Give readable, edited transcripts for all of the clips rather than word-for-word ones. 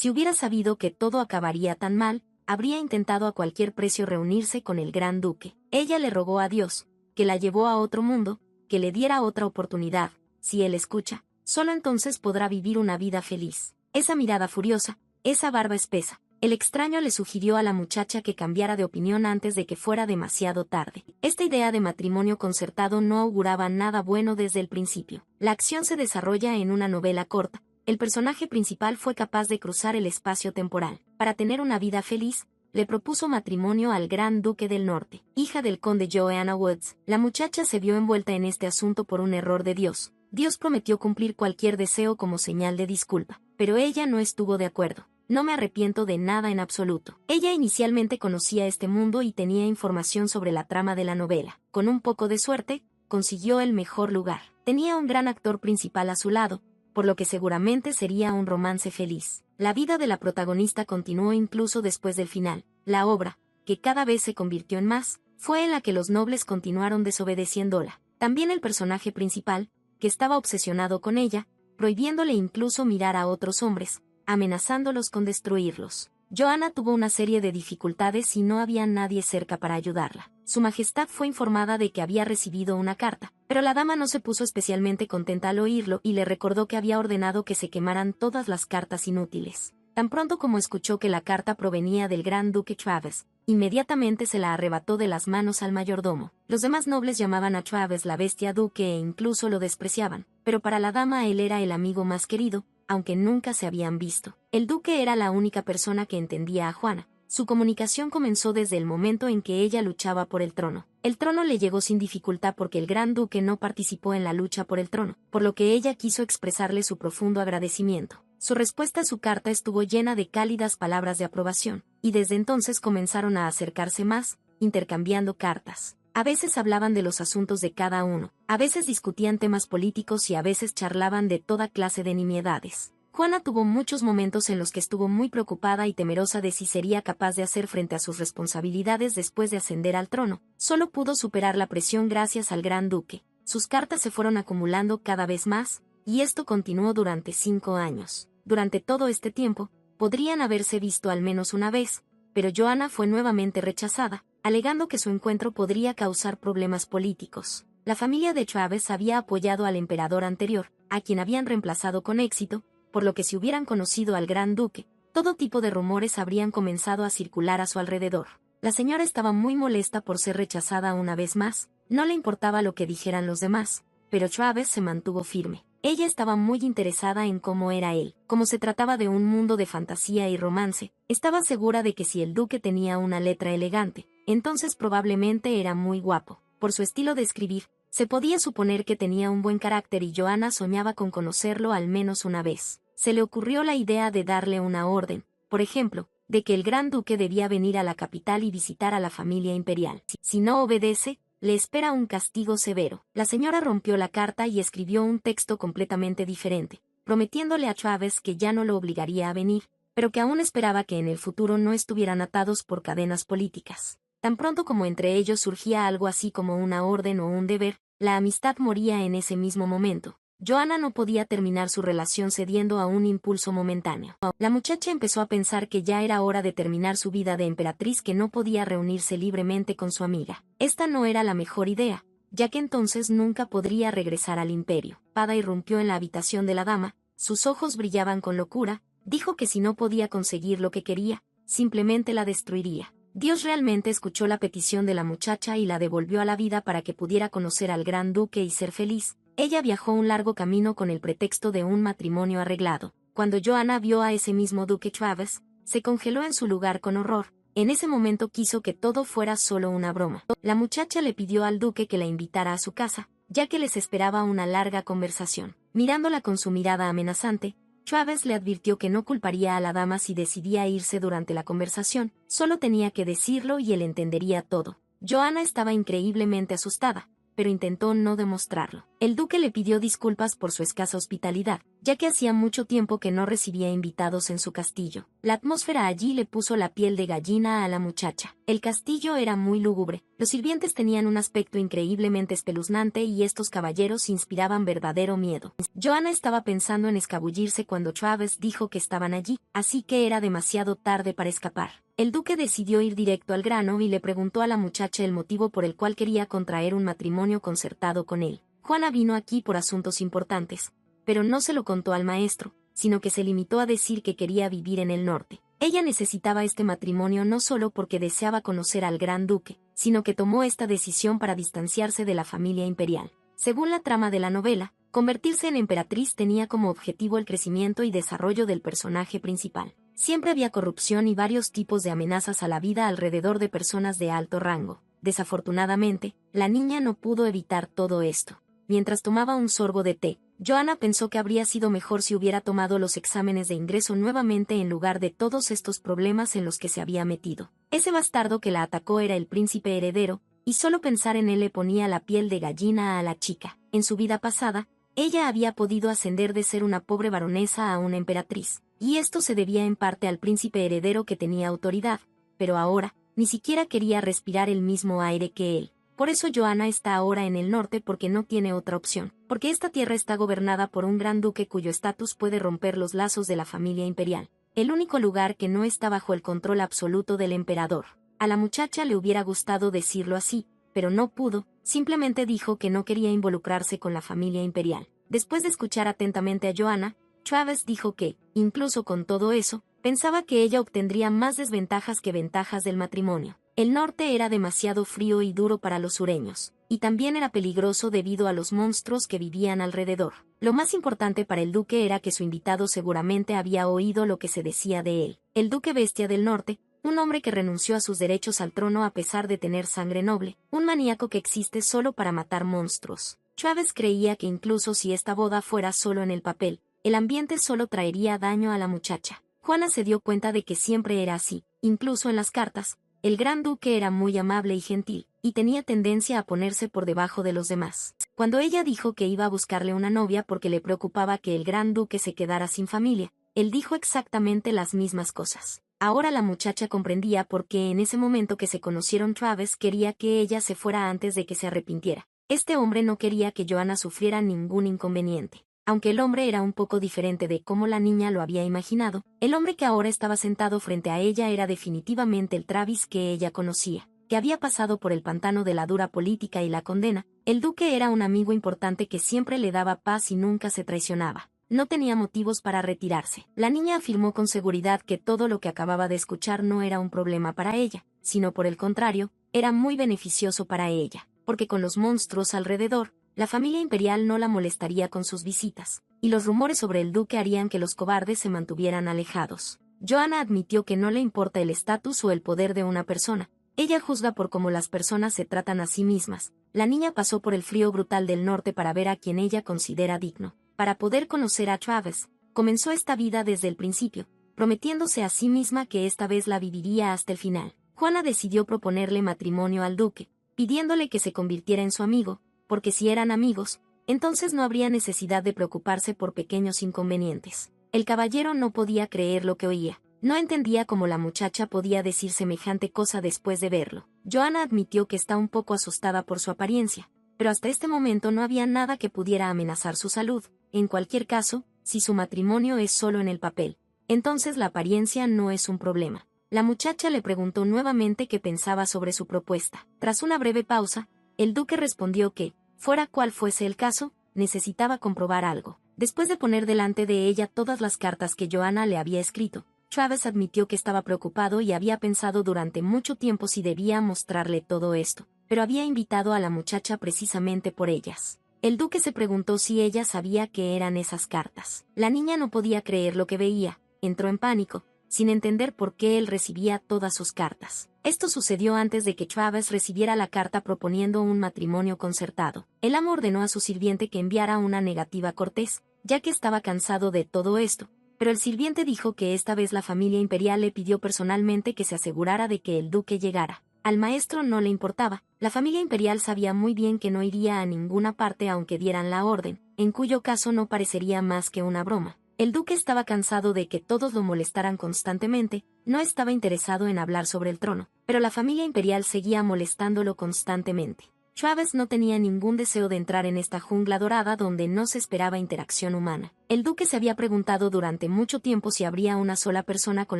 Si hubiera sabido que todo acabaría tan mal, habría intentado a cualquier precio reunirse con el gran duque. Ella le rogó a Dios, que la llevó a otro mundo, que le diera otra oportunidad. Si él escucha, solo entonces podrá vivir una vida feliz. Esa mirada furiosa, esa barba espesa. El extraño le sugirió a la muchacha que cambiara de opinión antes de que fuera demasiado tarde. Esta idea de matrimonio concertado no auguraba nada bueno desde el principio. La acción se desarrolla en una novela corta. El personaje principal fue capaz de cruzar el espacio temporal. Para tener una vida feliz, le propuso matrimonio al Gran Duque del Norte, hija del conde Joanna Woods. La muchacha se vio envuelta en este asunto por un error de Dios. Dios prometió cumplir cualquier deseo como señal de disculpa, pero ella no estuvo de acuerdo. No me arrepiento de nada en absoluto. Ella inicialmente conocía este mundo y tenía información sobre la trama de la novela. Con un poco de suerte, consiguió el mejor lugar. Tenía un gran actor principal a su lado, por lo que seguramente sería un romance feliz. La vida de la protagonista continuó incluso después del final. La obra, que cada vez se convirtió en más, fue en la que los nobles continuaron desobedeciéndola. También el personaje principal, que estaba obsesionado con ella, prohibiéndole incluso mirar a otros hombres, amenazándolos con destruirlos. Joanna tuvo una serie de dificultades y no había nadie cerca para ayudarla. Su Majestad fue informada de que había recibido una carta, pero la dama no se puso especialmente contenta al oírlo y le recordó que había ordenado que se quemaran todas las cartas inútiles. Tan pronto como escuchó que la carta provenía del gran duque Travis, inmediatamente se la arrebató de las manos al mayordomo. Los demás nobles llamaban a Travis la bestia duque e incluso lo despreciaban, pero para la dama él era el amigo más querido, aunque nunca se habían visto. El duque era la única persona que entendía a Juana. Su comunicación comenzó desde el momento en que ella luchaba por el trono. El trono le llegó sin dificultad porque el gran duque no participó en la lucha por el trono, por lo que ella quiso expresarle su profundo agradecimiento. Su respuesta a su carta estuvo llena de cálidas palabras de aprobación, y desde entonces comenzaron a acercarse más, intercambiando cartas. A veces hablaban de los asuntos de cada uno, a veces discutían temas políticos y a veces charlaban de toda clase de nimiedades. Juana tuvo muchos momentos en los que estuvo muy preocupada y temerosa de si sería capaz de hacer frente a sus responsabilidades después de ascender al trono. Solo pudo superar la presión gracias al gran duque. Sus cartas se fueron acumulando cada vez más, y esto continuó durante 5 años. Durante todo este tiempo, podrían haberse visto al menos una vez, pero Joanna fue nuevamente rechazada, alegando que su encuentro podría causar problemas políticos. La familia de Travis había apoyado al emperador anterior, a quien habían reemplazado con éxito, por lo que si hubieran conocido al gran duque, todo tipo de rumores habrían comenzado a circular a su alrededor. La señora estaba muy molesta por ser rechazada una vez más, no le importaba lo que dijeran los demás, pero Travis se mantuvo firme. Ella estaba muy interesada en cómo era él. Como se trataba de un mundo de fantasía y romance, estaba segura de que si el duque tenía una letra elegante, entonces probablemente era muy guapo. Por su estilo de escribir, se podía suponer que tenía un buen carácter y Joanna soñaba con conocerlo al menos una vez. Se le ocurrió la idea de darle una orden, por ejemplo, de que el gran duque debía venir a la capital y visitar a la familia imperial. Si no obedece, le espera un castigo severo. La señora rompió la carta y escribió un texto completamente diferente, prometiéndole a Travis que ya no lo obligaría a venir, pero que aún esperaba que en el futuro no estuvieran atados por cadenas políticas. Tan pronto como entre ellos surgía algo así como una orden o un deber, la amistad moría en ese mismo momento. Joanna no podía terminar su relación cediendo a un impulso momentáneo. La muchacha empezó a pensar que ya era hora de terminar su vida de emperatriz, que no podía reunirse libremente con su amiga. Esta no era la mejor idea, ya que entonces nunca podría regresar al imperio. Pada irrumpió en la habitación de la dama, sus ojos brillaban con locura, dijo que si no podía conseguir lo que quería, simplemente la destruiría. Dios realmente escuchó la petición de la muchacha y la devolvió a la vida para que pudiera conocer al gran duque y ser feliz. Ella viajó un largo camino con el pretexto de un matrimonio arreglado. Cuando Joanna vio a ese mismo duque Travis, se congeló en su lugar con horror. En ese momento quiso que todo fuera solo una broma. La muchacha le pidió al duque que la invitara a su casa, ya que les esperaba una larga conversación. Mirándola con su mirada amenazante, Travis le advirtió que no culparía a la dama si decidía irse durante la conversación, solo tenía que decirlo y él entendería todo. Joanna estaba increíblemente asustada, pero intentó no demostrarlo. El duque le pidió disculpas por su escasa hospitalidad, ya que hacía mucho tiempo que no recibía invitados en su castillo. La atmósfera allí le puso la piel de gallina a la muchacha. El castillo era muy lúgubre, los sirvientes tenían un aspecto increíblemente espeluznante y estos caballeros inspiraban verdadero miedo. Joanna estaba pensando en escabullirse cuando Travis dijo que estaban allí, así que era demasiado tarde para escapar. El duque decidió ir directo al grano y le preguntó a la muchacha el motivo por el cual quería contraer un matrimonio concertado con él. Juana vino aquí por asuntos importantes, pero no se lo contó al maestro, sino que se limitó a decir que quería vivir en el norte. Ella necesitaba este matrimonio no solo porque deseaba conocer al gran duque, sino que tomó esta decisión para distanciarse de la familia imperial. Según la trama de la novela, convertirse en emperatriz tenía como objetivo el crecimiento y desarrollo del personaje principal. Siempre había corrupción y varios tipos de amenazas a la vida alrededor de personas de alto rango. Desafortunadamente, la niña no pudo evitar todo esto. Mientras tomaba un sorbo de té, Joanna pensó que habría sido mejor si hubiera tomado los exámenes de ingreso nuevamente en lugar de todos estos problemas en los que se había metido. Ese bastardo que la atacó era el príncipe heredero, y solo pensar en él le ponía la piel de gallina a la chica. En su vida pasada, ella había podido ascender de ser una pobre baronesa a una emperatriz, y esto se debía en parte al príncipe heredero que tenía autoridad, pero ahora, ni siquiera quería respirar el mismo aire que él. Por eso Joanna está ahora en el norte porque no tiene otra opción, porque esta tierra está gobernada por un gran duque cuyo estatus puede romper los lazos de la familia imperial, el único lugar que no está bajo el control absoluto del emperador. A la muchacha le hubiera gustado decirlo así, pero no pudo, simplemente dijo que no quería involucrarse con la familia imperial. Después de escuchar atentamente a Joanna, Travis dijo que, incluso con todo eso, pensaba que ella obtendría más desventajas que ventajas del matrimonio. El norte era demasiado frío y duro para los sureños, y también era peligroso debido a los monstruos que vivían alrededor. Lo más importante para el duque era que su invitado seguramente había oído lo que se decía de él. El duque bestia del norte, un hombre que renunció a sus derechos al trono a pesar de tener sangre noble, un maníaco que existe solo para matar monstruos. Travis creía que incluso si esta boda fuera solo en el papel, el ambiente solo traería daño a la muchacha. Juana se dio cuenta de que siempre era así, incluso en las cartas. El gran duque era muy amable y gentil, y tenía tendencia a ponerse por debajo de los demás. Cuando ella dijo que iba a buscarle una novia porque le preocupaba que el gran duque se quedara sin familia, él dijo exactamente las mismas cosas. Ahora la muchacha comprendía por qué en ese momento que se conocieron Travis quería que ella se fuera antes de que se arrepintiera. Este hombre no quería que Joanna sufriera ningún inconveniente. Aunque el hombre era un poco diferente de cómo la niña lo había imaginado, el hombre que ahora estaba sentado frente a ella era definitivamente el Travis que ella conocía, que había pasado por el pantano de la dura política y la condena. El duque era un amigo importante que siempre le daba paz y nunca se traicionaba. No tenía motivos para retirarse. La niña afirmó con seguridad que todo lo que acababa de escuchar no era un problema para ella, sino por el contrario, era muy beneficioso para ella, porque con los monstruos alrededor, la familia imperial no la molestaría con sus visitas, y los rumores sobre el duque harían que los cobardes se mantuvieran alejados. Joanna admitió que no le importa el estatus o el poder de una persona. Ella juzga por cómo las personas se tratan a sí mismas. La niña pasó por el frío brutal del norte para ver a quien ella considera digno. Para poder conocer a Travis, comenzó esta vida desde el principio, prometiéndose a sí misma que esta vez la viviría hasta el final. Juana decidió proponerle matrimonio al duque, pidiéndole que se convirtiera en su amigo, porque si eran amigos, entonces no habría necesidad de preocuparse por pequeños inconvenientes. El caballero no podía creer lo que oía. No entendía cómo la muchacha podía decir semejante cosa después de verlo. Joanna admitió que está un poco asustada por su apariencia, pero hasta este momento no había nada que pudiera amenazar su salud. En cualquier caso, si su matrimonio es solo en el papel, entonces la apariencia no es un problema. La muchacha le preguntó nuevamente qué pensaba sobre su propuesta. Tras una breve pausa, el duque respondió que, fuera cual fuese el caso, necesitaba comprobar algo. Después de poner delante de ella todas las cartas que Joanna le había escrito, Travis admitió que estaba preocupado y había pensado durante mucho tiempo si debía mostrarle todo esto, pero había invitado a la muchacha precisamente por ellas. El duque se preguntó si ella sabía qué eran esas cartas. La niña no podía creer lo que veía, entró en pánico, sin entender por qué él recibía todas sus cartas. Esto sucedió antes de que Travis recibiera la carta proponiendo un matrimonio concertado. El amo ordenó a su sirviente que enviara una negativa cortés, ya que estaba cansado de todo esto, pero el sirviente dijo que esta vez la familia imperial le pidió personalmente que se asegurara de que el duque llegara. Al maestro no le importaba, la familia imperial sabía muy bien que no iría a ninguna parte aunque dieran la orden, en cuyo caso no parecería más que una broma. El duque estaba cansado de que todos lo molestaran constantemente, no estaba interesado en hablar sobre el trono, pero la familia imperial seguía molestándolo constantemente. Travis no tenía ningún deseo de entrar en esta jungla dorada donde no se esperaba interacción humana. El duque se había preguntado durante mucho tiempo si habría una sola persona con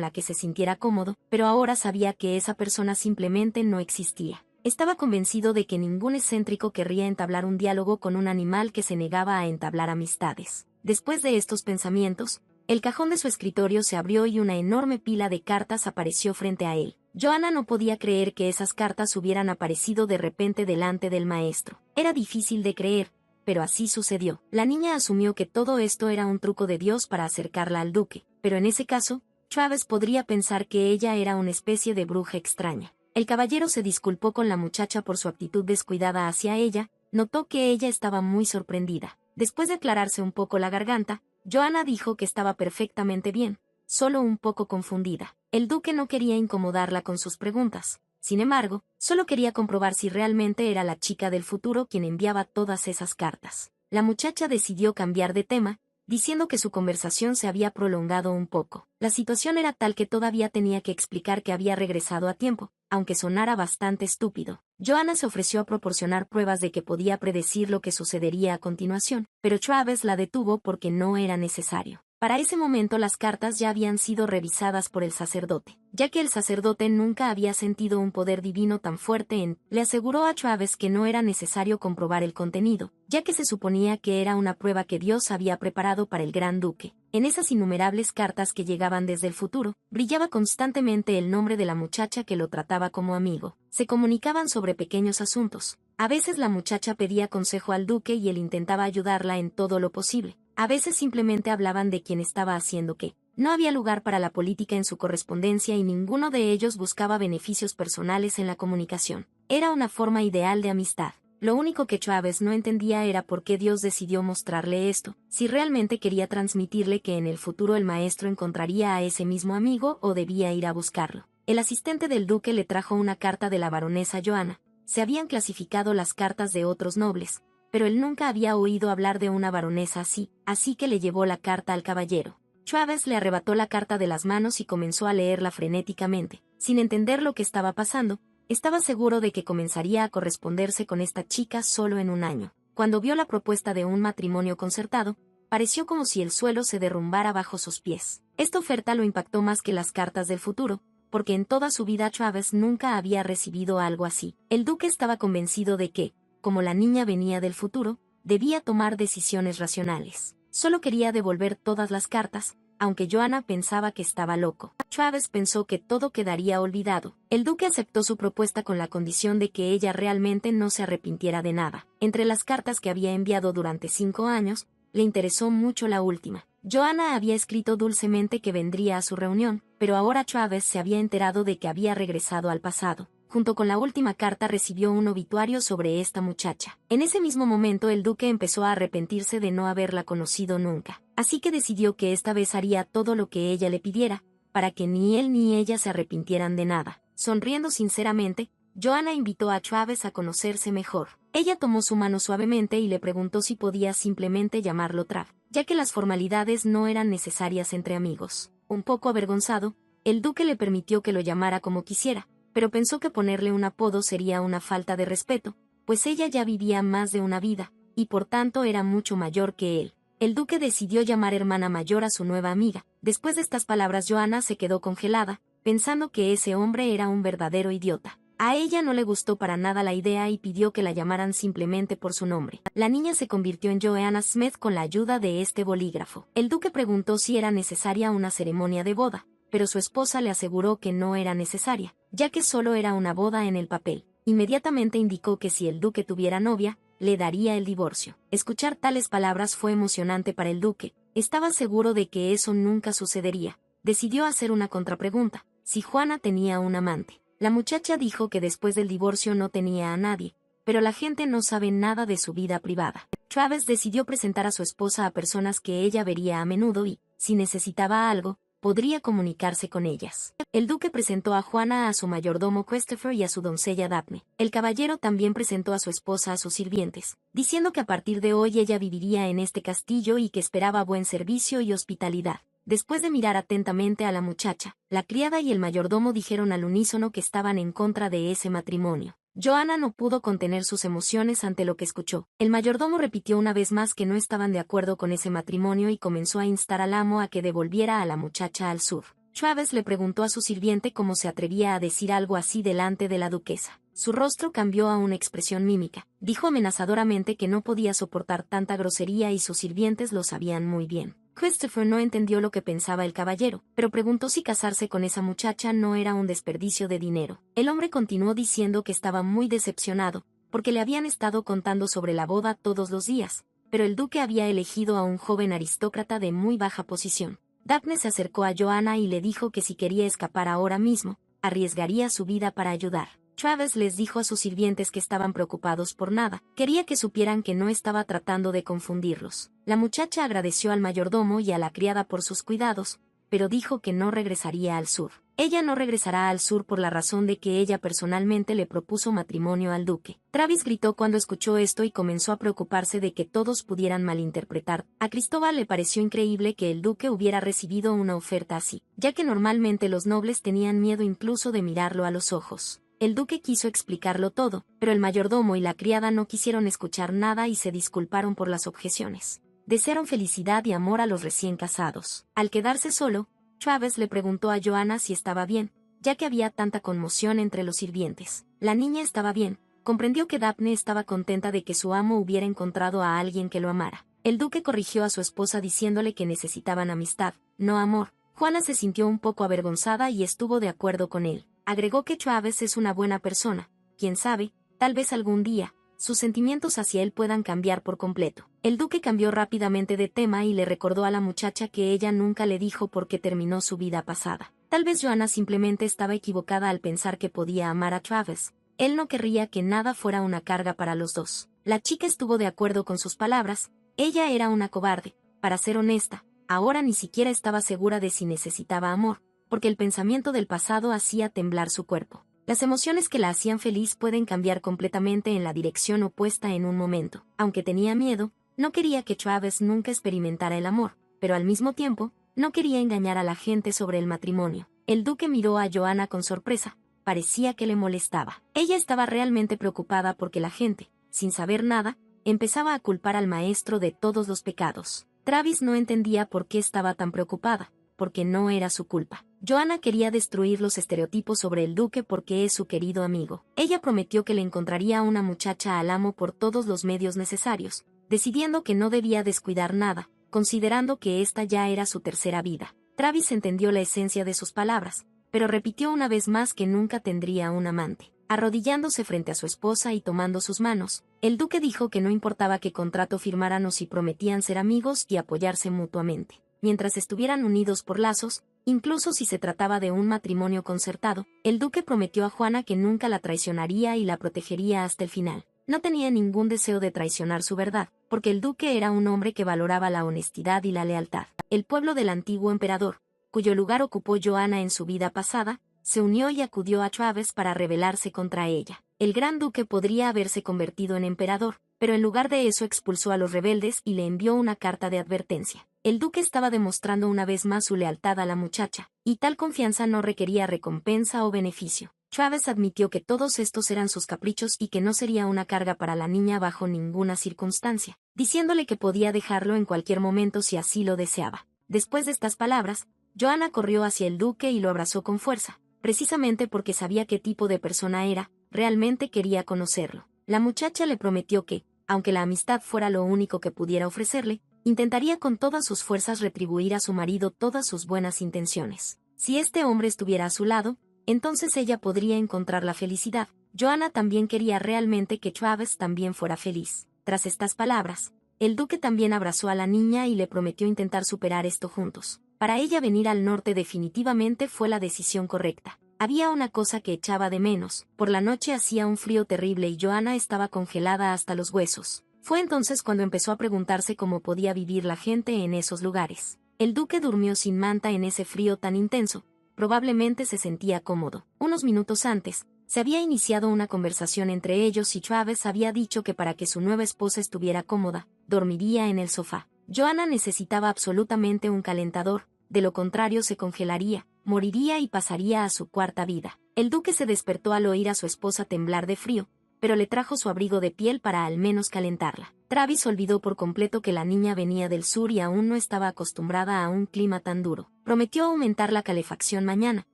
la que se sintiera cómodo, pero ahora sabía que esa persona simplemente no existía. Estaba convencido de que ningún excéntrico querría entablar un diálogo con un animal que se negaba a entablar amistades. Después de estos pensamientos, el cajón de su escritorio se abrió y una enorme pila de cartas apareció frente a él. Joanna no podía creer que esas cartas hubieran aparecido de repente delante del maestro. Era difícil de creer, pero así sucedió. La niña asumió que todo esto era un truco de Dios para acercarla al duque, pero en ese caso, Travis podría pensar que ella era una especie de bruja extraña. El caballero se disculpó con la muchacha por su actitud descuidada hacia ella, notó que ella estaba muy sorprendida. Después de aclararse un poco la garganta, Joanna dijo que estaba perfectamente bien, solo un poco confundida. El duque no quería incomodarla con sus preguntas. Sin embargo, solo quería comprobar si realmente era la chica del futuro quien enviaba todas esas cartas. La muchacha decidió cambiar de tema, diciendo que su conversación se había prolongado un poco. La situación era tal que todavía tenía que explicar que había regresado a tiempo, aunque sonara bastante estúpido. Joanna se ofreció a proporcionar pruebas de que podía predecir lo que sucedería a continuación, pero Travis la detuvo porque no era necesario. Para ese momento las cartas ya habían sido revisadas por el sacerdote, ya que el sacerdote nunca había sentido un poder divino tan fuerte le aseguró a Travis que no era necesario comprobar el contenido, ya que se suponía que era una prueba que Dios había preparado para el gran duque. En esas innumerables cartas que llegaban desde el futuro, brillaba constantemente el nombre de la muchacha que lo trataba como amigo. Se comunicaban sobre pequeños asuntos. A veces la muchacha pedía consejo al duque y él intentaba ayudarla en todo lo posible. A veces simplemente hablaban de quién estaba haciendo qué. No había lugar para la política en su correspondencia y ninguno de ellos buscaba beneficios personales en la comunicación. Era una forma ideal de amistad. Lo único que Travis no entendía era por qué Dios decidió mostrarle esto, si realmente quería transmitirle que en el futuro el maestro encontraría a ese mismo amigo o debía ir a buscarlo. El asistente del duque le trajo una carta de la baronesa Joanna. Se habían clasificado las cartas de otros nobles, pero él nunca había oído hablar de una baronesa así que le llevó la carta al caballero. Travis le arrebató la carta de las manos y comenzó a leerla frenéticamente. Sin entender lo que estaba pasando, estaba seguro de que comenzaría a corresponderse con esta chica solo en un año. Cuando vio la propuesta de un matrimonio concertado, pareció como si el suelo se derrumbara bajo sus pies. Esta oferta lo impactó más que las cartas del futuro, porque en toda su vida Travis nunca había recibido algo así. El duque estaba convencido de que, como la niña venía del futuro, debía tomar decisiones racionales. Solo quería devolver todas las cartas, aunque Joanna pensaba que estaba loco. Travis pensó que todo quedaría olvidado. El duque aceptó su propuesta con la condición de que ella realmente no se arrepintiera de nada. Entre las cartas que había enviado durante 5 años, le interesó mucho la última. Joanna había escrito dulcemente que vendría a su reunión, pero ahora Travis se había enterado de que había regresado al pasado. Junto con la última carta recibió un obituario sobre esta muchacha. En ese mismo momento el duque empezó a arrepentirse de no haberla conocido nunca. Así que decidió que esta vez haría todo lo que ella le pidiera, para que ni él ni ella se arrepintieran de nada. Sonriendo sinceramente, Joanna invitó a Travis a conocerse mejor. Ella tomó su mano suavemente y le preguntó si podía simplemente llamarlo Trav, ya que las formalidades no eran necesarias entre amigos. Un poco avergonzado, el duque le permitió que lo llamara como quisiera, pero pensó que ponerle un apodo sería una falta de respeto, pues ella ya vivía más de una vida, y por tanto era mucho mayor que él. El duque decidió llamar hermana mayor a su nueva amiga. Después de estas palabras Joanna se quedó congelada, pensando que ese hombre era un verdadero idiota. A ella no le gustó para nada la idea y pidió que la llamaran simplemente por su nombre. La niña se convirtió en Joanna Smith con la ayuda de este bolígrafo. El duque preguntó si era necesaria una ceremonia de boda, pero su esposa le aseguró que no era necesaria, ya que solo era una boda en el papel. Inmediatamente indicó que si el duque tuviera novia, le daría el divorcio. Escuchar tales palabras fue emocionante para el duque. Estaba seguro de que eso nunca sucedería. Decidió hacer una contrapregunta: si Juana tenía un amante. La muchacha dijo que después del divorcio no tenía a nadie, pero la gente no sabe nada de su vida privada. Travis decidió presentar a su esposa a personas que ella vería a menudo y, si necesitaba algo, podría comunicarse con ellas. El duque presentó a Juana a su mayordomo Christopher y a su doncella Daphne. El caballero también presentó a su esposa a sus sirvientes, diciendo que a partir de hoy ella viviría en este castillo y que esperaba buen servicio y hospitalidad. Después de mirar atentamente a la muchacha, la criada y el mayordomo dijeron al unísono que estaban en contra de ese matrimonio. Joanna no pudo contener sus emociones ante lo que escuchó. El mayordomo repitió una vez más que no estaban de acuerdo con ese matrimonio y comenzó a instar al amo a que devolviera a la muchacha al sur. Travis le preguntó a su sirviente cómo se atrevía a decir algo así delante de la duquesa. Su rostro cambió a una expresión mímica. Dijo amenazadoramente que no podía soportar tanta grosería y sus sirvientes lo sabían muy bien. Christopher no entendió lo que pensaba el caballero, pero preguntó si casarse con esa muchacha no era un desperdicio de dinero. El hombre continuó diciendo que estaba muy decepcionado, porque le habían estado contando sobre la boda todos los días, pero el duque había elegido a un joven aristócrata de muy baja posición. Daphne se acercó a Joanna y le dijo que si quería escapar ahora mismo, arriesgaría su vida para ayudar. Travis les dijo a sus sirvientes que estaban preocupados por nada. Quería que supieran que no estaba tratando de confundirlos. La muchacha agradeció al mayordomo y a la criada por sus cuidados, pero dijo que no regresaría al sur. Ella no regresará al sur por la razón de que ella personalmente le propuso matrimonio al duque. Travis gritó cuando escuchó esto y comenzó a preocuparse de que todos pudieran malinterpretar. A Cristóbal le pareció increíble que el duque hubiera recibido una oferta así, ya que normalmente los nobles tenían miedo incluso de mirarlo a los ojos. El duque quiso explicarlo todo, pero el mayordomo y la criada no quisieron escuchar nada y se disculparon por las objeciones. Desearon felicidad y amor a los recién casados. Al quedarse solo, Travis le preguntó a Joanna si estaba bien, ya que había tanta conmoción entre los sirvientes. La niña estaba bien. Comprendió que Daphne estaba contenta de que su amo hubiera encontrado a alguien que lo amara. El duque corrigió a su esposa diciéndole que necesitaban amistad, no amor. Juana se sintió un poco avergonzada y estuvo de acuerdo con él. Agregó que Travis es una buena persona. Quién sabe, tal vez algún día, sus sentimientos hacia él puedan cambiar por completo. El duque cambió rápidamente de tema y le recordó a la muchacha que ella nunca le dijo por qué terminó su vida pasada. Tal vez Joanna simplemente estaba equivocada al pensar que podía amar a Travis. Él no querría que nada fuera una carga para los dos. La chica estuvo de acuerdo con sus palabras. Ella era una cobarde. Para ser honesta, ahora ni siquiera estaba segura de si necesitaba amor, porque el pensamiento del pasado hacía temblar su cuerpo. Las emociones que la hacían feliz pueden cambiar completamente en la dirección opuesta en un momento. Aunque tenía miedo, no quería que Travis nunca experimentara el amor, pero al mismo tiempo, no quería engañar a la gente sobre el matrimonio. El duque miró a Joanna con sorpresa. Parecía que le molestaba. Ella estaba realmente preocupada porque la gente, sin saber nada, empezaba a culpar al maestro de todos los pecados. Travis no entendía por qué estaba tan preocupada, porque no era su culpa. Joanna quería destruir los estereotipos sobre el duque porque es su querido amigo. Ella prometió que le encontraría una muchacha al amo por todos los medios necesarios, decidiendo que no debía descuidar nada, considerando que esta ya era su tercera vida. Travis entendió la esencia de sus palabras, pero repitió una vez más que nunca tendría un amante. Arrodillándose frente a su esposa y tomando sus manos, el duque dijo que no importaba qué contrato firmaran o si prometían ser amigos y apoyarse mutuamente. Mientras estuvieran unidos por lazos, incluso si se trataba de un matrimonio concertado, el duque prometió a Juana que nunca la traicionaría y la protegería hasta el final. No tenía ningún deseo de traicionar su verdad, porque el duque era un hombre que valoraba la honestidad y la lealtad. El pueblo del antiguo emperador, cuyo lugar ocupó Joanna en su vida pasada, se unió y acudió a Travis para rebelarse contra ella. El gran duque podría haberse convertido en emperador, pero en lugar de eso expulsó a los rebeldes y le envió una carta de advertencia. El duque estaba demostrando una vez más su lealtad a la muchacha, y tal confianza no requería recompensa o beneficio. Travis admitió que todos estos eran sus caprichos y que no sería una carga para la niña bajo ninguna circunstancia, diciéndole que podía dejarlo en cualquier momento si así lo deseaba. Después de estas palabras, Joanna corrió hacia el duque y lo abrazó con fuerza, precisamente porque sabía qué tipo de persona era, realmente quería conocerlo. La muchacha le prometió que, aunque la amistad fuera lo único que pudiera ofrecerle, intentaría con todas sus fuerzas retribuir a su marido todas sus buenas intenciones. Si este hombre estuviera a su lado, entonces ella podría encontrar la felicidad. Joanna también quería realmente que Travis también fuera feliz. Tras estas palabras, el duque también abrazó a la niña y le prometió intentar superar esto juntos. Para ella venir al norte definitivamente fue la decisión correcta. Había una cosa que echaba de menos. Por la noche hacía un frío terrible y Joanna estaba congelada hasta los huesos. Fue entonces cuando empezó a preguntarse cómo podía vivir la gente en esos lugares. El duque durmió sin manta en ese frío tan intenso. Probablemente se sentía cómodo. Unos minutos antes, se había iniciado una conversación entre ellos y Travis había dicho que para que su nueva esposa estuviera cómoda, dormiría en el sofá. Joanna necesitaba absolutamente un calentador, de lo contrario se congelaría, moriría y pasaría a su cuarta vida. El duque se despertó al oír a su esposa temblar de frío, pero le trajo su abrigo de piel para al menos calentarla. Travis olvidó por completo que la niña venía del sur y aún no estaba acostumbrada a un clima tan duro. Prometió aumentar la calefacción mañana,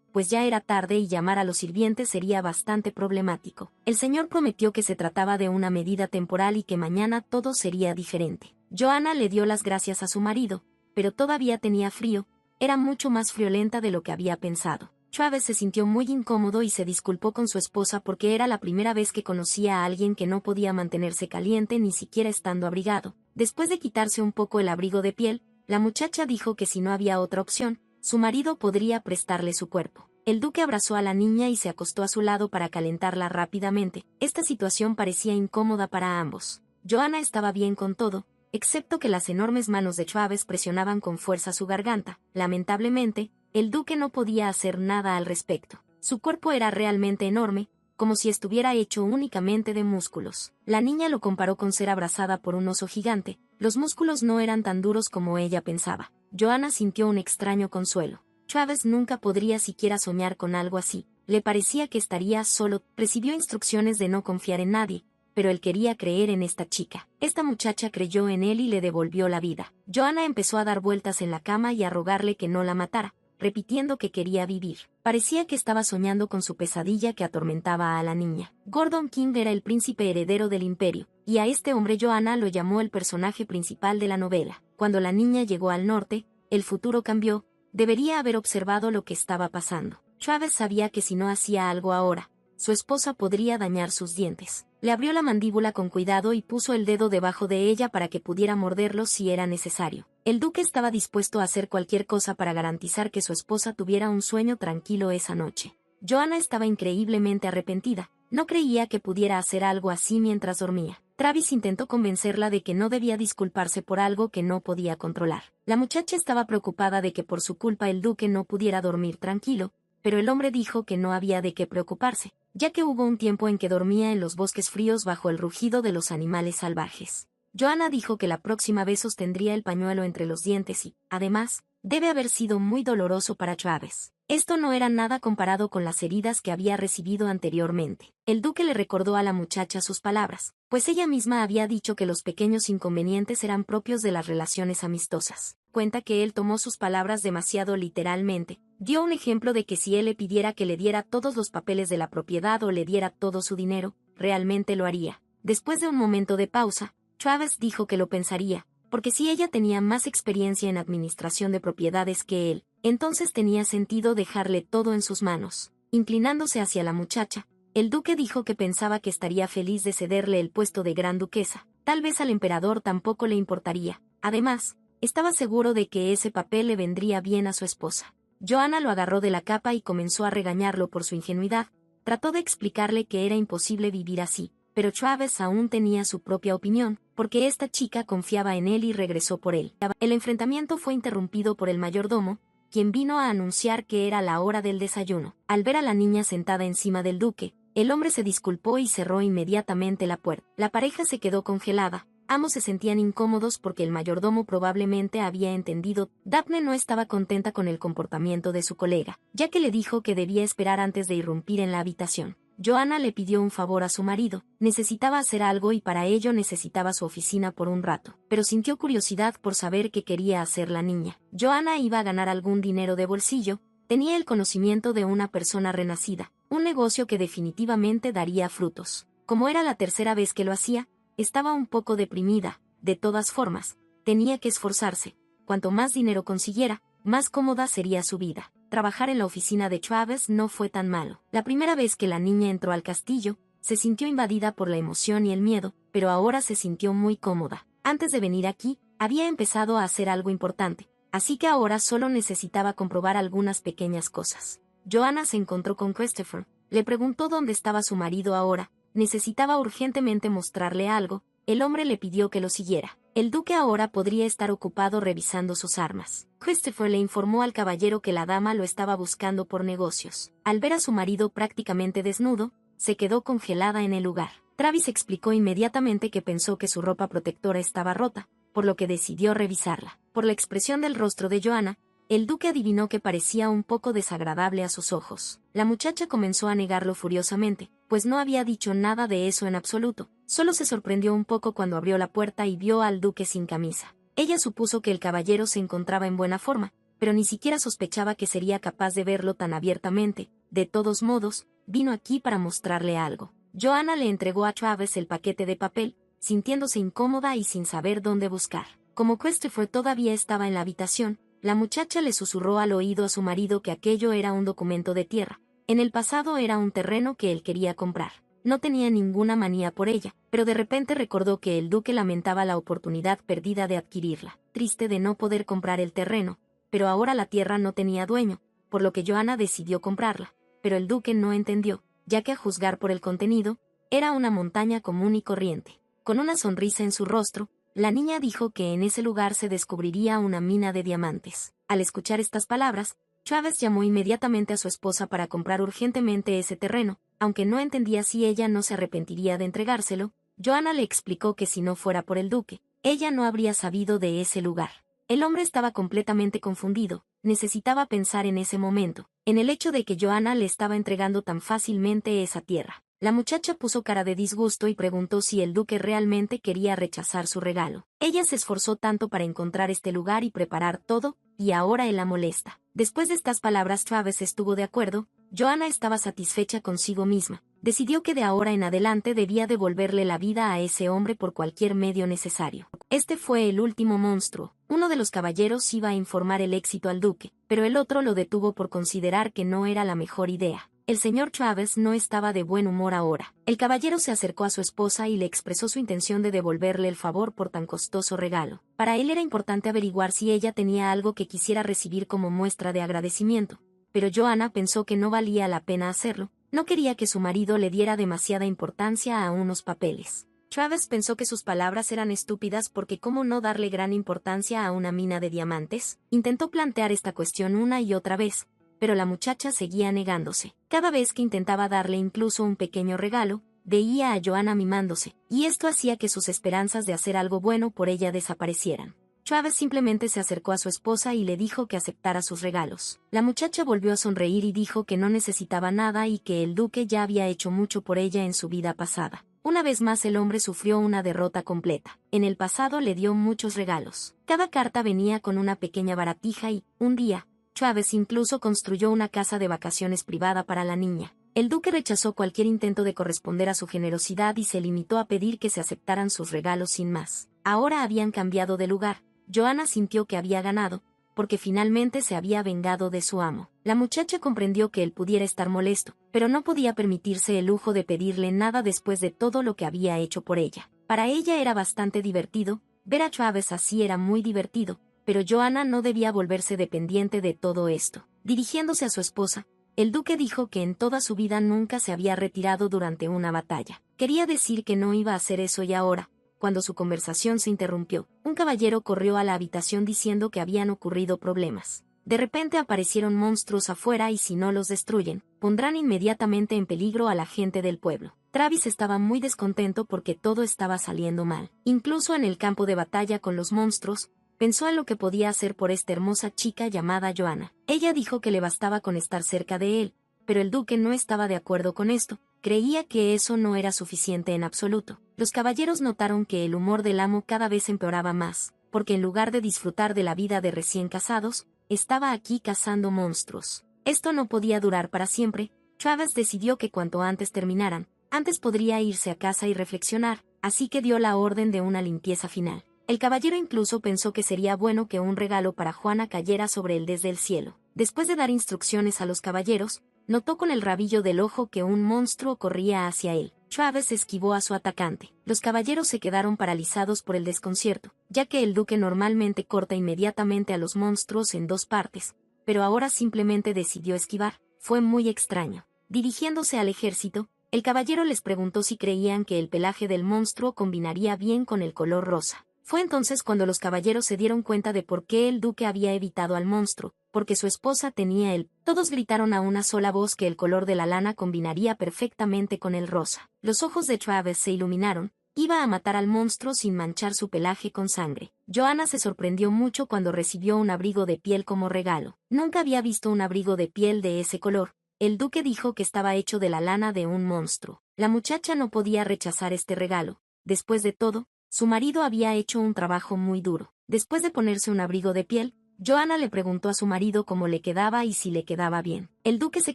pues ya era tarde y llamar a los sirvientes sería bastante problemático. El señor prometió que se trataba de una medida temporal y que mañana todo sería diferente. Joanna le dio las gracias a su marido, pero todavía tenía frío, era mucho más friolenta de lo que había pensado. Travis se sintió muy incómodo y se disculpó con su esposa porque era la primera vez que conocía a alguien que no podía mantenerse caliente ni siquiera estando abrigado. Después de quitarse un poco el abrigo de piel, la muchacha dijo que si no había otra opción, su marido podría prestarle su cuerpo. El duque abrazó a la niña y se acostó a su lado para calentarla rápidamente. Esta situación parecía incómoda para ambos. Joanna estaba bien con todo, excepto que las enormes manos de Travis presionaban con fuerza su garganta. Lamentablemente, el duque no podía hacer nada al respecto. Su cuerpo era realmente enorme, como si estuviera hecho únicamente de músculos. La niña lo comparó con ser abrazada por un oso gigante. Los músculos no eran tan duros como ella pensaba. Joanna sintió un extraño consuelo. Travis nunca podría siquiera soñar con algo así. Le parecía que estaría solo. Recibió instrucciones de no confiar en nadie, pero él quería creer en esta chica. Esta muchacha creyó en él y le devolvió la vida. Joanna empezó a dar vueltas en la cama y a rogarle que no la matara, repitiendo que quería vivir. Parecía que estaba soñando con su pesadilla que atormentaba a la niña. Gordon King era el príncipe heredero del imperio, y a este hombre Joanna lo llamó el personaje principal de la novela. Cuando la niña llegó al norte, el futuro cambió. Debería haber observado lo que estaba pasando. Travis sabía que si no hacía algo ahora, su esposa podría dañar sus dientes. Le abrió la mandíbula con cuidado y puso el dedo debajo de ella para que pudiera morderlo si era necesario. El duque estaba dispuesto a hacer cualquier cosa para garantizar que su esposa tuviera un sueño tranquilo esa noche. Joanna estaba increíblemente arrepentida. No creía que pudiera hacer algo así mientras dormía. Travis intentó convencerla de que no debía disculparse por algo que no podía controlar. La muchacha estaba preocupada de que por su culpa el duque no pudiera dormir tranquilo, pero el hombre dijo que no había de qué preocuparse, ya que hubo un tiempo en que dormía en los bosques fríos bajo el rugido de los animales salvajes. Joanna dijo que la próxima vez sostendría el pañuelo entre los dientes y, además, debe haber sido muy doloroso para Travis. Esto no era nada comparado con las heridas que había recibido anteriormente. El duque le recordó a la muchacha sus palabras, pues ella misma había dicho que los pequeños inconvenientes eran propios de las relaciones amistosas. Cuenta que él tomó sus palabras demasiado literalmente. Dio un ejemplo de que si él le pidiera que le diera todos los papeles de la propiedad o le diera todo su dinero, realmente lo haría. Después de un momento de pausa, Travis dijo que lo pensaría, porque si ella tenía más experiencia en administración de propiedades que él, entonces tenía sentido dejarle todo en sus manos. Inclinándose hacia la muchacha, el duque dijo que pensaba que estaría feliz de cederle el puesto de gran duquesa. Tal vez al emperador tampoco le importaría. Además, estaba seguro de que ese papel le vendría bien a su esposa. Joanna lo agarró de la capa y comenzó a regañarlo por su ingenuidad. Trató de explicarle que era imposible vivir así, pero Travis aún tenía su propia opinión, porque esta chica confiaba en él y regresó por él. El enfrentamiento fue interrumpido por el mayordomo, quien vino a anunciar que era la hora del desayuno. Al ver a la niña sentada encima del duque, el hombre se disculpó y cerró inmediatamente la puerta. La pareja se quedó congelada. Ambos se sentían incómodos porque el mayordomo probablemente había entendido. Daphne no estaba contenta con el comportamiento de su colega, ya que le dijo que debía esperar antes de irrumpir en la habitación. Joanna le pidió un favor a su marido. Necesitaba hacer algo y para ello necesitaba su oficina por un rato, pero sintió curiosidad por saber qué quería hacer la niña. Joanna iba a ganar algún dinero de bolsillo, tenía el conocimiento de una persona renacida, un negocio que definitivamente daría frutos. Como era la tercera vez que lo hacía, estaba un poco deprimida. De todas formas, tenía que esforzarse. Cuanto más dinero consiguiera, más cómoda sería su vida. Trabajar en la oficina de Travis no fue tan malo. La primera vez que la niña entró al castillo, se sintió invadida por la emoción y el miedo, pero ahora se sintió muy cómoda. Antes de venir aquí, había empezado a hacer algo importante, así que ahora solo necesitaba comprobar algunas pequeñas cosas. Joanna se encontró con Christopher, le preguntó dónde estaba su marido ahora, necesitaba urgentemente mostrarle algo. El hombre le pidió que lo siguiera. El duque ahora podría estar ocupado revisando sus armas. Christopher le informó al caballero que la dama lo estaba buscando por negocios. Al ver a su marido prácticamente desnudo, se quedó congelada en el lugar. Travis explicó inmediatamente que pensó que su ropa protectora estaba rota, por lo que decidió revisarla. Por la expresión del rostro de Joanna, el duque adivinó que parecía un poco desagradable a sus ojos. La muchacha comenzó a negarlo furiosamente, pues no había dicho nada de eso en absoluto. Solo se sorprendió un poco cuando abrió la puerta y vio al duque sin camisa. Ella supuso que el caballero se encontraba en buena forma, pero ni siquiera sospechaba que sería capaz de verlo tan abiertamente. De todos modos, vino aquí para mostrarle algo. Joanna le entregó a Travis el paquete de papel, sintiéndose incómoda y sin saber dónde buscar. Como Christopher todavía estaba en la habitación, la muchacha le susurró al oído a su marido que aquello era un documento de tierra. En el pasado era un terreno que él quería comprar. No tenía ninguna manía por ella, pero de repente recordó que el duque lamentaba la oportunidad perdida de adquirirla, triste de no poder comprar el terreno, pero ahora la tierra no tenía dueño, por lo que Joanna decidió comprarla. Pero el duque no entendió, ya que a juzgar por el contenido, era una montaña común y corriente. Con una sonrisa en su rostro, la niña dijo que en ese lugar se descubriría una mina de diamantes. Al escuchar estas palabras, Travis llamó inmediatamente a su esposa para comprar urgentemente ese terreno. Aunque no entendía si ella no se arrepentiría de entregárselo, Joanna le explicó que si no fuera por el duque, ella no habría sabido de ese lugar. El hombre estaba completamente confundido, necesitaba pensar en ese momento, en el hecho de que Joanna le estaba entregando tan fácilmente esa tierra. La muchacha puso cara de disgusto y preguntó si el duque realmente quería rechazar su regalo. Ella se esforzó tanto para encontrar este lugar y preparar todo, y ahora él la molesta. Después de estas palabras Travis estuvo de acuerdo. Joanna estaba satisfecha consigo misma. Decidió que de ahora en adelante debía devolverle la vida a ese hombre por cualquier medio necesario. Este fue el último monstruo. Uno de los caballeros iba a informar el éxito al duque, pero el otro lo detuvo por considerar que no era la mejor idea. El señor Travis no estaba de buen humor ahora. El caballero se acercó a su esposa y le expresó su intención de devolverle el favor por tan costoso regalo. Para él era importante averiguar si ella tenía algo que quisiera recibir como muestra de agradecimiento. Pero Joanna pensó que no valía la pena hacerlo. No quería que su marido le diera demasiada importancia a unos papeles. Travis pensó que sus palabras eran estúpidas porque ¿cómo no darle gran importancia a una mina de diamantes? Intentó plantear esta cuestión una y otra vez, pero la muchacha seguía negándose. Cada vez que intentaba darle incluso un pequeño regalo, veía a Joanna mimándose, y esto hacía que sus esperanzas de hacer algo bueno por ella desaparecieran. Travis simplemente se acercó a su esposa y le dijo que aceptara sus regalos. La muchacha volvió a sonreír y dijo que no necesitaba nada y que el duque ya había hecho mucho por ella en su vida pasada. Una vez más el hombre sufrió una derrota completa. En el pasado le dio muchos regalos. Cada carta venía con una pequeña baratija y, un día, Travis incluso construyó una casa de vacaciones privada para la niña. El duque rechazó cualquier intento de corresponder a su generosidad y se limitó a pedir que se aceptaran sus regalos sin más. Ahora habían cambiado de lugar. Joanna sintió que había ganado, porque finalmente se había vengado de su amo. La muchacha comprendió que él pudiera estar molesto, pero no podía permitirse el lujo de pedirle nada después de todo lo que había hecho por ella. Para ella era bastante divertido, ver a Travis así era muy divertido, pero Joanna no debía volverse dependiente de todo esto. Dirigiéndose a su esposa, el duque dijo que en toda su vida nunca se había retirado durante una batalla. Quería decir que no iba a hacer eso y ahora, cuando su conversación se interrumpió, un caballero corrió a la habitación diciendo que habían ocurrido problemas. De repente aparecieron monstruos afuera y si no los destruyen, pondrán inmediatamente en peligro a la gente del pueblo. Travis estaba muy descontento porque todo estaba saliendo mal. Incluso en el campo de batalla con los monstruos, pensó en lo que podía hacer por esta hermosa chica llamada Joanna. Ella dijo que le bastaba con estar cerca de él, pero el duque no estaba de acuerdo con esto. Creía que eso no era suficiente en absoluto. Los caballeros notaron que el humor del amo cada vez empeoraba más, porque en lugar de disfrutar de la vida de recién casados, estaba aquí cazando monstruos. Esto no podía durar para siempre. Travis decidió que cuanto antes terminaran, antes podría irse a casa y reflexionar, así que dio la orden de una limpieza final. El caballero incluso pensó que sería bueno que un regalo para Juana cayera sobre él desde el cielo. Después de dar instrucciones a los caballeros, notó con el rabillo del ojo que un monstruo corría hacia él. Travis esquivó a su atacante. Los caballeros se quedaron paralizados por el desconcierto, ya que el duque normalmente corta inmediatamente a los monstruos en dos partes, pero ahora simplemente decidió esquivar. Fue muy extraño. Dirigiéndose al ejército, el caballero les preguntó si creían que el pelaje del monstruo combinaría bien con el color rosa. Fue entonces cuando los caballeros se dieron cuenta de por qué el duque había evitado al monstruo, porque su esposa tenía él. Todos gritaron a una sola voz que el color de la lana combinaría perfectamente con el rosa. Los ojos de Travis se iluminaron. Iba a matar al monstruo sin manchar su pelaje con sangre. Joanna se sorprendió mucho cuando recibió un abrigo de piel como regalo. Nunca había visto un abrigo de piel de ese color. El duque dijo que estaba hecho de la lana de un monstruo. La muchacha no podía rechazar este regalo. Después de todo, su marido había hecho un trabajo muy duro. Después de ponerse un abrigo de piel, Joanna le preguntó a su marido cómo le quedaba y si le quedaba bien. El duque se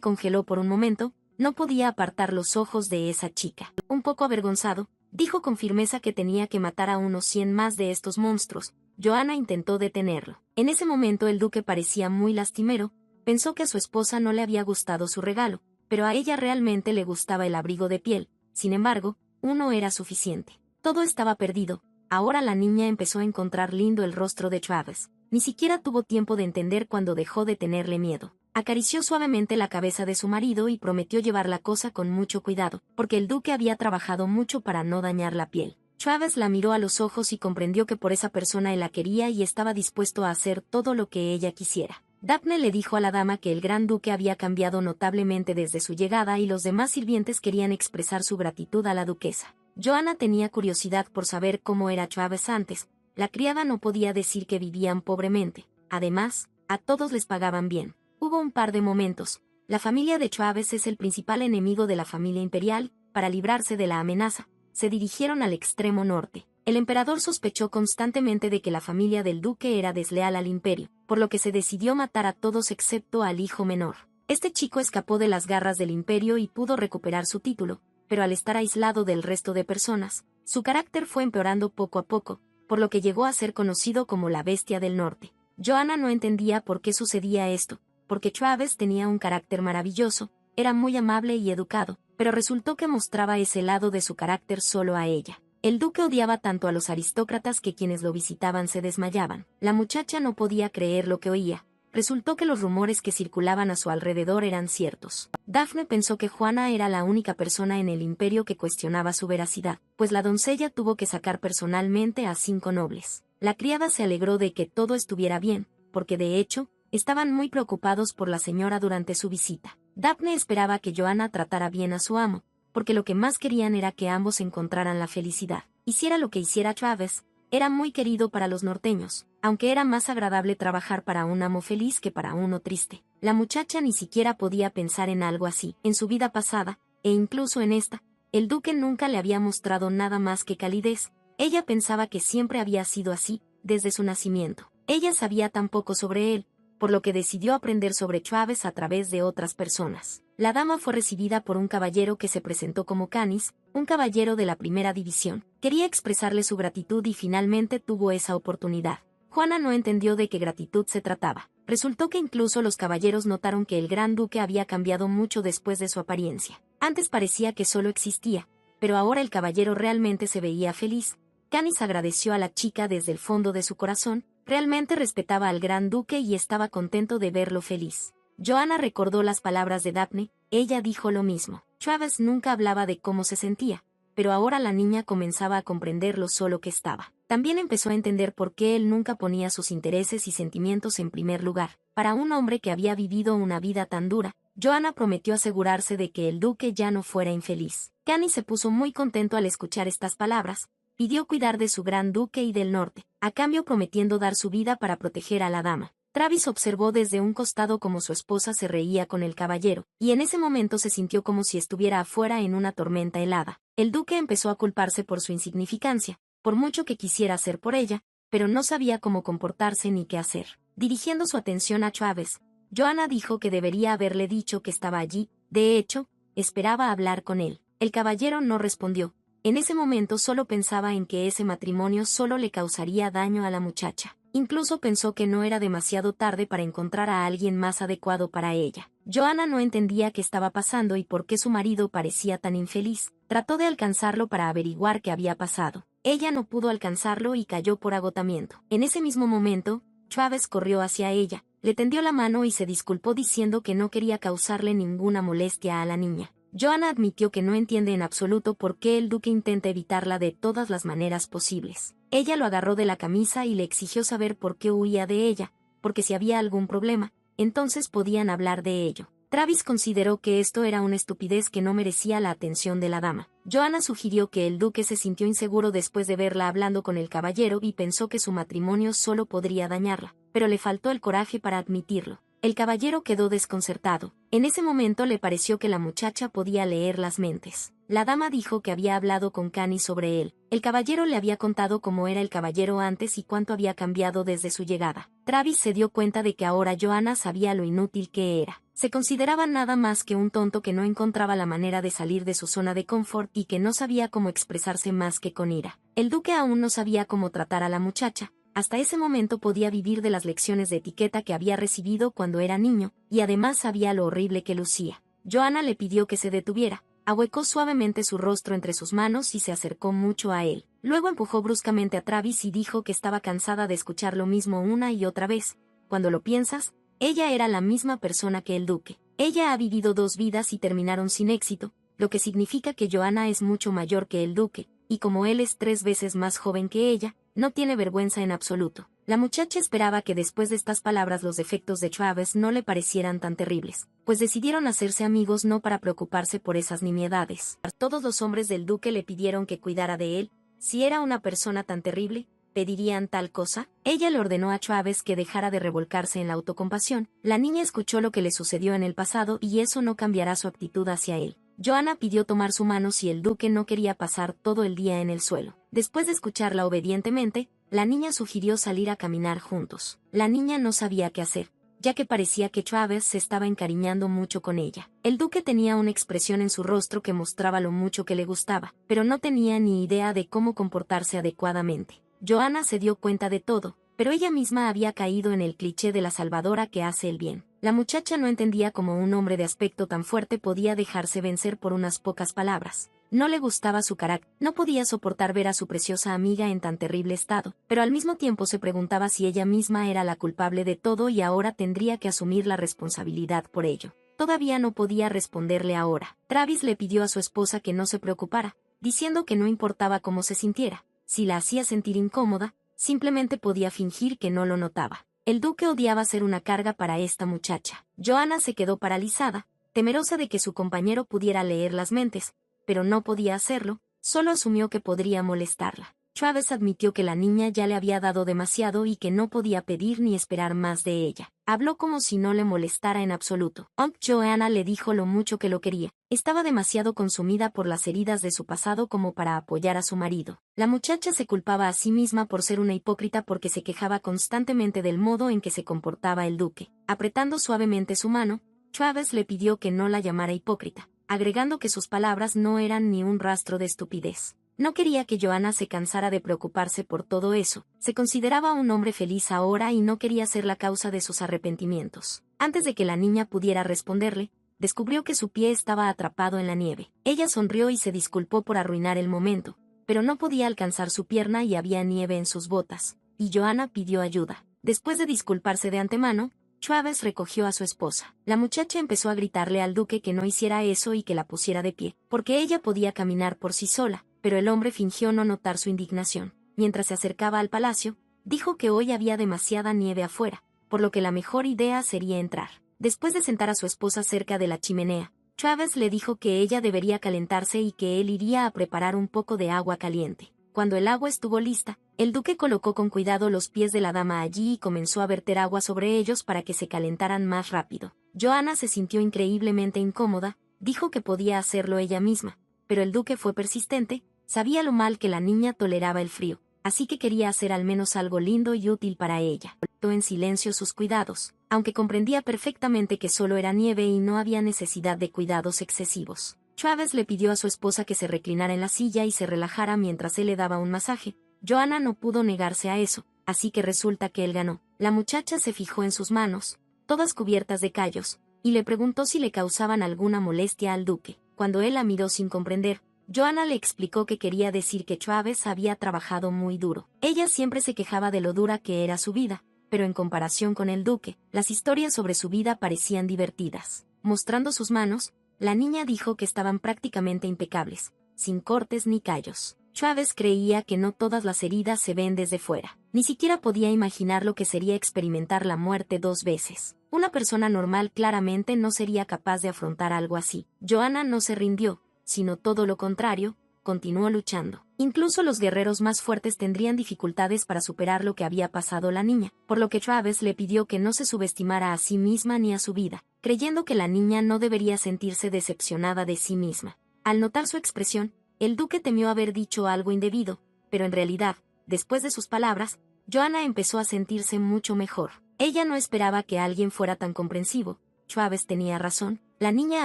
congeló por un momento, no podía apartar los ojos de esa chica. Un poco avergonzado, dijo con firmeza que tenía que matar a unos 100 más de estos monstruos. Joanna intentó detenerlo. En ese momento el duque parecía muy lastimero, pensó que a su esposa no le había gustado su regalo, pero a ella realmente le gustaba el abrigo de piel. Sin embargo, uno era suficiente. Todo estaba perdido. Ahora la niña empezó a encontrar lindo el rostro de Travis. Ni siquiera tuvo tiempo de entender cuando dejó de tenerle miedo. Acarició suavemente la cabeza de su marido y prometió llevar la cosa con mucho cuidado, porque el duque había trabajado mucho para no dañar la piel. Travis la miró a los ojos y comprendió que por esa persona él la quería y estaba dispuesto a hacer todo lo que ella quisiera. Daphne le dijo a la dama que el gran duque había cambiado notablemente desde su llegada y los demás sirvientes querían expresar su gratitud a la duquesa. Joanna tenía curiosidad por saber cómo era Travis antes. La criada no podía decir que vivían pobremente. Además, a todos les pagaban bien. Hubo un par de momentos. La familia de Travis es el principal enemigo de la familia imperial. Para librarse de la amenaza, se dirigieron al extremo norte. El emperador sospechó constantemente de que la familia del duque era desleal al imperio, por lo que se decidió matar a todos excepto al hijo menor. Este chico escapó de las garras del imperio y pudo recuperar su título, pero al estar aislado del resto de personas, su carácter fue empeorando poco a poco, por lo que llegó a ser conocido como la Bestia del Norte. Joanna no entendía por qué sucedía esto, porque Travis tenía un carácter maravilloso, era muy amable y educado, pero resultó que mostraba ese lado de su carácter solo a ella. El duque odiaba tanto a los aristócratas que quienes lo visitaban se desmayaban. La muchacha no podía creer lo que oía. Resultó que los rumores que circulaban a su alrededor eran ciertos. Daphne pensó que Juana era la única persona en el imperio que cuestionaba su veracidad, pues la doncella tuvo que sacar personalmente a 5 nobles. La criada se alegró de que todo estuviera bien, porque de hecho, estaban muy preocupados por la señora durante su visita. Daphne esperaba que Joanna tratara bien a su amo, porque lo que más querían era que ambos encontraran la felicidad. Hiciera lo que hiciera Travis, era muy querido para los norteños, aunque era más agradable trabajar para un amo feliz que para uno triste. La muchacha ni siquiera podía pensar en algo así. En su vida pasada, e incluso en esta, el duque nunca le había mostrado nada más que calidez. Ella pensaba que siempre había sido así, desde su nacimiento. Ella sabía tan poco sobre él, por lo que decidió aprender sobre Travis a través de otras personas. La dama fue recibida por un caballero que se presentó como Canis, un caballero de la primera división. Quería expresarle su gratitud y finalmente tuvo esa oportunidad. Juana no entendió de qué gratitud se trataba. Resultó que incluso los caballeros notaron que el gran duque había cambiado mucho después de su apariencia. Antes parecía que solo existía, pero ahora el caballero realmente se veía feliz. Canis agradeció a la chica desde el fondo de su corazón, realmente respetaba al gran duque y estaba contento de verlo feliz. Joanna recordó las palabras de Daphne, ella dijo lo mismo. Travis nunca hablaba de cómo se sentía, pero ahora la niña comenzaba a comprender lo solo que estaba. También empezó a entender por qué él nunca ponía sus intereses y sentimientos en primer lugar. Para un hombre que había vivido una vida tan dura, Joanna prometió asegurarse de que el duque ya no fuera infeliz. Canis se puso muy contento al escuchar estas palabras. Pidió cuidar de su gran duque y del norte, a cambio prometiendo dar su vida para proteger a la dama. Travis observó desde un costado cómo su esposa se reía con el caballero, y en ese momento se sintió como si estuviera afuera en una tormenta helada. El duque empezó a culparse por su insignificancia, por mucho que quisiera hacer por ella, pero no sabía cómo comportarse ni qué hacer. Dirigiendo su atención a Travis, Joanna dijo que debería haberle dicho que estaba allí, de hecho, esperaba hablar con él. El caballero no respondió. En ese momento solo pensaba en que ese matrimonio solo le causaría daño a la muchacha. Incluso pensó que no era demasiado tarde para encontrar a alguien más adecuado para ella. Joanna no entendía qué estaba pasando y por qué su marido parecía tan infeliz. Trató de alcanzarlo para averiguar qué había pasado. Ella no pudo alcanzarlo y cayó por agotamiento. En ese mismo momento, Travis corrió hacia ella, le tendió la mano y se disculpó diciendo que no quería causarle ninguna molestia a la niña. Joanna admitió que no entiende en absoluto por qué el duque intenta evitarla de todas las maneras posibles. Ella lo agarró de la camisa y le exigió saber por qué huía de ella, porque si había algún problema, entonces podían hablar de ello. Travis consideró que esto era una estupidez que no merecía la atención de la dama. Joanna sugirió que el duque se sintió inseguro después de verla hablando con el caballero y pensó que su matrimonio solo podría dañarla, pero le faltó el coraje para admitirlo. El caballero quedó desconcertado. En ese momento le pareció que la muchacha podía leer las mentes. La dama dijo que había hablado con Cani sobre él. El caballero le había contado cómo era el caballero antes y cuánto había cambiado desde su llegada. Travis se dio cuenta de que ahora Joanna sabía lo inútil que era. Se consideraba nada más que un tonto que no encontraba la manera de salir de su zona de confort y que no sabía cómo expresarse más que con ira. El duque aún no sabía cómo tratar a la muchacha. Hasta ese momento podía vivir de las lecciones de etiqueta que había recibido cuando era niño, y además sabía lo horrible que lucía. Joanna le pidió que se detuviera, ahuecó suavemente su rostro entre sus manos y se acercó mucho a él. Luego empujó bruscamente a Travis y dijo que estaba cansada de escuchar lo mismo una y otra vez. Cuando lo piensas, ella era la misma persona que el duque. Ella ha vivido 2 vidas y terminaron sin éxito, lo que significa que Joanna es mucho mayor que el duque, y como él es 3 veces más joven que ella, no tiene vergüenza en absoluto. La muchacha esperaba que después de estas palabras los defectos de Travis no le parecieran tan terribles, pues decidieron hacerse amigos no para preocuparse por esas nimiedades. Todos los hombres del duque le pidieron que cuidara de él. Si era una persona tan terrible, ¿pedirían tal cosa? Ella le ordenó a Travis que dejara de revolcarse en la autocompasión. La niña escuchó lo que le sucedió en el pasado y eso no cambiará su actitud hacia él. Joanna pidió tomar su mano si el duque no quería pasar todo el día en el suelo. Después de escucharla obedientemente, la niña sugirió salir a caminar juntos. La niña no sabía qué hacer, ya que parecía que Travis se estaba encariñando mucho con ella. El duque tenía una expresión en su rostro que mostraba lo mucho que le gustaba, pero no tenía ni idea de cómo comportarse adecuadamente. Joanna se dio cuenta de todo, pero ella misma había caído en el cliché de la salvadora que hace el bien. La muchacha no entendía cómo un hombre de aspecto tan fuerte podía dejarse vencer por unas pocas palabras. No le gustaba su carácter, no podía soportar ver a su preciosa amiga en tan terrible estado, pero al mismo tiempo se preguntaba si ella misma era la culpable de todo y ahora tendría que asumir la responsabilidad por ello. Todavía no podía responderle ahora. Travis le pidió a su esposa que no se preocupara, diciendo que no importaba cómo se sintiera. Si la hacía sentir incómoda, simplemente podía fingir que no lo notaba. El duque odiaba ser una carga para esta muchacha. Joanna se quedó paralizada, temerosa de que su compañero pudiera leer las mentes, pero no podía hacerlo, solo asumió que podría molestarla. Travis admitió que la niña ya le había dado demasiado y que no podía pedir ni esperar más de ella. Habló como si no le molestara en absoluto. Joanna le dijo lo mucho que lo quería. Estaba demasiado consumida por las heridas de su pasado como para apoyar a su marido. La muchacha se culpaba a sí misma por ser una hipócrita porque se quejaba constantemente del modo en que se comportaba el duque. Apretando suavemente su mano, Travis le pidió que no la llamara hipócrita, agregando que sus palabras no eran ni un rastro de estupidez. No quería que Joanna se cansara de preocuparse por todo eso. Se consideraba un hombre feliz ahora y no quería ser la causa de sus arrepentimientos. Antes de que la niña pudiera responderle, descubrió que su pie estaba atrapado en la nieve. Ella sonrió y se disculpó por arruinar el momento, pero no podía alcanzar su pierna y había nieve en sus botas, y Joanna pidió ayuda. Después de disculparse de antemano, Travis recogió a su esposa. La muchacha empezó a gritarle al duque que no hiciera eso y que la pusiera de pie, porque ella podía caminar por sí sola, pero el hombre fingió no notar su indignación. Mientras se acercaba al palacio, dijo que hoy había demasiada nieve afuera, por lo que la mejor idea sería entrar. Después de sentar a su esposa cerca de la chimenea, Travis le dijo que ella debería calentarse y que él iría a preparar un poco de agua caliente. Cuando el agua estuvo lista, el duque colocó con cuidado los pies de la dama allí y comenzó a verter agua sobre ellos para que se calentaran más rápido. Joanna se sintió increíblemente incómoda, dijo que podía hacerlo ella misma, pero el duque fue persistente, sabía lo mal que la niña toleraba el frío, así que quería hacer al menos algo lindo y útil para ella. Toleró en silencio sus cuidados, aunque comprendía perfectamente que solo era nieve y no había necesidad de cuidados excesivos. Travis le pidió a su esposa que se reclinara en la silla y se relajara mientras él le daba un masaje. Joanna no pudo negarse a eso, así que resulta que él ganó. La muchacha se fijó en sus manos, todas cubiertas de callos, y le preguntó si le causaban alguna molestia al duque. Cuando él la miró sin comprender, Joanna le explicó que quería decir que Travis había trabajado muy duro. Ella siempre se quejaba de lo dura que era su vida, pero en comparación con el duque, las historias sobre su vida parecían divertidas. Mostrando sus manos, La niña dijo que estaban prácticamente impecables, sin cortes ni callos. Travis creía que no todas las heridas se ven desde fuera. Ni siquiera podía imaginar lo que sería experimentar la muerte 2 veces. Una persona normal claramente no sería capaz de afrontar algo así. Joanna no se rindió, sino todo lo contrario, continuó luchando. Incluso los guerreros más fuertes tendrían dificultades para superar lo que había pasado la niña, por lo que Travis le pidió que no se subestimara a sí misma ni a su vida, creyendo que la niña no debería sentirse decepcionada de sí misma. Al notar su expresión, el duque temió haber dicho algo indebido, pero en realidad, después de sus palabras, Joanna empezó a sentirse mucho mejor. Ella no esperaba que alguien fuera tan comprensivo. Travis tenía razón, la niña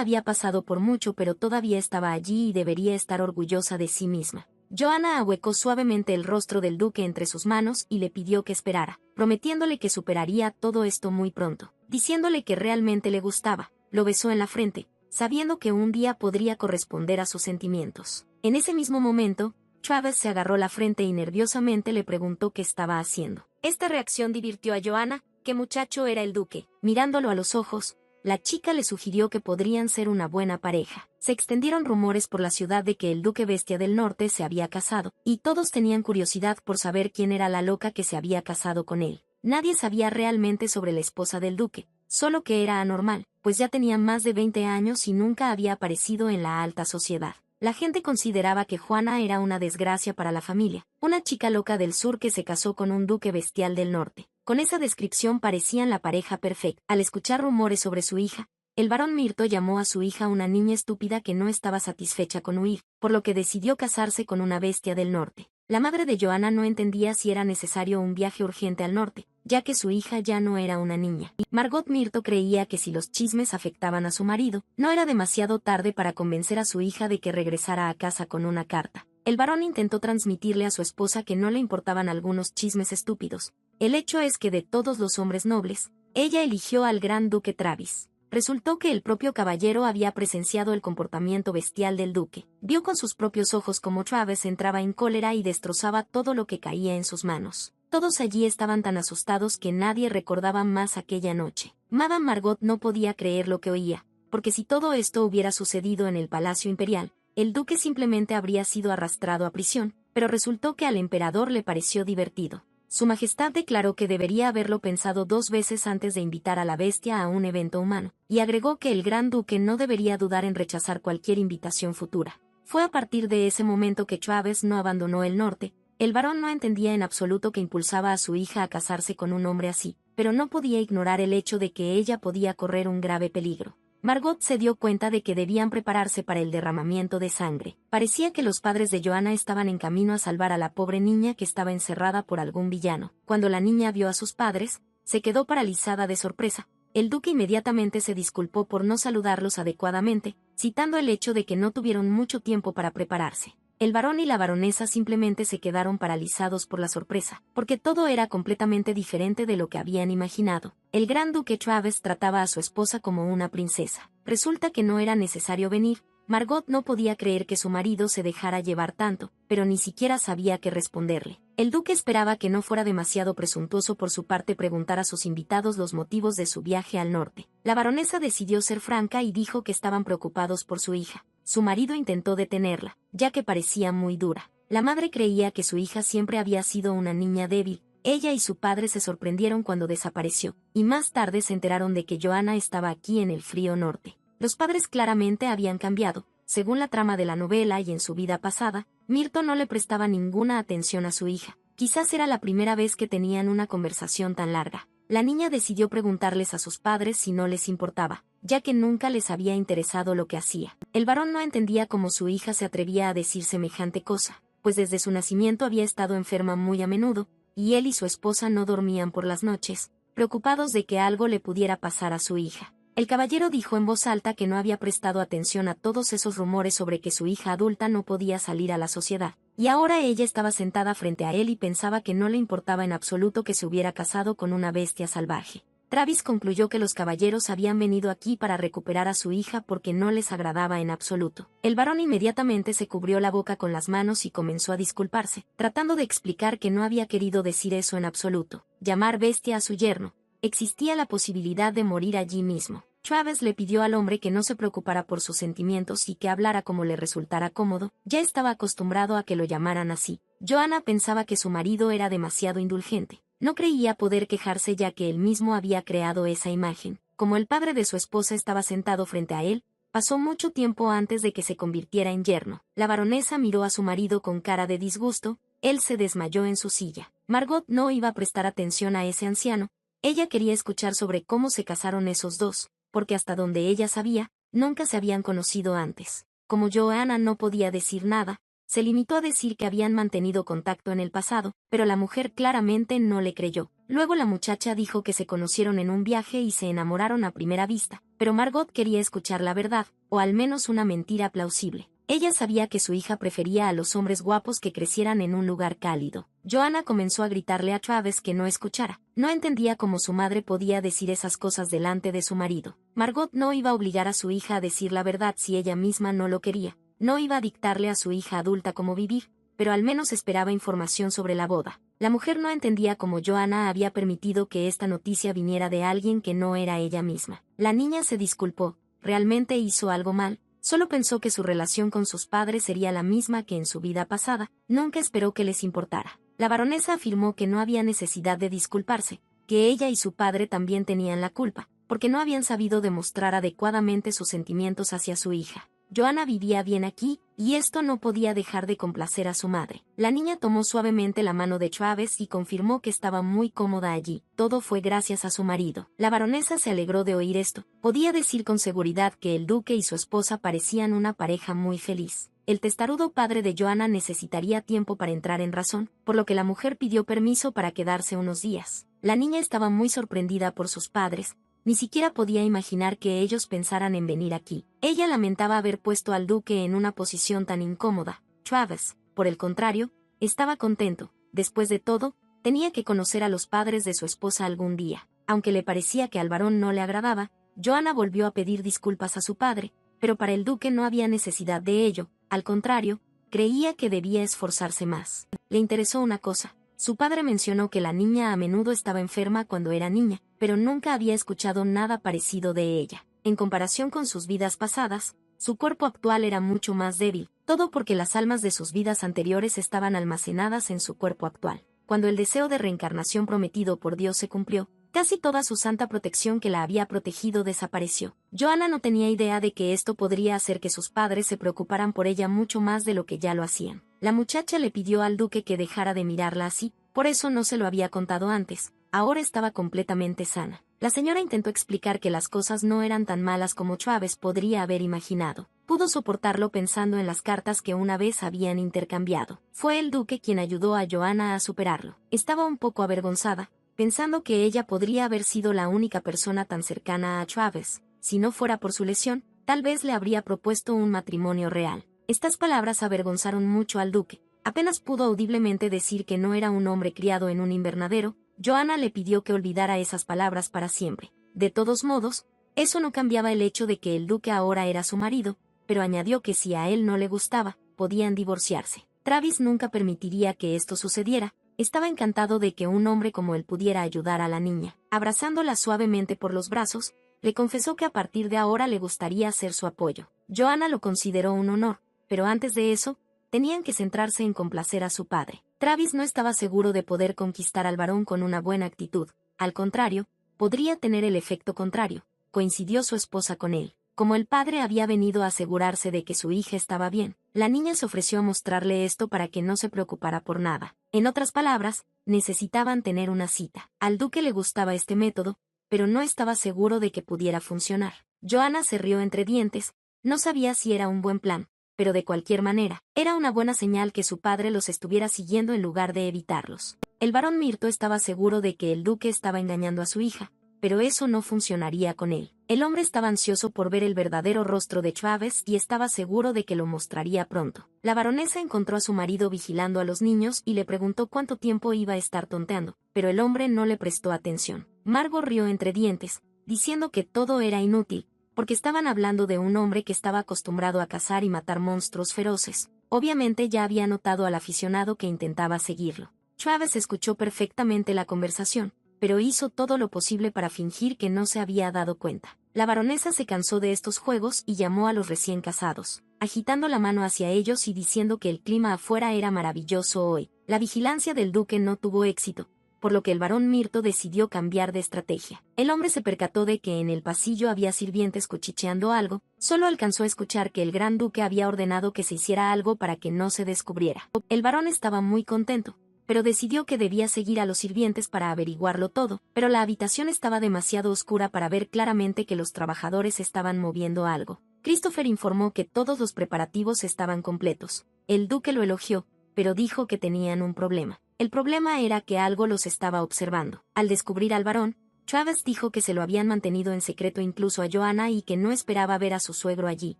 había pasado por mucho pero todavía estaba allí y debería estar orgullosa de sí misma. Joanna ahuecó suavemente el rostro del duque entre sus manos y le pidió que esperara, prometiéndole que superaría todo esto muy pronto, diciéndole que realmente le gustaba. Lo besó en la frente, sabiendo que un día podría corresponder a sus sentimientos. En ese mismo momento, Travis se agarró la frente y nerviosamente le preguntó qué estaba haciendo. Esta reacción divirtió a Joanna. ¿Qué muchacho era el duque? Mirándolo a los ojos, la chica le sugirió que podrían ser una buena pareja. Se extendieron rumores por la ciudad de que el duque Bestia del Norte se había casado, y todos tenían curiosidad por saber quién era la loca que se había casado con él. Nadie sabía realmente sobre la esposa del duque, solo que era anormal, pues ya tenía más de 20 años y nunca había aparecido en la alta sociedad. La gente consideraba que Juana era una desgracia para la familia, una chica loca del sur que se casó con un duque bestial del norte. Con esa descripción parecían la pareja perfecta. Al escuchar rumores sobre su hija, el barón Mirto llamó a su hija una niña estúpida que no estaba satisfecha con huir, por lo que decidió casarse con una bestia del norte. La madre de Joanna no entendía si era necesario un viaje urgente al norte, ya que su hija ya no era una niña. Margot Mirto creía que si los chismes afectaban a su marido, no era demasiado tarde para convencer a su hija de que regresara a casa con una carta. El barón intentó transmitirle a su esposa que no le importaban algunos chismes estúpidos. El hecho es que de todos los hombres nobles, ella eligió al gran duque Travis. Resultó que el propio caballero había presenciado el comportamiento bestial del duque. Vio con sus propios ojos cómo Travis entraba en cólera y destrozaba todo lo que caía en sus manos. Todos allí estaban tan asustados que nadie recordaba más aquella noche. Madame Margot no podía creer lo que oía, porque si todo esto hubiera sucedido en el Palacio Imperial, el duque simplemente habría sido arrastrado a prisión, pero resultó que al emperador le pareció divertido. Su Majestad declaró que debería haberlo pensado 2 veces antes de invitar a la bestia a un evento humano, y agregó que el gran duque no debería dudar en rechazar cualquier invitación futura. Fue a partir de ese momento que Travis no abandonó el norte. El barón no entendía en absoluto que impulsaba a su hija a casarse con un hombre así, pero no podía ignorar el hecho de que ella podía correr un grave peligro. Margot se dio cuenta de que debían prepararse para el derramamiento de sangre. Parecía que los padres de Joanna estaban en camino a salvar a la pobre niña que estaba encerrada por algún villano. Cuando la niña vio a sus padres, se quedó paralizada de sorpresa. El duque inmediatamente se disculpó por no saludarlos adecuadamente, citando el hecho de que no tuvieron mucho tiempo para prepararse. El barón y la baronesa simplemente se quedaron paralizados por la sorpresa, porque todo era completamente diferente de lo que habían imaginado. El gran duque Travis trataba a su esposa como una princesa. Resulta que no era necesario venir. Margot no podía creer que su marido se dejara llevar tanto, pero ni siquiera sabía qué responderle. El duque esperaba que no fuera demasiado presuntuoso por su parte preguntar a sus invitados los motivos de su viaje al norte. La baronesa decidió ser franca y dijo que estaban preocupados por su hija. Su marido intentó detenerla, ya que parecía muy dura. La madre creía que su hija siempre había sido una niña débil. Ella y su padre se sorprendieron cuando desapareció, y más tarde se enteraron de que Joanna estaba aquí en el frío norte. Los padres claramente habían cambiado. Según la trama de la novela y en su vida pasada, Mirto no le prestaba ninguna atención a su hija. Quizás era la primera vez que tenían una conversación tan larga. La niña decidió preguntarles a sus padres si no les importaba, ya que nunca les había interesado lo que hacía. El barón no entendía cómo su hija se atrevía a decir semejante cosa, pues desde su nacimiento había estado enferma muy a menudo, y él y su esposa no dormían por las noches, preocupados de que algo le pudiera pasar a su hija. El caballero dijo en voz alta que no había prestado atención a todos esos rumores sobre que su hija adulta no podía salir a la sociedad, y ahora ella estaba sentada frente a él y pensaba que no le importaba en absoluto que se hubiera casado con una bestia salvaje. Travis concluyó que los caballeros habían venido aquí para recuperar a su hija porque no les agradaba en absoluto. El barón inmediatamente se cubrió la boca con las manos y comenzó a disculparse, tratando de explicar que no había querido decir eso en absoluto. Llamar bestia a su yerno. Existía la posibilidad de morir allí mismo. Travis le pidió al hombre que no se preocupara por sus sentimientos y que hablara como le resultara cómodo, ya estaba acostumbrado a que lo llamaran así. Joanna pensaba que su marido era demasiado indulgente. No creía poder quejarse ya que él mismo había creado esa imagen. Como el padre de su esposa estaba sentado frente a él, pasó mucho tiempo antes de que se convirtiera en yerno. La baronesa miró a su marido con cara de disgusto, él se desmayó en su silla. Margot no iba a prestar atención a ese anciano, ella quería escuchar sobre cómo se casaron esos dos, porque hasta donde ella sabía, nunca se habían conocido antes. Como Joanna no podía decir nada, se limitó a decir que habían mantenido contacto en el pasado, pero la mujer claramente no le creyó. Luego la muchacha dijo que se conocieron en un viaje y se enamoraron a primera vista, pero Margot quería escuchar la verdad, o al menos una mentira plausible. Ella sabía que su hija prefería a los hombres guapos que crecieran en un lugar cálido. Joanna comenzó a gritarle a Travis que no escuchara. No entendía cómo su madre podía decir esas cosas delante de su marido. Margot no iba a obligar a su hija a decir la verdad si ella misma no lo quería. No iba a dictarle a su hija adulta cómo vivir, pero al menos esperaba información sobre la boda. La mujer no entendía cómo Joanna había permitido que esta noticia viniera de alguien que no era ella misma. La niña se disculpó, realmente hizo algo mal. Solo pensó que su relación con sus padres sería la misma que en su vida pasada, nunca esperó que les importara. La baronesa afirmó que no había necesidad de disculparse, que ella y su padre también tenían la culpa, porque no habían sabido demostrar adecuadamente sus sentimientos hacia su hija. Joanna vivía bien aquí, y esto no podía dejar de complacer a su madre. La niña tomó suavemente la mano de Travis y confirmó que estaba muy cómoda allí. Todo fue gracias a su marido. La baronesa se alegró de oír esto. Podía decir con seguridad que el duque y su esposa parecían una pareja muy feliz. El testarudo padre de Joanna necesitaría tiempo para entrar en razón, por lo que la mujer pidió permiso para quedarse unos días. La niña estaba muy sorprendida por sus padres. Ni siquiera podía imaginar que ellos pensaran en venir aquí. Ella lamentaba haber puesto al duque en una posición tan incómoda. Travis, por el contrario, estaba contento. Después de todo, tenía que conocer a los padres de su esposa algún día. Aunque le parecía que al varón no le agradaba, Joanna volvió a pedir disculpas a su padre, pero para el duque no había necesidad de ello. Al contrario, creía que debía esforzarse más. Le interesó una cosa. Su padre mencionó que la niña a menudo estaba enferma cuando era niña, pero nunca había escuchado nada parecido de ella. En comparación con sus vidas pasadas, su cuerpo actual era mucho más débil, todo porque las almas de sus vidas anteriores estaban almacenadas en su cuerpo actual. Cuando el deseo de reencarnación prometido por Dios se cumplió, casi toda su santa protección que la había protegido desapareció. Joanna no tenía idea de que esto podría hacer que sus padres se preocuparan por ella mucho más de lo que ya lo hacían. La muchacha le pidió al duque que dejara de mirarla así, por eso no se lo había contado antes. Ahora estaba completamente sana. La señora intentó explicar que las cosas no eran tan malas como Travis podría haber imaginado. Pudo soportarlo pensando en las cartas que una vez habían intercambiado. Fue el duque quien ayudó a Joanna a superarlo. Estaba un poco avergonzada, pensando que ella podría haber sido la única persona tan cercana a Travis. Si no fuera por su lesión, tal vez le habría propuesto un matrimonio real. Estas palabras avergonzaron mucho al duque. Apenas pudo audiblemente decir que no era un hombre criado en un invernadero. Joanna le pidió que olvidara esas palabras para siempre. De todos modos, eso no cambiaba el hecho de que el duque ahora era su marido, pero añadió que si a él no le gustaba, podían divorciarse. Travis nunca permitiría que esto sucediera. Estaba encantado de que un hombre como él pudiera ayudar a la niña. Abrazándola suavemente por los brazos, le confesó que a partir de ahora le gustaría ser su apoyo. Joanna lo consideró un honor, pero antes de eso, tenían que centrarse en complacer a su padre. Travis no estaba seguro de poder conquistar al varón con una buena actitud. Al contrario, podría tener el efecto contrario. Coincidió su esposa con él. Como el padre había venido a asegurarse de que su hija estaba bien, la niña se ofreció a mostrarle esto para que no se preocupara por nada. En otras palabras, necesitaban tener una cita. Al duque le gustaba este método, pero no estaba seguro de que pudiera funcionar. Joanna se rió entre dientes, no sabía si era un buen plan, pero de cualquier manera, era una buena señal que su padre los estuviera siguiendo en lugar de evitarlos. El barón Mirto estaba seguro de que el duque estaba engañando a su hija, pero eso no funcionaría con él. El hombre estaba ansioso por ver el verdadero rostro de Travis y estaba seguro de que lo mostraría pronto. La baronesa encontró a su marido vigilando a los niños y le preguntó cuánto tiempo iba a estar tonteando, pero el hombre no le prestó atención. Margot rió entre dientes, diciendo que todo era inútil, porque estaban hablando de un hombre que estaba acostumbrado a cazar y matar monstruos feroces. Obviamente ya había notado al aficionado que intentaba seguirlo. Travis escuchó perfectamente la conversación, pero hizo todo lo posible para fingir que no se había dado cuenta. La baronesa se cansó de estos juegos y llamó a los recién casados, agitando la mano hacia ellos y diciendo que el clima afuera era maravilloso hoy. La vigilancia del duque no tuvo éxito, por lo que el barón Mirto decidió cambiar de estrategia. El hombre se percató de que en el pasillo había sirvientes cuchicheando algo, solo alcanzó a escuchar que el gran duque había ordenado que se hiciera algo para que no se descubriera. El barón estaba muy contento, pero decidió que debía seguir a los sirvientes para averiguarlo todo, pero la habitación estaba demasiado oscura para ver claramente que los trabajadores estaban moviendo algo. Christopher informó que todos los preparativos estaban completos. El duque lo elogió, pero dijo que tenían un problema. El problema era que algo los estaba observando. Al descubrir al barón, Travis dijo que se lo habían mantenido en secreto incluso a Joanna y que no esperaba ver a su suegro allí.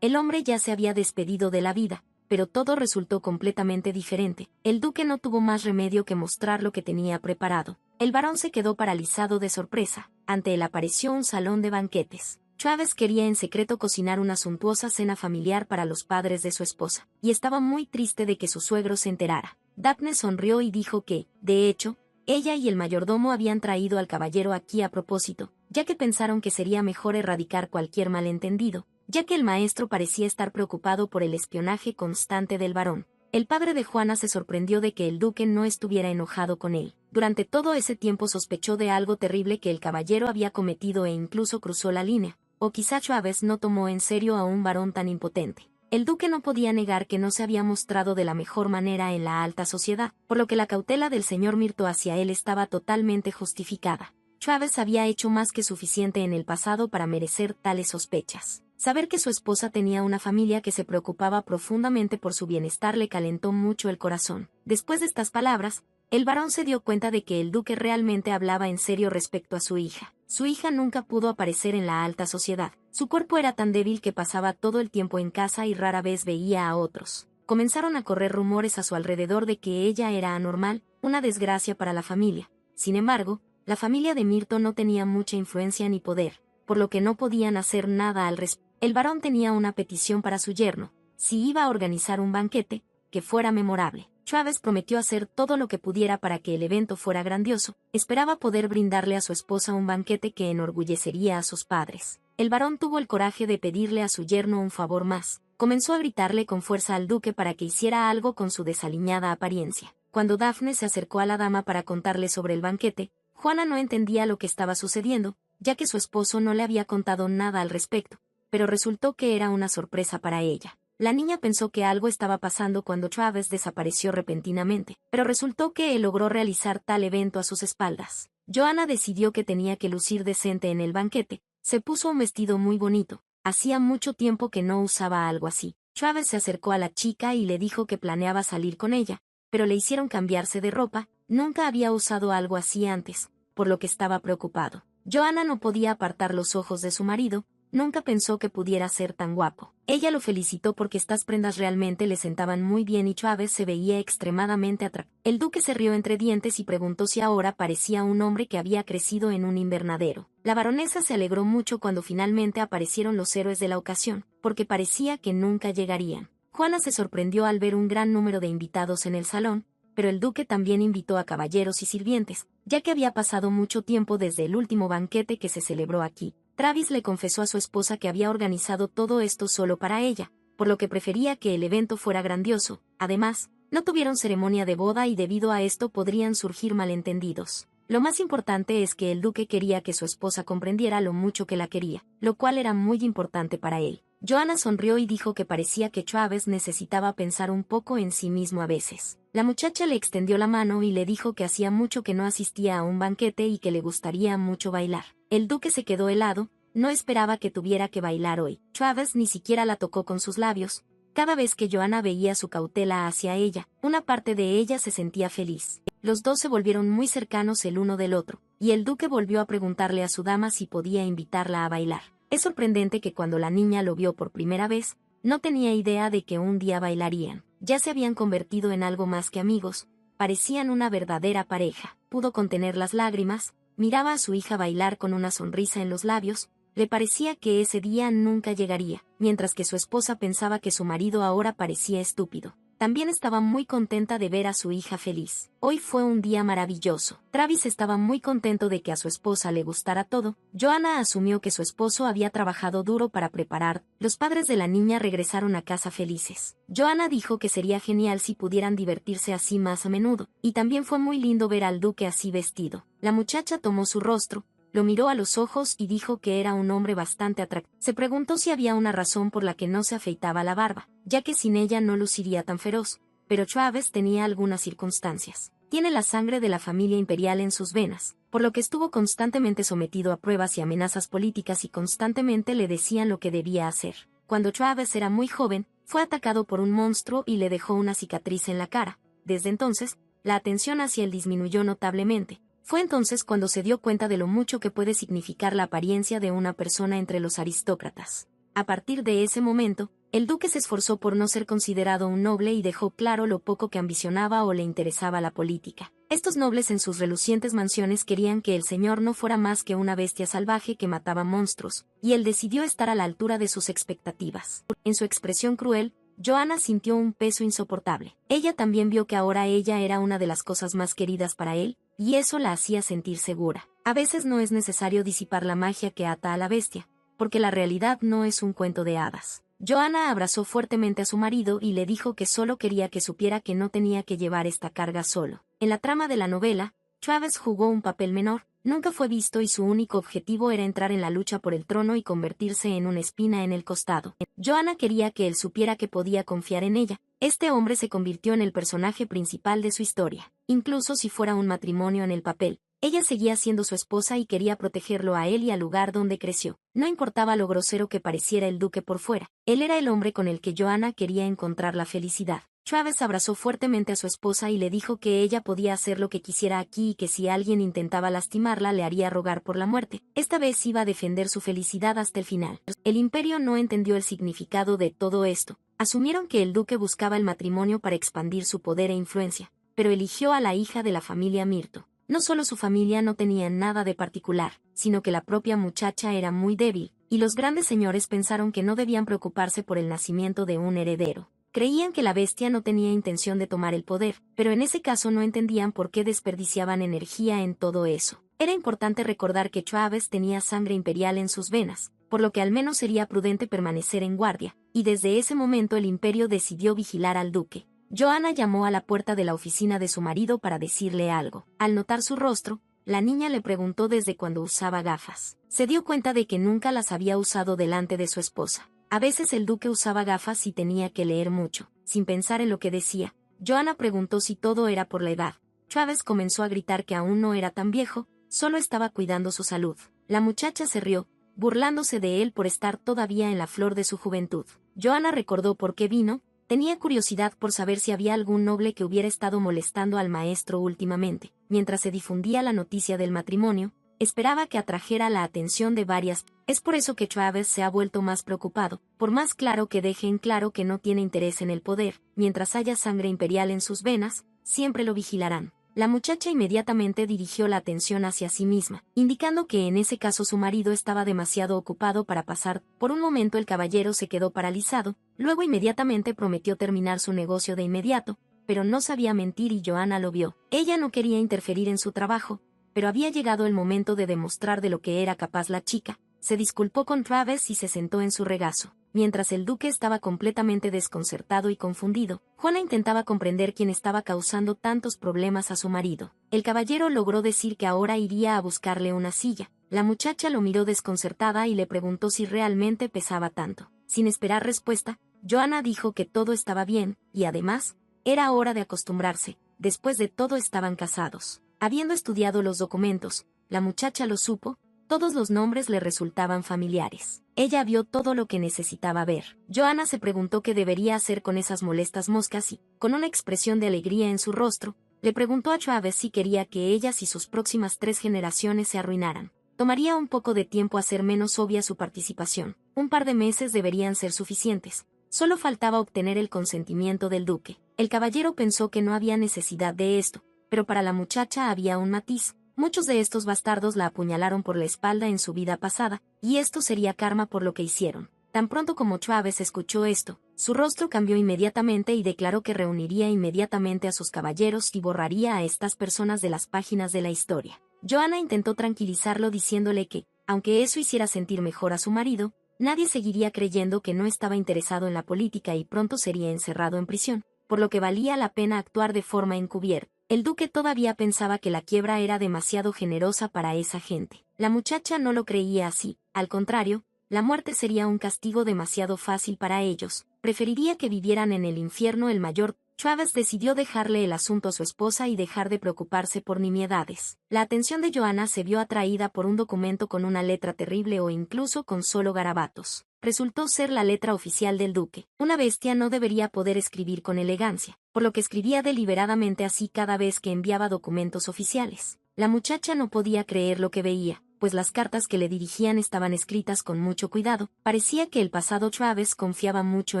El hombre ya se había despedido de la vida, pero todo resultó completamente diferente. El duque no tuvo más remedio que mostrar lo que tenía preparado. El barón se quedó paralizado de sorpresa. Ante él apareció un salón de banquetes. Travis quería en secreto cocinar una suntuosa cena familiar para los padres de su esposa, y estaba muy triste de que su suegro se enterara. Daphne sonrió y dijo que, de hecho, ella y el mayordomo habían traído al caballero aquí a propósito, ya que pensaron que sería mejor erradicar cualquier malentendido, ya que el maestro parecía estar preocupado por el espionaje constante del barón. El padre de Juana se sorprendió de que el duque no estuviera enojado con él. Durante todo ese tiempo sospechó de algo terrible que el caballero había cometido e incluso cruzó la línea, o quizá Travis no tomó en serio a un varón tan impotente. El duque no podía negar que no se había mostrado de la mejor manera en la alta sociedad, por lo que la cautela del señor Mirto hacia él estaba totalmente justificada. Travis había hecho más que suficiente en el pasado para merecer tales sospechas. Saber que su esposa tenía una familia que se preocupaba profundamente por su bienestar le calentó mucho el corazón. Después de estas palabras, el barón se dio cuenta de que el duque realmente hablaba en serio respecto a su hija. Su hija nunca pudo aparecer en la alta sociedad. Su cuerpo era tan débil que pasaba todo el tiempo en casa y rara vez veía a otros. Comenzaron a correr rumores a su alrededor de que ella era anormal, una desgracia para la familia. Sin embargo, la familia de Mirto no tenía mucha influencia ni poder, por lo que no podían hacer nada al respecto. El barón tenía una petición para su yerno: si iba a organizar un banquete, que fuera memorable. Travis prometió hacer todo lo que pudiera para que el evento fuera grandioso. Esperaba poder brindarle a su esposa un banquete que enorgullecería a sus padres. El barón tuvo el coraje de pedirle a su yerno un favor más. Comenzó a gritarle con fuerza al duque para que hiciera algo con su desaliñada apariencia. Cuando Daphne se acercó a la dama para contarle sobre el banquete, Juana no entendía lo que estaba sucediendo, ya que su esposo no le había contado nada al respecto, pero resultó que era una sorpresa para ella. La niña pensó que algo estaba pasando cuando Travis desapareció repentinamente, pero resultó que él logró realizar tal evento a sus espaldas. Joanna decidió que tenía que lucir decente en el banquete. Se puso un vestido muy bonito. Hacía mucho tiempo que no usaba algo así. Travis se acercó a la chica y le dijo que planeaba salir con ella, pero le hicieron cambiarse de ropa. Nunca había usado algo así antes, por lo que estaba preocupado. Joanna no podía apartar los ojos de su marido. Nunca pensó que pudiera ser tan guapo. Ella lo felicitó porque estas prendas realmente le sentaban muy bien y Travis se veía extremadamente atractivo. El duque se rió entre dientes y preguntó si ahora parecía un hombre que había crecido en un invernadero. La baronesa se alegró mucho cuando finalmente aparecieron los héroes de la ocasión, porque parecía que nunca llegarían. Juana se sorprendió al ver un gran número de invitados en el salón, pero el duque también invitó a caballeros y sirvientes, ya que había pasado mucho tiempo desde el último banquete que se celebró aquí. Travis le confesó a su esposa que había organizado todo esto solo para ella, por lo que prefería que el evento fuera grandioso. Además, no tuvieron ceremonia de boda y debido a esto podrían surgir malentendidos. Lo más importante es que el duque quería que su esposa comprendiera lo mucho que la quería, lo cual era muy importante para él. Joanna sonrió y dijo que parecía que Travis necesitaba pensar un poco en sí mismo a veces. La muchacha le extendió la mano y le dijo que hacía mucho que no asistía a un banquete y que le gustaría mucho bailar. El duque se quedó helado, no esperaba que tuviera que bailar hoy. Travis ni siquiera la tocó con sus labios. Cada vez que Joanna veía su cautela hacia ella, una parte de ella se sentía feliz. Los dos se volvieron muy cercanos el uno del otro, y el duque volvió a preguntarle a su dama si podía invitarla a bailar. Es sorprendente que cuando la niña lo vio por primera vez, no tenía idea de que un día bailarían. Ya se habían convertido en algo más que amigos, parecían una verdadera pareja. Pudo contener las lágrimas, miraba a su hija bailar con una sonrisa en los labios, Le parecía que ese día nunca llegaría, mientras que su esposa pensaba que su marido ahora parecía estúpido. También estaba muy contenta de ver a su hija feliz. Hoy fue un día maravilloso. Travis estaba muy contento de que a su esposa le gustara todo. Joanna asumió que su esposo había trabajado duro para preparar. Los padres de la niña regresaron a casa felices. Joanna dijo que sería genial si pudieran divertirse así más a menudo, y también fue muy lindo ver al duque así vestido. La muchacha tomó su rostro, lo miró a los ojos y dijo que era un hombre bastante atractivo. Se preguntó si había una razón por la que no se afeitaba la barba, ya que sin ella no luciría tan feroz, pero Travis tenía algunas circunstancias. Tiene la sangre de la familia imperial en sus venas, por lo que estuvo constantemente sometido a pruebas y amenazas políticas y constantemente le decían lo que debía hacer. Cuando Travis era muy joven, fue atacado por un monstruo y le dejó una cicatriz en la cara. Desde entonces, la atención hacia él disminuyó notablemente. Fue entonces cuando se dio cuenta de lo mucho que puede significar la apariencia de una persona entre los aristócratas. A partir de ese momento, el duque se esforzó por no ser considerado un noble y dejó claro lo poco que ambicionaba o le interesaba la política. Estos nobles en sus relucientes mansiones querían que el señor no fuera más que una bestia salvaje que mataba monstruos, y él decidió estar a la altura de sus expectativas. En su expresión cruel, Joanna sintió un peso insoportable. Ella también vio que ahora ella era una de las cosas más queridas para él, y eso la hacía sentir segura. A veces no es necesario disipar la magia que ata a la bestia, porque la realidad no es un cuento de hadas. Joanna abrazó fuertemente a su marido y le dijo que solo quería que supiera que no tenía que llevar esta carga solo. En la trama de la novela, Travis jugó un papel menor, nunca fue visto y su único objetivo era entrar en la lucha por el trono y convertirse en una espina en el costado. Joanna quería que él supiera que podía confiar en ella. Este hombre se convirtió en el personaje principal de su historia. Incluso si fuera un matrimonio en el papel, ella seguía siendo su esposa y quería protegerlo a él y al lugar donde creció. No importaba lo grosero que pareciera el duque por fuera, él era el hombre con el que Joanna quería encontrar la felicidad. Travis abrazó fuertemente a su esposa y le dijo que ella podía hacer lo que quisiera aquí y que si alguien intentaba lastimarla le haría rogar por la muerte. Esta vez iba a defender su felicidad hasta el final. El imperio no entendió el significado de todo esto. Asumieron que el duque buscaba el matrimonio para expandir su poder e influencia, pero eligió a la hija de la familia Myrto. No solo su familia no tenía nada de particular, sino que la propia muchacha era muy débil, y los grandes señores pensaron que no debían preocuparse por el nacimiento de un heredero. Creían que la bestia no tenía intención de tomar el poder, pero en ese caso no entendían por qué desperdiciaban energía en todo eso. Era importante recordar que Travis tenía sangre imperial en sus venas, por lo que al menos sería prudente permanecer en guardia, y desde ese momento el imperio decidió vigilar al duque. Joanna llamó a la puerta de la oficina de su marido para decirle algo. Al notar su rostro, la niña le preguntó desde cuándo usaba gafas. Se dio cuenta de que nunca las había usado delante de su esposa. A veces el duque usaba gafas y tenía que leer mucho. Sin pensar en lo que decía, Joanna preguntó si todo era por la edad. Travis comenzó a gritar que aún no era tan viejo, solo estaba cuidando su salud. La muchacha se rió, burlándose de él por estar todavía en la flor de su juventud. Joanna recordó por qué vino. Tenía curiosidad por saber si había algún noble que hubiera estado molestando al maestro últimamente. Mientras se difundía la noticia del matrimonio, esperaba que atrajera la atención de varias. Es por eso que Travis se ha vuelto más preocupado, por más claro que deje en claro que no tiene interés en el poder. Mientras haya sangre imperial en sus venas, siempre lo vigilarán. La muchacha inmediatamente dirigió la atención hacia sí misma, indicando que en ese caso su marido estaba demasiado ocupado para pasar. Por un momento el caballero se quedó paralizado, luego inmediatamente prometió terminar su negocio de inmediato, pero no sabía mentir y Joanna lo vio. Ella no quería interferir en su trabajo, pero había llegado el momento de demostrar de lo que era capaz la chica. Se disculpó con Travis y se sentó en su regazo. Mientras el duque estaba completamente desconcertado y confundido, Juana intentaba comprender quién estaba causando tantos problemas a su marido. El caballero logró decir que ahora iría a buscarle una silla. La muchacha lo miró desconcertada y le preguntó si realmente pesaba tanto. Sin esperar respuesta, Joanna dijo que todo estaba bien, y además, era hora de acostumbrarse. Después de todo estaban casados. Habiendo estudiado los documentos, la muchacha lo supo. Todos los nombres le resultaban familiares. Ella vio todo lo que necesitaba ver. Joanna se preguntó qué debería hacer con esas molestas moscas y, con una expresión de alegría en su rostro, le preguntó a Travis si quería que ellas y sus próximas 3 generaciones se arruinaran. Tomaría un poco de tiempo hacer menos obvia su participación. Un par de meses deberían ser suficientes. Solo faltaba obtener el consentimiento del duque. El caballero pensó que no había necesidad de esto, pero para la muchacha había un matiz. Muchos de estos bastardos la apuñalaron por la espalda en su vida pasada, y esto sería karma por lo que hicieron. Tan pronto como Travis escuchó esto, su rostro cambió inmediatamente y declaró que reuniría inmediatamente a sus caballeros y borraría a estas personas de las páginas de la historia. Joanna intentó tranquilizarlo diciéndole que, aunque eso hiciera sentir mejor a su marido, nadie seguiría creyendo que no estaba interesado en la política y pronto sería encerrado en prisión, por lo que valía la pena actuar de forma encubierta. El duque todavía pensaba que la quiebra era demasiado generosa para esa gente. La muchacha no lo creía así, al contrario, la muerte sería un castigo demasiado fácil para ellos. Preferiría que vivieran en el infierno el mayor. Travis decidió dejarle el asunto a su esposa y dejar de preocuparse por nimiedades. La atención de Joanna se vio atraída por un documento con una letra terrible o incluso con solo garabatos. Resultó ser la letra oficial del duque. Una bestia no debería poder escribir con elegancia, por lo que escribía deliberadamente así cada vez que enviaba documentos oficiales. La muchacha no podía creer lo que veía, pues las cartas que le dirigían estaban escritas con mucho cuidado. Parecía que el pasado Travis confiaba mucho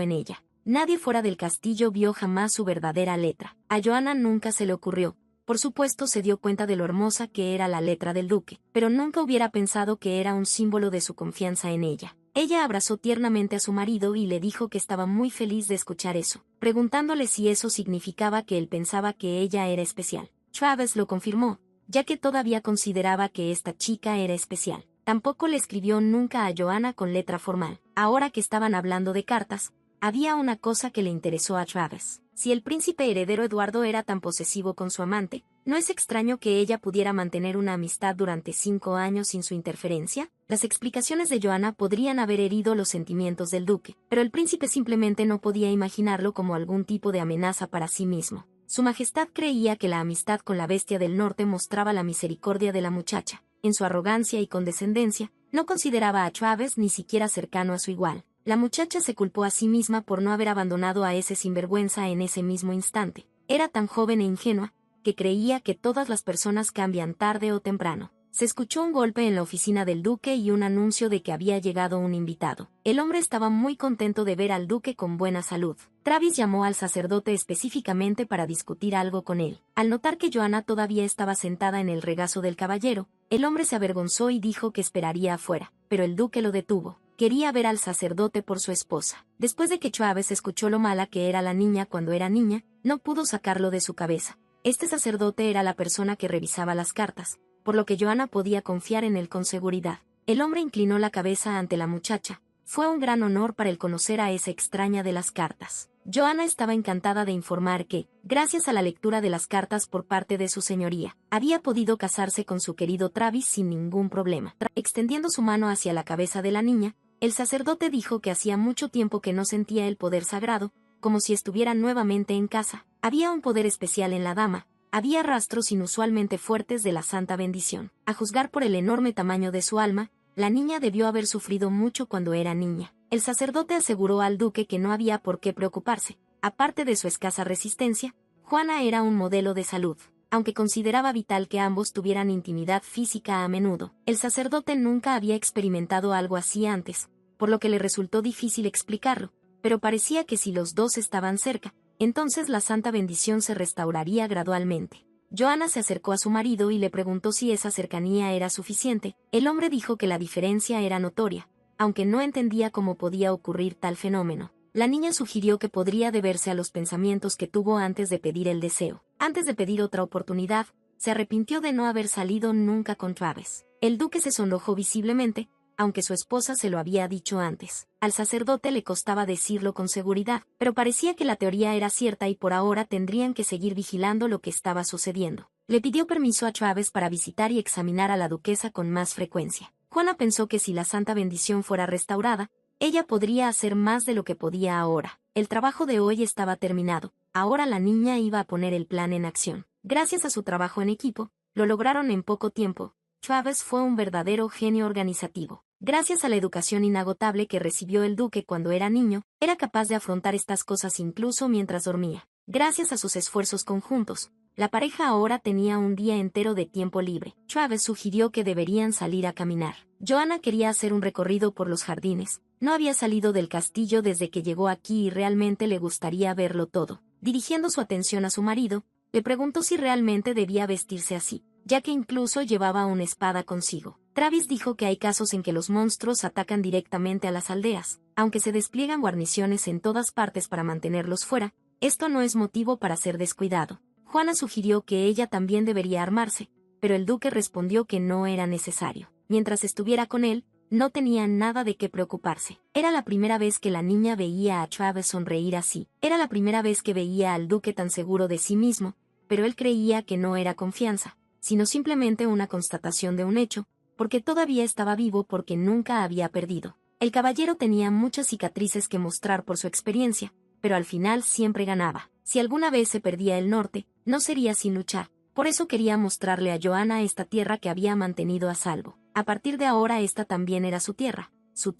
en ella. Nadie fuera del castillo vio jamás su verdadera letra. A Joanna nunca se le ocurrió. Por supuesto se dio cuenta de lo hermosa que era la letra del duque, pero nunca hubiera pensado que era un símbolo de su confianza en ella. Ella abrazó tiernamente a su marido y le dijo que estaba muy feliz de escuchar eso, preguntándole si eso significaba que él pensaba que ella era especial. Travis lo confirmó, ya que todavía consideraba que esta chica era especial. Tampoco le escribió nunca a Joanna con letra formal. Ahora que estaban hablando de cartas, había una cosa que le interesó a Travis. Si el príncipe heredero Eduardo era tan posesivo con su amante, ¿no es extraño que ella pudiera mantener una amistad durante 5 años sin su interferencia? Las explicaciones de Joanna podrían haber herido los sentimientos del duque, pero el príncipe simplemente no podía imaginarlo como algún tipo de amenaza para sí mismo. Su Majestad creía que la amistad con la bestia del norte mostraba la misericordia de la muchacha. En su arrogancia y condescendencia, no consideraba a Travis ni siquiera cercano a su igual. La muchacha se culpó a sí misma por no haber abandonado a ese sinvergüenza en ese mismo instante. Era tan joven e ingenua, que creía que todas las personas cambian tarde o temprano. Se escuchó un golpe en la oficina del duque y un anuncio de que había llegado un invitado. El hombre estaba muy contento de ver al duque con buena salud. Travis llamó al sacerdote específicamente para discutir algo con él. Al notar que Joanna todavía estaba sentada en el regazo del caballero, el hombre se avergonzó y dijo que esperaría afuera, pero el duque lo detuvo. Quería ver al sacerdote por su esposa. Después de que Travis escuchó lo mala que era la niña cuando era niña, no pudo sacarlo de su cabeza. Este sacerdote era la persona que revisaba las cartas, por lo que Joanna podía confiar en él con seguridad. El hombre inclinó la cabeza ante la muchacha. Fue un gran honor para él conocer a esa extraña de las cartas. Joanna estaba encantada de informar que, gracias a la lectura de las cartas por parte de su señoría, había podido casarse con su querido Travis sin ningún problema. Extendiendo su mano hacia la cabeza de la niña, el sacerdote dijo que hacía mucho tiempo que no sentía el poder sagrado, como si estuviera nuevamente en casa. Había un poder especial en la dama. Había rastros inusualmente fuertes de la santa bendición. A juzgar por el enorme tamaño de su alma, la niña debió haber sufrido mucho cuando era niña. El sacerdote aseguró al duque que no había por qué preocuparse. Aparte de su escasa resistencia, Juana era un modelo de salud. Aunque consideraba vital que ambos tuvieran intimidad física a menudo, el sacerdote nunca había experimentado algo así antes, por lo que le resultó difícil explicarlo, pero parecía que si los dos estaban cerca, entonces la santa bendición se restauraría gradualmente. Joanna se acercó a su marido y le preguntó si esa cercanía era suficiente. El hombre dijo que la diferencia era notoria, aunque no entendía cómo podía ocurrir tal fenómeno. La niña sugirió que podría deberse a los pensamientos que tuvo antes de pedir el deseo. Antes de pedir otra oportunidad, se arrepintió de no haber salido nunca con Travis. El duque se sonrojó visiblemente, aunque su esposa se lo había dicho antes. Al sacerdote le costaba decirlo con seguridad, pero parecía que la teoría era cierta y por ahora tendrían que seguir vigilando lo que estaba sucediendo. Le pidió permiso a Travis para visitar y examinar a la duquesa con más frecuencia. Juana pensó que si la santa bendición fuera restaurada, ella podría hacer más de lo que podía ahora. El trabajo de hoy estaba terminado. Ahora la niña iba a poner el plan en acción. Gracias a su trabajo en equipo, lo lograron en poco tiempo. Travis fue un verdadero genio organizativo. Gracias a la educación inagotable que recibió el duque cuando era niño, era capaz de afrontar estas cosas incluso mientras dormía. Gracias a sus esfuerzos conjuntos, la pareja ahora tenía un día entero de tiempo libre. Travis sugirió que deberían salir a caminar. Joanna quería hacer un recorrido por los jardines. No había salido del castillo desde que llegó aquí y realmente le gustaría verlo todo. Dirigiendo su atención a su marido, le preguntó si realmente debía vestirse así. ya que incluso llevaba una espada consigo. Travis dijo que hay casos en que los monstruos atacan directamente a las aldeas. Aunque se despliegan guarniciones en todas partes para mantenerlos fuera, esto no es motivo para ser descuidado. Juana sugirió que ella también debería armarse, pero el duque respondió que no era necesario. Mientras estuviera con él, no tenía nada de qué preocuparse. Era la primera vez que la niña veía a Travis sonreír así. Era la primera vez que veía al duque tan seguro de sí mismo, pero él creía que no era confianza, sino simplemente una constatación de un hecho, porque todavía estaba vivo porque nunca había perdido. El caballero tenía muchas cicatrices que mostrar por su experiencia, pero al final siempre ganaba. Si alguna vez se perdía el norte, no sería sin luchar. Por eso quería mostrarle a Joanna esta tierra que había mantenido a salvo. A partir de ahora esta también era su tierra, su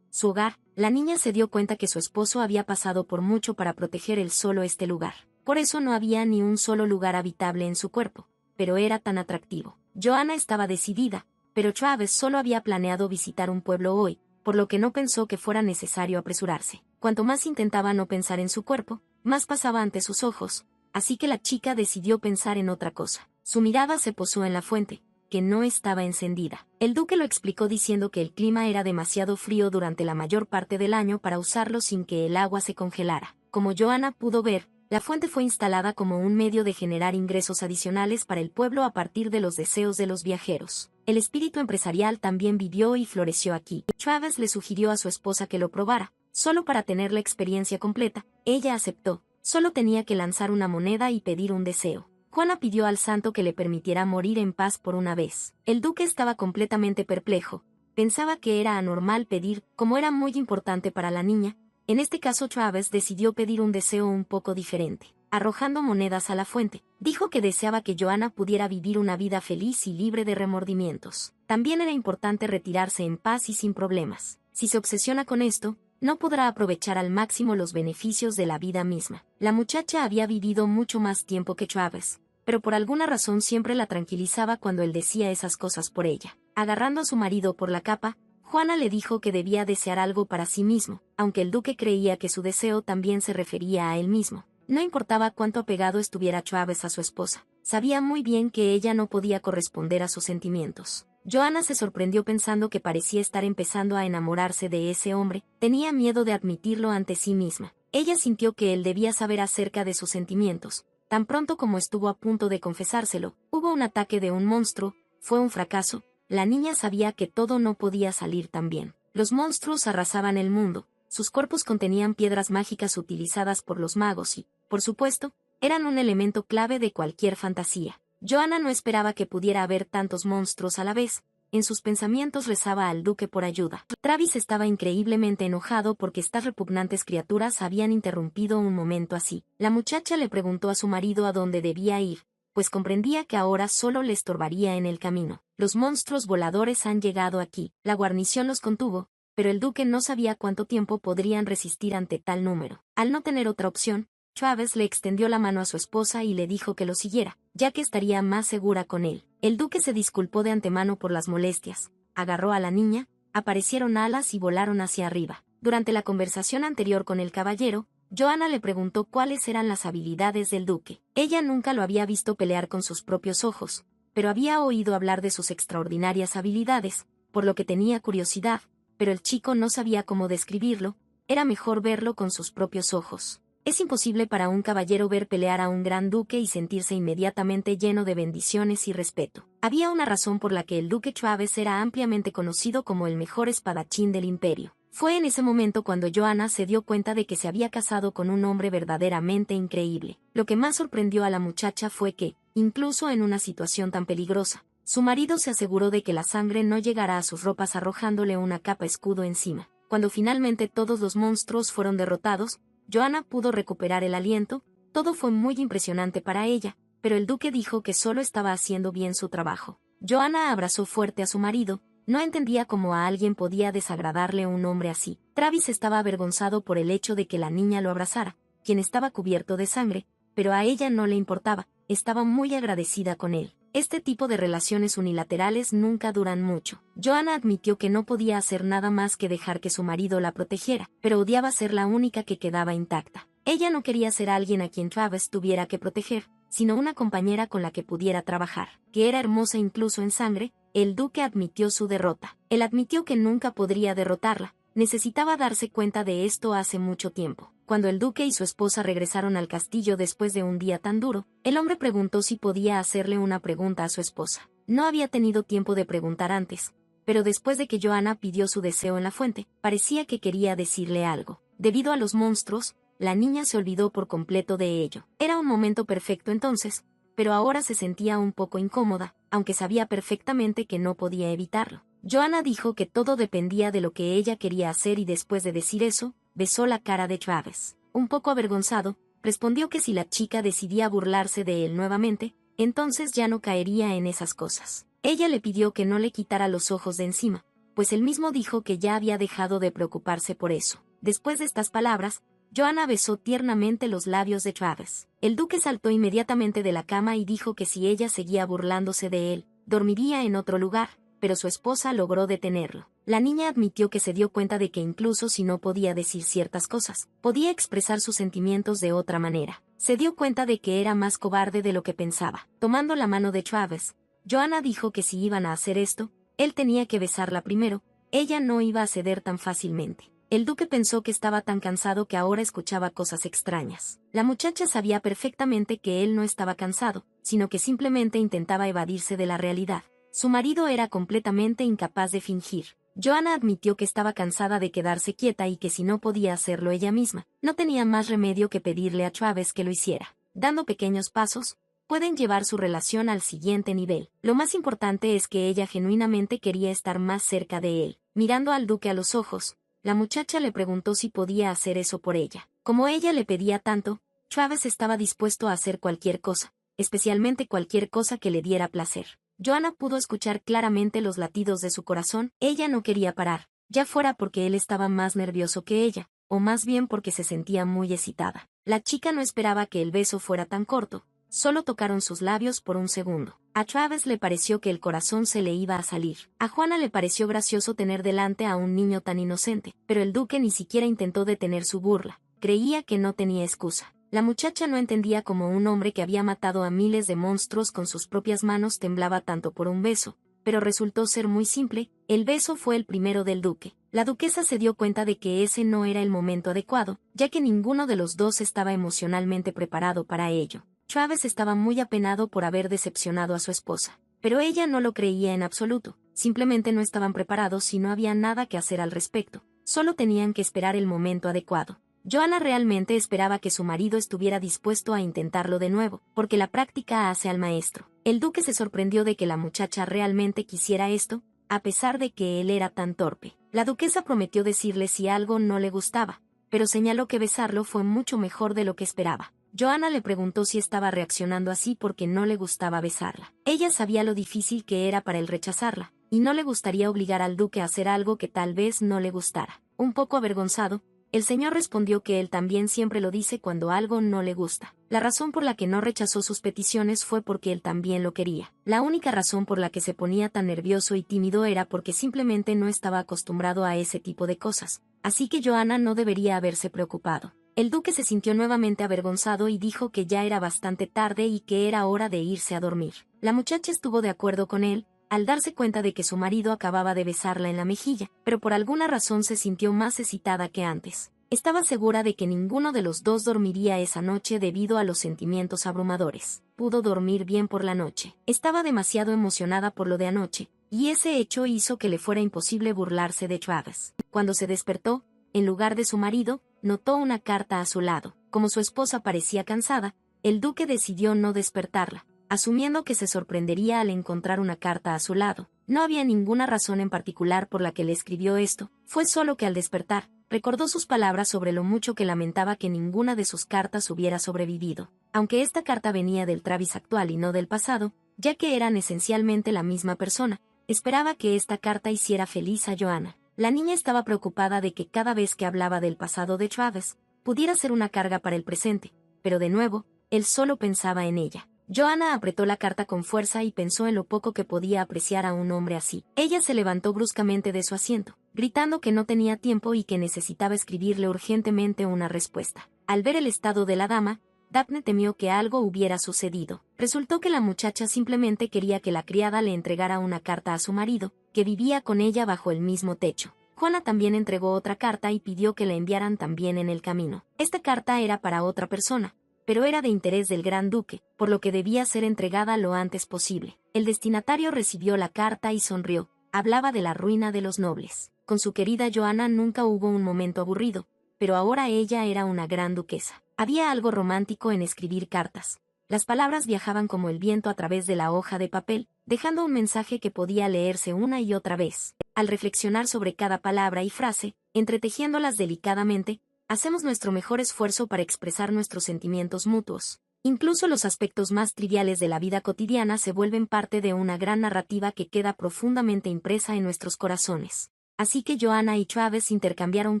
hogar. La niña se dio cuenta que su esposo había pasado por mucho para proteger él solo este lugar. Por eso no había ni un solo lugar habitable en su cuerpo, pero era tan atractivo. Joanna estaba decidida, pero Travis solo había planeado visitar un pueblo hoy, por lo que no pensó que fuera necesario apresurarse. Cuanto más intentaba no pensar en su cuerpo, más pasaba ante sus ojos, así que la chica decidió pensar en otra cosa. Su mirada se posó en la fuente, que no estaba encendida. El duque lo explicó diciendo que el clima era demasiado frío durante la mayor parte del año para usarlo sin que el agua se congelara. Como Joanna pudo ver, la fuente fue instalada como un medio de generar ingresos adicionales para el pueblo a partir de los deseos de los viajeros. El espíritu empresarial también vivió y floreció aquí. Travis le sugirió a su esposa que lo probara, solo para tener la experiencia completa. Ella aceptó, solo tenía que lanzar una moneda y pedir un deseo. Juana pidió al santo que le permitiera morir en paz por una vez. El duque estaba completamente perplejo. Pensaba que era anormal pedir, como era muy importante para la niña. En este caso Travis decidió pedir un deseo un poco diferente. Arrojando monedas a la fuente, dijo que deseaba que Joanna pudiera vivir una vida feliz y libre de remordimientos. También era importante retirarse en paz y sin problemas. Si se obsesiona con esto, no podrá aprovechar al máximo los beneficios de la vida misma. La muchacha había vivido mucho más tiempo que Travis, pero por alguna razón siempre la tranquilizaba cuando él decía esas cosas por ella. Agarrando a su marido por la capa, Juana le dijo que debía desear algo para sí mismo, aunque el duque creía que su deseo también se refería a él mismo. No importaba cuánto apegado estuviera Travis a su esposa, sabía muy bien que ella no podía corresponder a sus sentimientos. Joanna se sorprendió pensando que parecía estar empezando a enamorarse de ese hombre, tenía miedo de admitirlo ante sí misma. Ella sintió que él debía saber acerca de sus sentimientos. Tan pronto como estuvo a punto de confesárselo, hubo un ataque de un monstruo, fue un fracaso. La niña sabía que todo no podía salir tan bien. Los monstruos arrasaban el mundo, sus cuerpos contenían piedras mágicas utilizadas por los magos y, por supuesto, eran un elemento clave de cualquier fantasía. Joanna no esperaba que pudiera haber tantos monstruos a la vez. En sus pensamientos rezaba al duque por ayuda. Travis estaba increíblemente enojado porque estas repugnantes criaturas habían interrumpido un momento así. La muchacha le preguntó a su marido a dónde debía ir, pues comprendía que ahora solo le estorbaría en el camino. Los monstruos voladores han llegado aquí. La guarnición los contuvo, pero el duque no sabía cuánto tiempo podrían resistir ante tal número. Al no tener otra opción, Travis le extendió la mano a su esposa y le dijo que lo siguiera, ya que estaría más segura con él. El duque se disculpó de antemano por las molestias, agarró a la niña, aparecieron alas y volaron hacia arriba. Durante la conversación anterior con el caballero, Joanna le preguntó cuáles eran las habilidades del duque. Ella nunca lo había visto pelear con sus propios ojos, pero había oído hablar de sus extraordinarias habilidades, por lo que tenía curiosidad, pero el chico no sabía cómo describirlo, era mejor verlo con sus propios ojos. Es imposible para un caballero ver pelear a un gran duque y sentirse inmediatamente lleno de bendiciones y respeto. Había una razón por la que el duque Travis era ampliamente conocido como el mejor espadachín del imperio. Fue en ese momento cuando Joanna se dio cuenta de que se había casado con un hombre verdaderamente increíble. Lo que más sorprendió a la muchacha fue que, incluso en una situación tan peligrosa, su marido se aseguró de que la sangre no llegara a sus ropas arrojándole una capa escudo encima. Cuando finalmente todos los monstruos fueron derrotados, Joanna pudo recuperar el aliento. Todo fue muy impresionante para ella, pero el duque dijo que solo estaba haciendo bien su trabajo. Joanna abrazó fuerte a su marido, no entendía cómo a alguien podía desagradarle un hombre así. Travis estaba avergonzado por el hecho de que la niña lo abrazara, quien estaba cubierto de sangre, pero a ella no le importaba, estaba muy agradecida con él. Este tipo de relaciones unilaterales nunca duran mucho. Joanna admitió que no podía hacer nada más que dejar que su marido la protegiera, pero odiaba ser la única que quedaba intacta. Ella no quería ser alguien a quien Travis tuviera que proteger, sino una compañera con la que pudiera trabajar, que era hermosa incluso en sangre. El duque admitió su derrota. Él admitió que nunca podría derrotarla. Necesitaba darse cuenta de esto hace mucho tiempo. Cuando el duque y su esposa regresaron al castillo después de un día tan duro, el hombre preguntó si podía hacerle una pregunta a su esposa. No había tenido tiempo de preguntar antes, pero después de que Joanna pidió su deseo en la fuente, parecía que quería decirle algo. Debido a los monstruos, la niña se olvidó por completo de ello. Era un momento perfecto entonces, pero ahora se sentía un poco incómoda, aunque sabía perfectamente que no podía evitarlo. Joanna dijo que todo dependía de lo que ella quería hacer y después de decir eso, besó la cara de Travis. Un poco avergonzado, respondió que si la chica decidía burlarse de él nuevamente, entonces ya no caería en esas cosas. Ella le pidió que no le quitara los ojos de encima, pues él mismo dijo que ya había dejado de preocuparse por eso. Después de estas palabras, Joanna besó tiernamente los labios de Travis. El duque saltó inmediatamente de la cama y dijo que si ella seguía burlándose de él, dormiría en otro lugar, pero su esposa logró detenerlo. La niña admitió que se dio cuenta de que incluso si no podía decir ciertas cosas, podía expresar sus sentimientos de otra manera. Se dio cuenta de que era más cobarde de lo que pensaba. Tomando la mano de Travis, Joanna dijo que si iban a hacer esto, él tenía que besarla primero. Ella no iba a ceder tan fácilmente. El duque pensó que estaba tan cansado que ahora escuchaba cosas extrañas. La muchacha sabía perfectamente que él no estaba cansado, sino que simplemente intentaba evadirse de la realidad. Su marido era completamente incapaz de fingir. Joanna admitió que estaba cansada de quedarse quieta y que si no podía hacerlo ella misma, no tenía más remedio que pedirle a Travis que lo hiciera. Dando pequeños pasos, pueden llevar su relación al siguiente nivel. Lo más importante es que ella genuinamente quería estar más cerca de él. Mirando al duque a los ojos, la muchacha le preguntó si podía hacer eso por ella. Como ella le pedía tanto, Travis estaba dispuesto a hacer cualquier cosa, especialmente cualquier cosa que le diera placer. Joanna pudo escuchar claramente los latidos de su corazón. Ella no quería parar, ya fuera porque él estaba más nervioso que ella, o más bien porque se sentía muy excitada. La chica no esperaba que el beso fuera tan corto, solo tocaron sus labios por un segundo. A Travis le pareció que el corazón se le iba a salir. A Juana le pareció gracioso tener delante a un niño tan inocente, pero el duque ni siquiera intentó detener su burla. Creía que no tenía excusa. La muchacha no entendía cómo un hombre que había matado a miles de monstruos con sus propias manos temblaba tanto por un beso, pero resultó ser muy simple. El beso fue el primero del duque. La duquesa se dio cuenta de que ese no era el momento adecuado, ya que ninguno de los dos estaba emocionalmente preparado para ello. Travis estaba muy apenado por haber decepcionado a su esposa, pero ella no lo creía en absoluto. Simplemente no estaban preparados y no había nada que hacer al respecto. Solo tenían que esperar el momento adecuado. Joanna realmente esperaba que su marido estuviera dispuesto a intentarlo de nuevo, porque la práctica hace al maestro. El duque se sorprendió de que la muchacha realmente quisiera esto, a pesar de que él era tan torpe. La duquesa prometió decirle si algo no le gustaba, pero señaló que besarlo fue mucho mejor de lo que esperaba. Joanna le preguntó si estaba reaccionando así porque no le gustaba besarla. Ella sabía lo difícil que era para él rechazarla, y no le gustaría obligar al duque a hacer algo que tal vez no le gustara. Un poco avergonzado, el señor respondió que él también siempre lo dice cuando algo no le gusta. La razón por la que no rechazó sus peticiones fue porque él también lo quería. La única razón por la que se ponía tan nervioso y tímido era porque simplemente no estaba acostumbrado a ese tipo de cosas. Así que Joanna no debería haberse preocupado. El duque se sintió nuevamente avergonzado y dijo que ya era bastante tarde y que era hora de irse a dormir. La muchacha estuvo de acuerdo con él, al darse cuenta de que su marido acababa de besarla en la mejilla, pero por alguna razón se sintió más excitada que antes. Estaba segura de que ninguno de los dos dormiría esa noche debido a los sentimientos abrumadores. Pudo dormir bien por la noche. Estaba demasiado emocionada por lo de anoche, y ese hecho hizo que le fuera imposible burlarse de Travis. Cuando se despertó, en lugar de su marido, notó una carta a su lado. Como su esposa parecía cansada, el duque decidió no despertarla, asumiendo que se sorprendería al encontrar una carta a su lado. No había ninguna razón en particular por la que le escribió esto, fue solo que al despertar, recordó sus palabras sobre lo mucho que lamentaba que ninguna de sus cartas hubiera sobrevivido. Aunque esta carta venía del Travis actual y no del pasado, ya que eran esencialmente la misma persona, esperaba que esta carta hiciera feliz a Joanna. La niña estaba preocupada de que cada vez que hablaba del pasado de Travis, pudiera ser una carga para el presente, pero de nuevo, él solo pensaba en ella. Joanna apretó la carta con fuerza y pensó en lo poco que podía apreciar a un hombre así. Ella se levantó bruscamente de su asiento, gritando que no tenía tiempo y que necesitaba escribirle urgentemente una respuesta. Al ver el estado de la dama, Daphne temió que algo hubiera sucedido. Resultó que la muchacha simplemente quería que la criada le entregara una carta a su marido, que vivía con ella bajo el mismo techo. Juana también entregó otra carta y pidió que la enviaran también en el camino. Esta carta era para otra persona, pero era de interés del gran duque, por lo que debía ser entregada lo antes posible. El destinatario recibió la carta y sonrió. Hablaba de la ruina de los nobles. Con su querida Joanna nunca hubo un momento aburrido, pero ahora ella era una gran duquesa. Había algo romántico en escribir cartas. Las palabras viajaban como el viento a través de la hoja de papel, dejando un mensaje que podía leerse una y otra vez. Al reflexionar sobre cada palabra y frase, entretejiéndolas delicadamente, hacemos nuestro mejor esfuerzo para expresar nuestros sentimientos mutuos. Incluso los aspectos más triviales de la vida cotidiana se vuelven parte de una gran narrativa que queda profundamente impresa en nuestros corazones. Así que Joanna y Travis intercambiaron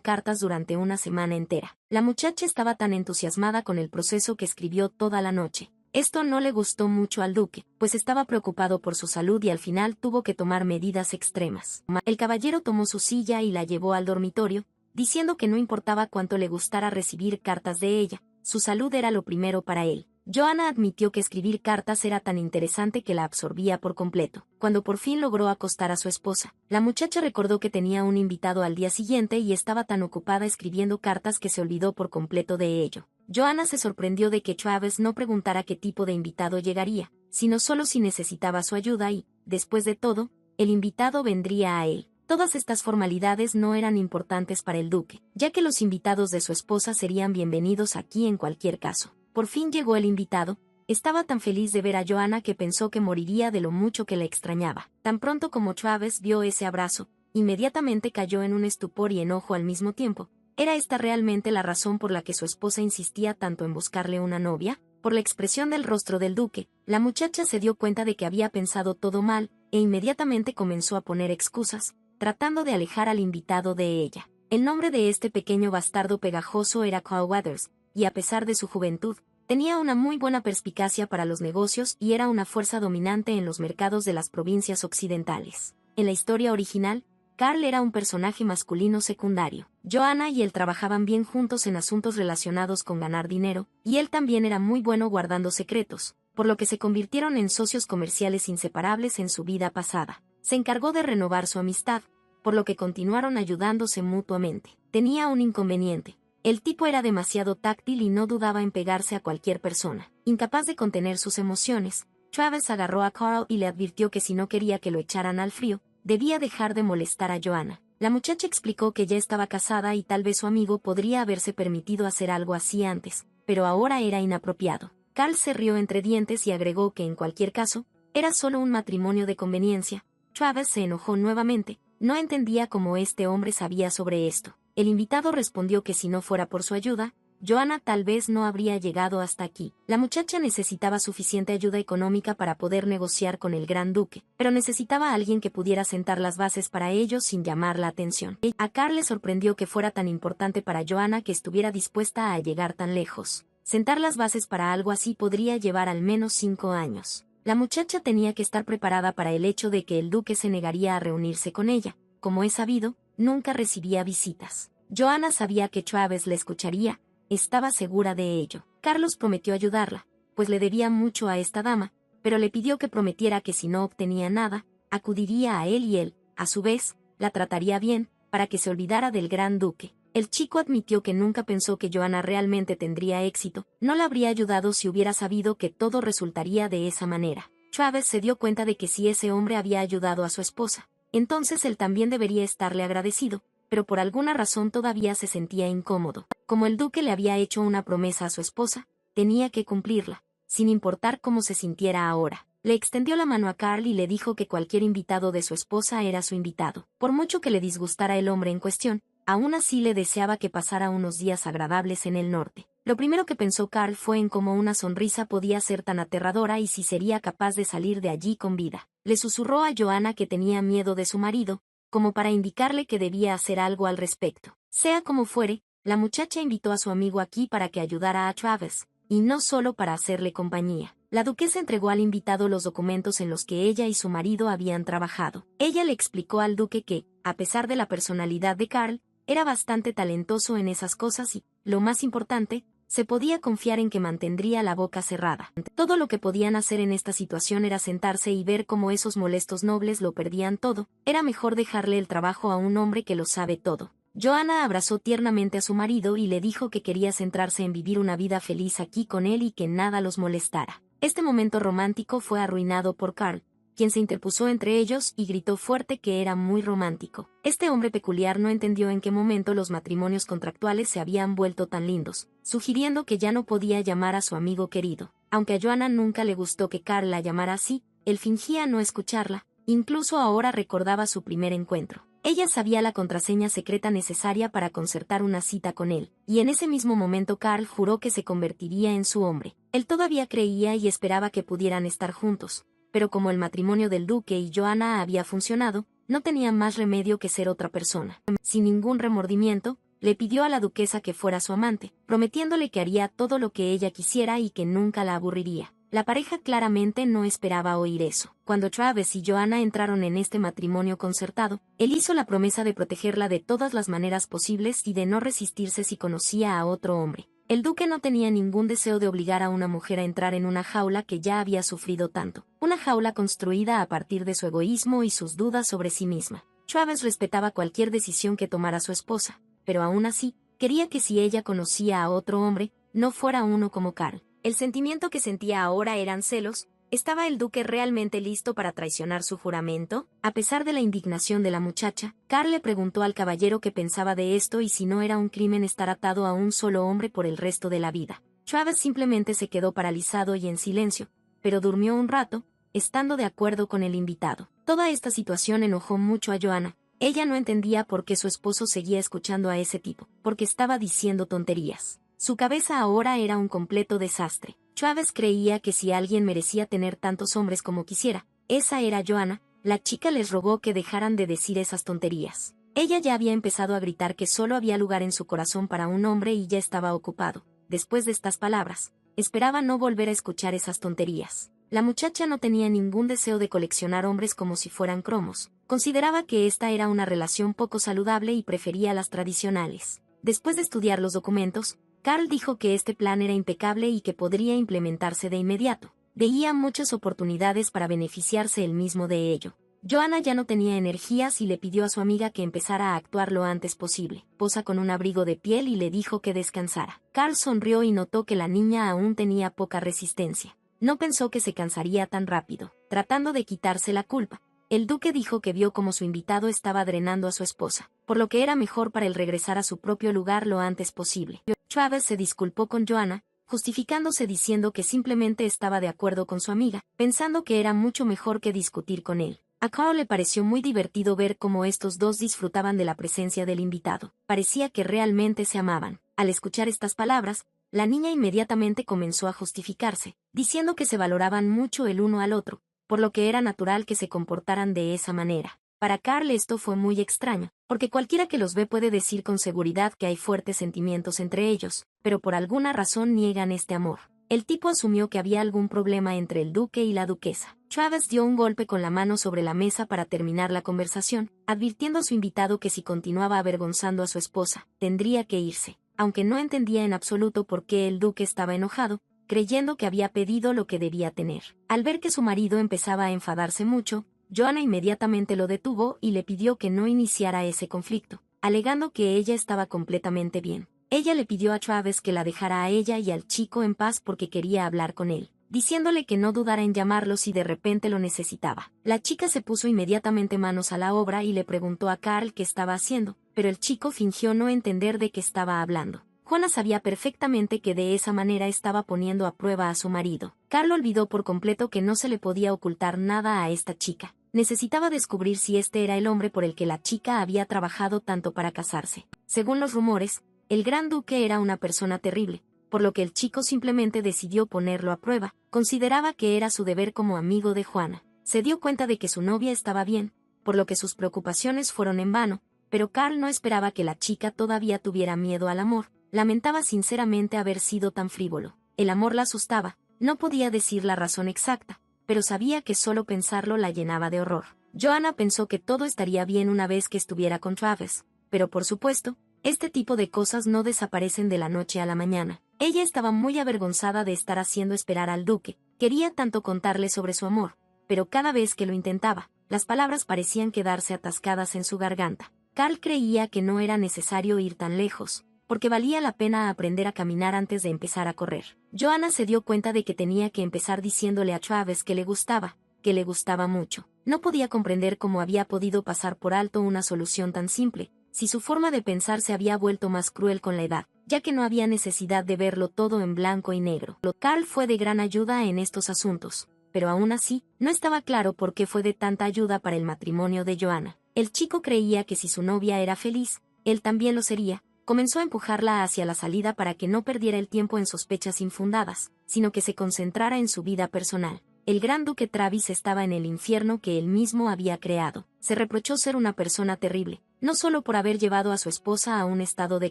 cartas durante una semana entera. La muchacha estaba tan entusiasmada con el proceso que escribió toda la noche. Esto no le gustó mucho al duque, pues estaba preocupado por su salud y al final tuvo que tomar medidas extremas. El caballero tomó su silla y la llevó al dormitorio, diciendo que no importaba cuánto le gustara recibir cartas de ella, su salud era lo primero para él. Joanna admitió que escribir cartas era tan interesante que la absorbía por completo. Cuando por fin logró acostar a su esposa, la muchacha recordó que tenía un invitado al día siguiente y estaba tan ocupada escribiendo cartas que se olvidó por completo de ello. Joanna se sorprendió de que Travis no preguntara qué tipo de invitado llegaría, sino solo si necesitaba su ayuda y, después de todo, el invitado vendría a él. Todas estas formalidades no eran importantes para el duque, ya que los invitados de su esposa serían bienvenidos aquí en cualquier caso. Por fin llegó el invitado. Estaba tan feliz de ver a Joanna que pensó que moriría de lo mucho que la extrañaba. Tan pronto como Travis vio ese abrazo, inmediatamente cayó en un estupor y enojo al mismo tiempo. ¿Era esta realmente la razón por la que su esposa insistía tanto en buscarle una novia? Por la expresión del rostro del duque, la muchacha se dio cuenta de que había pensado todo mal, e inmediatamente comenzó a poner excusas, tratando de alejar al invitado de ella. El nombre de este pequeño bastardo pegajoso era Carl Weathers, y a pesar de su juventud, tenía una muy buena perspicacia para los negocios y era una fuerza dominante en los mercados de las provincias occidentales. En la historia original, Carl era un personaje masculino secundario. Joanna y él trabajaban bien juntos en asuntos relacionados con ganar dinero, y él también era muy bueno guardando secretos, por lo que se convirtieron en socios comerciales inseparables en su vida pasada. Se encargó de renovar su amistad, por lo que continuaron ayudándose mutuamente. Tenía un inconveniente. El tipo era demasiado táctil y no dudaba en pegarse a cualquier persona. Incapaz de contener sus emociones, Travis agarró a Carl y le advirtió que si no quería que lo echaran al frío, debía dejar de molestar a Joanna. La muchacha explicó que ya estaba casada y tal vez su amigo podría haberse permitido hacer algo así antes, pero ahora era inapropiado. Carl se rió entre dientes y agregó que en cualquier caso, era solo un matrimonio de conveniencia. Travis se enojó nuevamente, no entendía cómo este hombre sabía sobre esto. El invitado respondió que si no fuera por su ayuda, Joanna tal vez no habría llegado hasta aquí. La muchacha necesitaba suficiente ayuda económica para poder negociar con el gran duque, pero necesitaba a alguien que pudiera sentar las bases para ello sin llamar la atención. A Carl le sorprendió que fuera tan importante para Joanna que estuviera dispuesta a llegar tan lejos. Sentar las bases para algo así podría llevar al menos 5 años. La muchacha tenía que estar preparada para el hecho de que el duque se negaría a reunirse con ella. Como es sabido, nunca recibía visitas. Joanna sabía que Travis le escucharía, estaba segura de ello. Carlos prometió ayudarla, pues le debía mucho a esta dama, pero le pidió que prometiera que si no obtenía nada, acudiría a él y él, a su vez, la trataría bien, para que se olvidara del gran duque. El chico admitió que nunca pensó que Joanna realmente tendría éxito, no la habría ayudado si hubiera sabido que todo resultaría de esa manera. Travis se dio cuenta de que si ese hombre había ayudado a su esposa, entonces él también debería estarle agradecido, pero por alguna razón todavía se sentía incómodo. Como el duque le había hecho una promesa a su esposa, tenía que cumplirla, sin importar cómo se sintiera ahora. Le extendió la mano a Carl y le dijo que cualquier invitado de su esposa era su invitado. Por mucho que le disgustara el hombre en cuestión, aún así le deseaba que pasara unos días agradables en el norte. Lo primero que pensó Carl fue en cómo una sonrisa podía ser tan aterradora y si sería capaz de salir de allí con vida. Le susurró a Joanna que tenía miedo de su marido, como para indicarle que debía hacer algo al respecto. Sea como fuere, la muchacha invitó a su amigo aquí para que ayudara a Travis, y no solo para hacerle compañía. La duquesa entregó al invitado los documentos en los que ella y su marido habían trabajado. Ella le explicó al duque que, a pesar de la personalidad de Carl, era bastante talentoso en esas cosas y, lo más importante, se podía confiar en que mantendría la boca cerrada. Todo lo que podían hacer en esta situación era sentarse y ver cómo esos molestos nobles lo perdían todo. Era mejor dejarle el trabajo a un hombre que lo sabe todo. Joanna abrazó tiernamente a su marido y le dijo que quería centrarse en vivir una vida feliz aquí con él y que nada los molestara. Este momento romántico fue arruinado por Carl, quien se interpuso entre ellos y gritó fuerte que era muy romántico. Este hombre peculiar no entendió en qué momento los matrimonios contractuales se habían vuelto tan lindos, sugiriendo que ya no podía llamar a su amigo querido. Aunque a Joanna nunca le gustó que Carl la llamara así, él fingía no escucharla, incluso ahora recordaba su primer encuentro. Ella sabía la contraseña secreta necesaria para concertar una cita con él, y en ese mismo momento Carl juró que se convertiría en su hombre. Él todavía creía y esperaba que pudieran estar juntos, pero como el matrimonio del duque y Joanna había funcionado, no tenía más remedio que ser otra persona. Sin ningún remordimiento, le pidió a la duquesa que fuera su amante, prometiéndole que haría todo lo que ella quisiera y que nunca la aburriría. La pareja claramente no esperaba oír eso. Cuando Travis y Joanna entraron en este matrimonio concertado, él hizo la promesa de protegerla de todas las maneras posibles y de no resistirse si conocía a otro hombre. El duque no tenía ningún deseo de obligar a una mujer a entrar en una jaula que ya había sufrido tanto, una jaula construida a partir de su egoísmo y sus dudas sobre sí misma. Travis respetaba cualquier decisión que tomara su esposa, pero aún así, quería que si ella conocía a otro hombre, no fuera uno como Carl. El sentimiento que sentía ahora eran celos. ¿Estaba el duque realmente listo para traicionar su juramento? A pesar de la indignación de la muchacha, Carl le preguntó al caballero qué pensaba de esto y si no era un crimen estar atado a un solo hombre por el resto de la vida. Travis simplemente se quedó paralizado y en silencio, pero durmió un rato, estando de acuerdo con el invitado. Toda esta situación enojó mucho a Joanna. Ella no entendía por qué su esposo seguía escuchando a ese tipo, porque estaba diciendo tonterías. Su cabeza ahora era un completo desastre. Travis creía que si alguien merecía tener tantos hombres como quisiera, esa era Joanna. La chica les rogó que dejaran de decir esas tonterías. Ella ya había empezado a gritar que solo había lugar en su corazón para un hombre y ya estaba ocupado. Después de estas palabras, esperaba no volver a escuchar esas tonterías. La muchacha no tenía ningún deseo de coleccionar hombres como si fueran cromos. Consideraba que esta era una relación poco saludable y prefería las tradicionales. Después de estudiar los documentos, Carl dijo que este plan era impecable y que podría implementarse de inmediato. Veía muchas oportunidades para beneficiarse él mismo de ello. Joanna ya no tenía energías y le pidió a su amiga que empezara a actuar lo antes posible. Posa con un abrigo de piel y le dijo que descansara. Carl sonrió y notó que la niña aún tenía poca resistencia. No pensó que se cansaría tan rápido. Tratando de quitarse la culpa, el duque dijo que vio como su invitado estaba drenando a su esposa, por lo que era mejor para él regresar a su propio lugar lo antes posible. Travis se disculpó con Joanna, justificándose diciendo que simplemente estaba de acuerdo con su amiga, pensando que era mucho mejor que discutir con él. A Carl le pareció muy divertido ver cómo estos dos disfrutaban de la presencia del invitado. Parecía que realmente se amaban. Al escuchar estas palabras, la niña inmediatamente comenzó a justificarse, diciendo que se valoraban mucho el uno al otro, por lo que era natural que se comportaran de esa manera. Para Carl esto fue muy extraño, porque cualquiera que los ve puede decir con seguridad que hay fuertes sentimientos entre ellos, pero por alguna razón niegan este amor. El tipo asumió que había algún problema entre el duque y la duquesa. Travis dio un golpe con la mano sobre la mesa para terminar la conversación, advirtiendo a su invitado que si continuaba avergonzando a su esposa, tendría que irse. Aunque no entendía en absoluto por qué el duque estaba enojado, creyendo que había pedido lo que debía tener. Al ver que su marido empezaba a enfadarse mucho, Joanna inmediatamente lo detuvo y le pidió que no iniciara ese conflicto, alegando que ella estaba completamente bien. Ella le pidió a Travis que la dejara a ella y al chico en paz porque quería hablar con él, diciéndole que no dudara en llamarlo si de repente lo necesitaba. La chica se puso inmediatamente manos a la obra y le preguntó a Carl qué estaba haciendo, pero el chico fingió no entender de qué estaba hablando. Juana sabía perfectamente que de esa manera estaba poniendo a prueba a su marido. Carl olvidó por completo que no se le podía ocultar nada a esta chica. Necesitaba descubrir si este era el hombre por el que la chica había trabajado tanto para casarse. Según los rumores, el gran duque era una persona terrible, por lo que el chico simplemente decidió ponerlo a prueba. Consideraba que era su deber como amigo de Juana. Se dio cuenta de que su novia estaba bien, por lo que sus preocupaciones fueron en vano, pero Carl no esperaba que la chica todavía tuviera miedo al amor. Lamentaba sinceramente haber sido tan frívolo. El amor la asustaba, no podía decir la razón exacta, pero sabía que solo pensarlo la llenaba de horror. Joanna pensó que todo estaría bien una vez que estuviera con Travis, pero por supuesto, este tipo de cosas no desaparecen de la noche a la mañana. Ella estaba muy avergonzada de estar haciendo esperar al duque, quería tanto contarle sobre su amor, pero cada vez que lo intentaba, las palabras parecían quedarse atascadas en su garganta. Carl creía que no era necesario ir tan lejos, porque valía la pena aprender a caminar antes de empezar a correr. Joanna se dio cuenta de que tenía que empezar diciéndole a Travis que le gustaba mucho. No podía comprender cómo había podido pasar por alto una solución tan simple, si su forma de pensar se había vuelto más cruel con la edad, ya que no había necesidad de verlo todo en blanco y negro. Carl fue de gran ayuda en estos asuntos, pero aún así, no estaba claro por qué fue de tanta ayuda para el matrimonio de Joanna. El chico creía que si su novia era feliz, él también lo sería. Comenzó a empujarla hacia la salida para que no perdiera el tiempo en sospechas infundadas, sino que se concentrara en su vida personal. El gran duque Travis estaba en el infierno que él mismo había creado. Se reprochó ser una persona terrible, no solo por haber llevado a su esposa a un estado de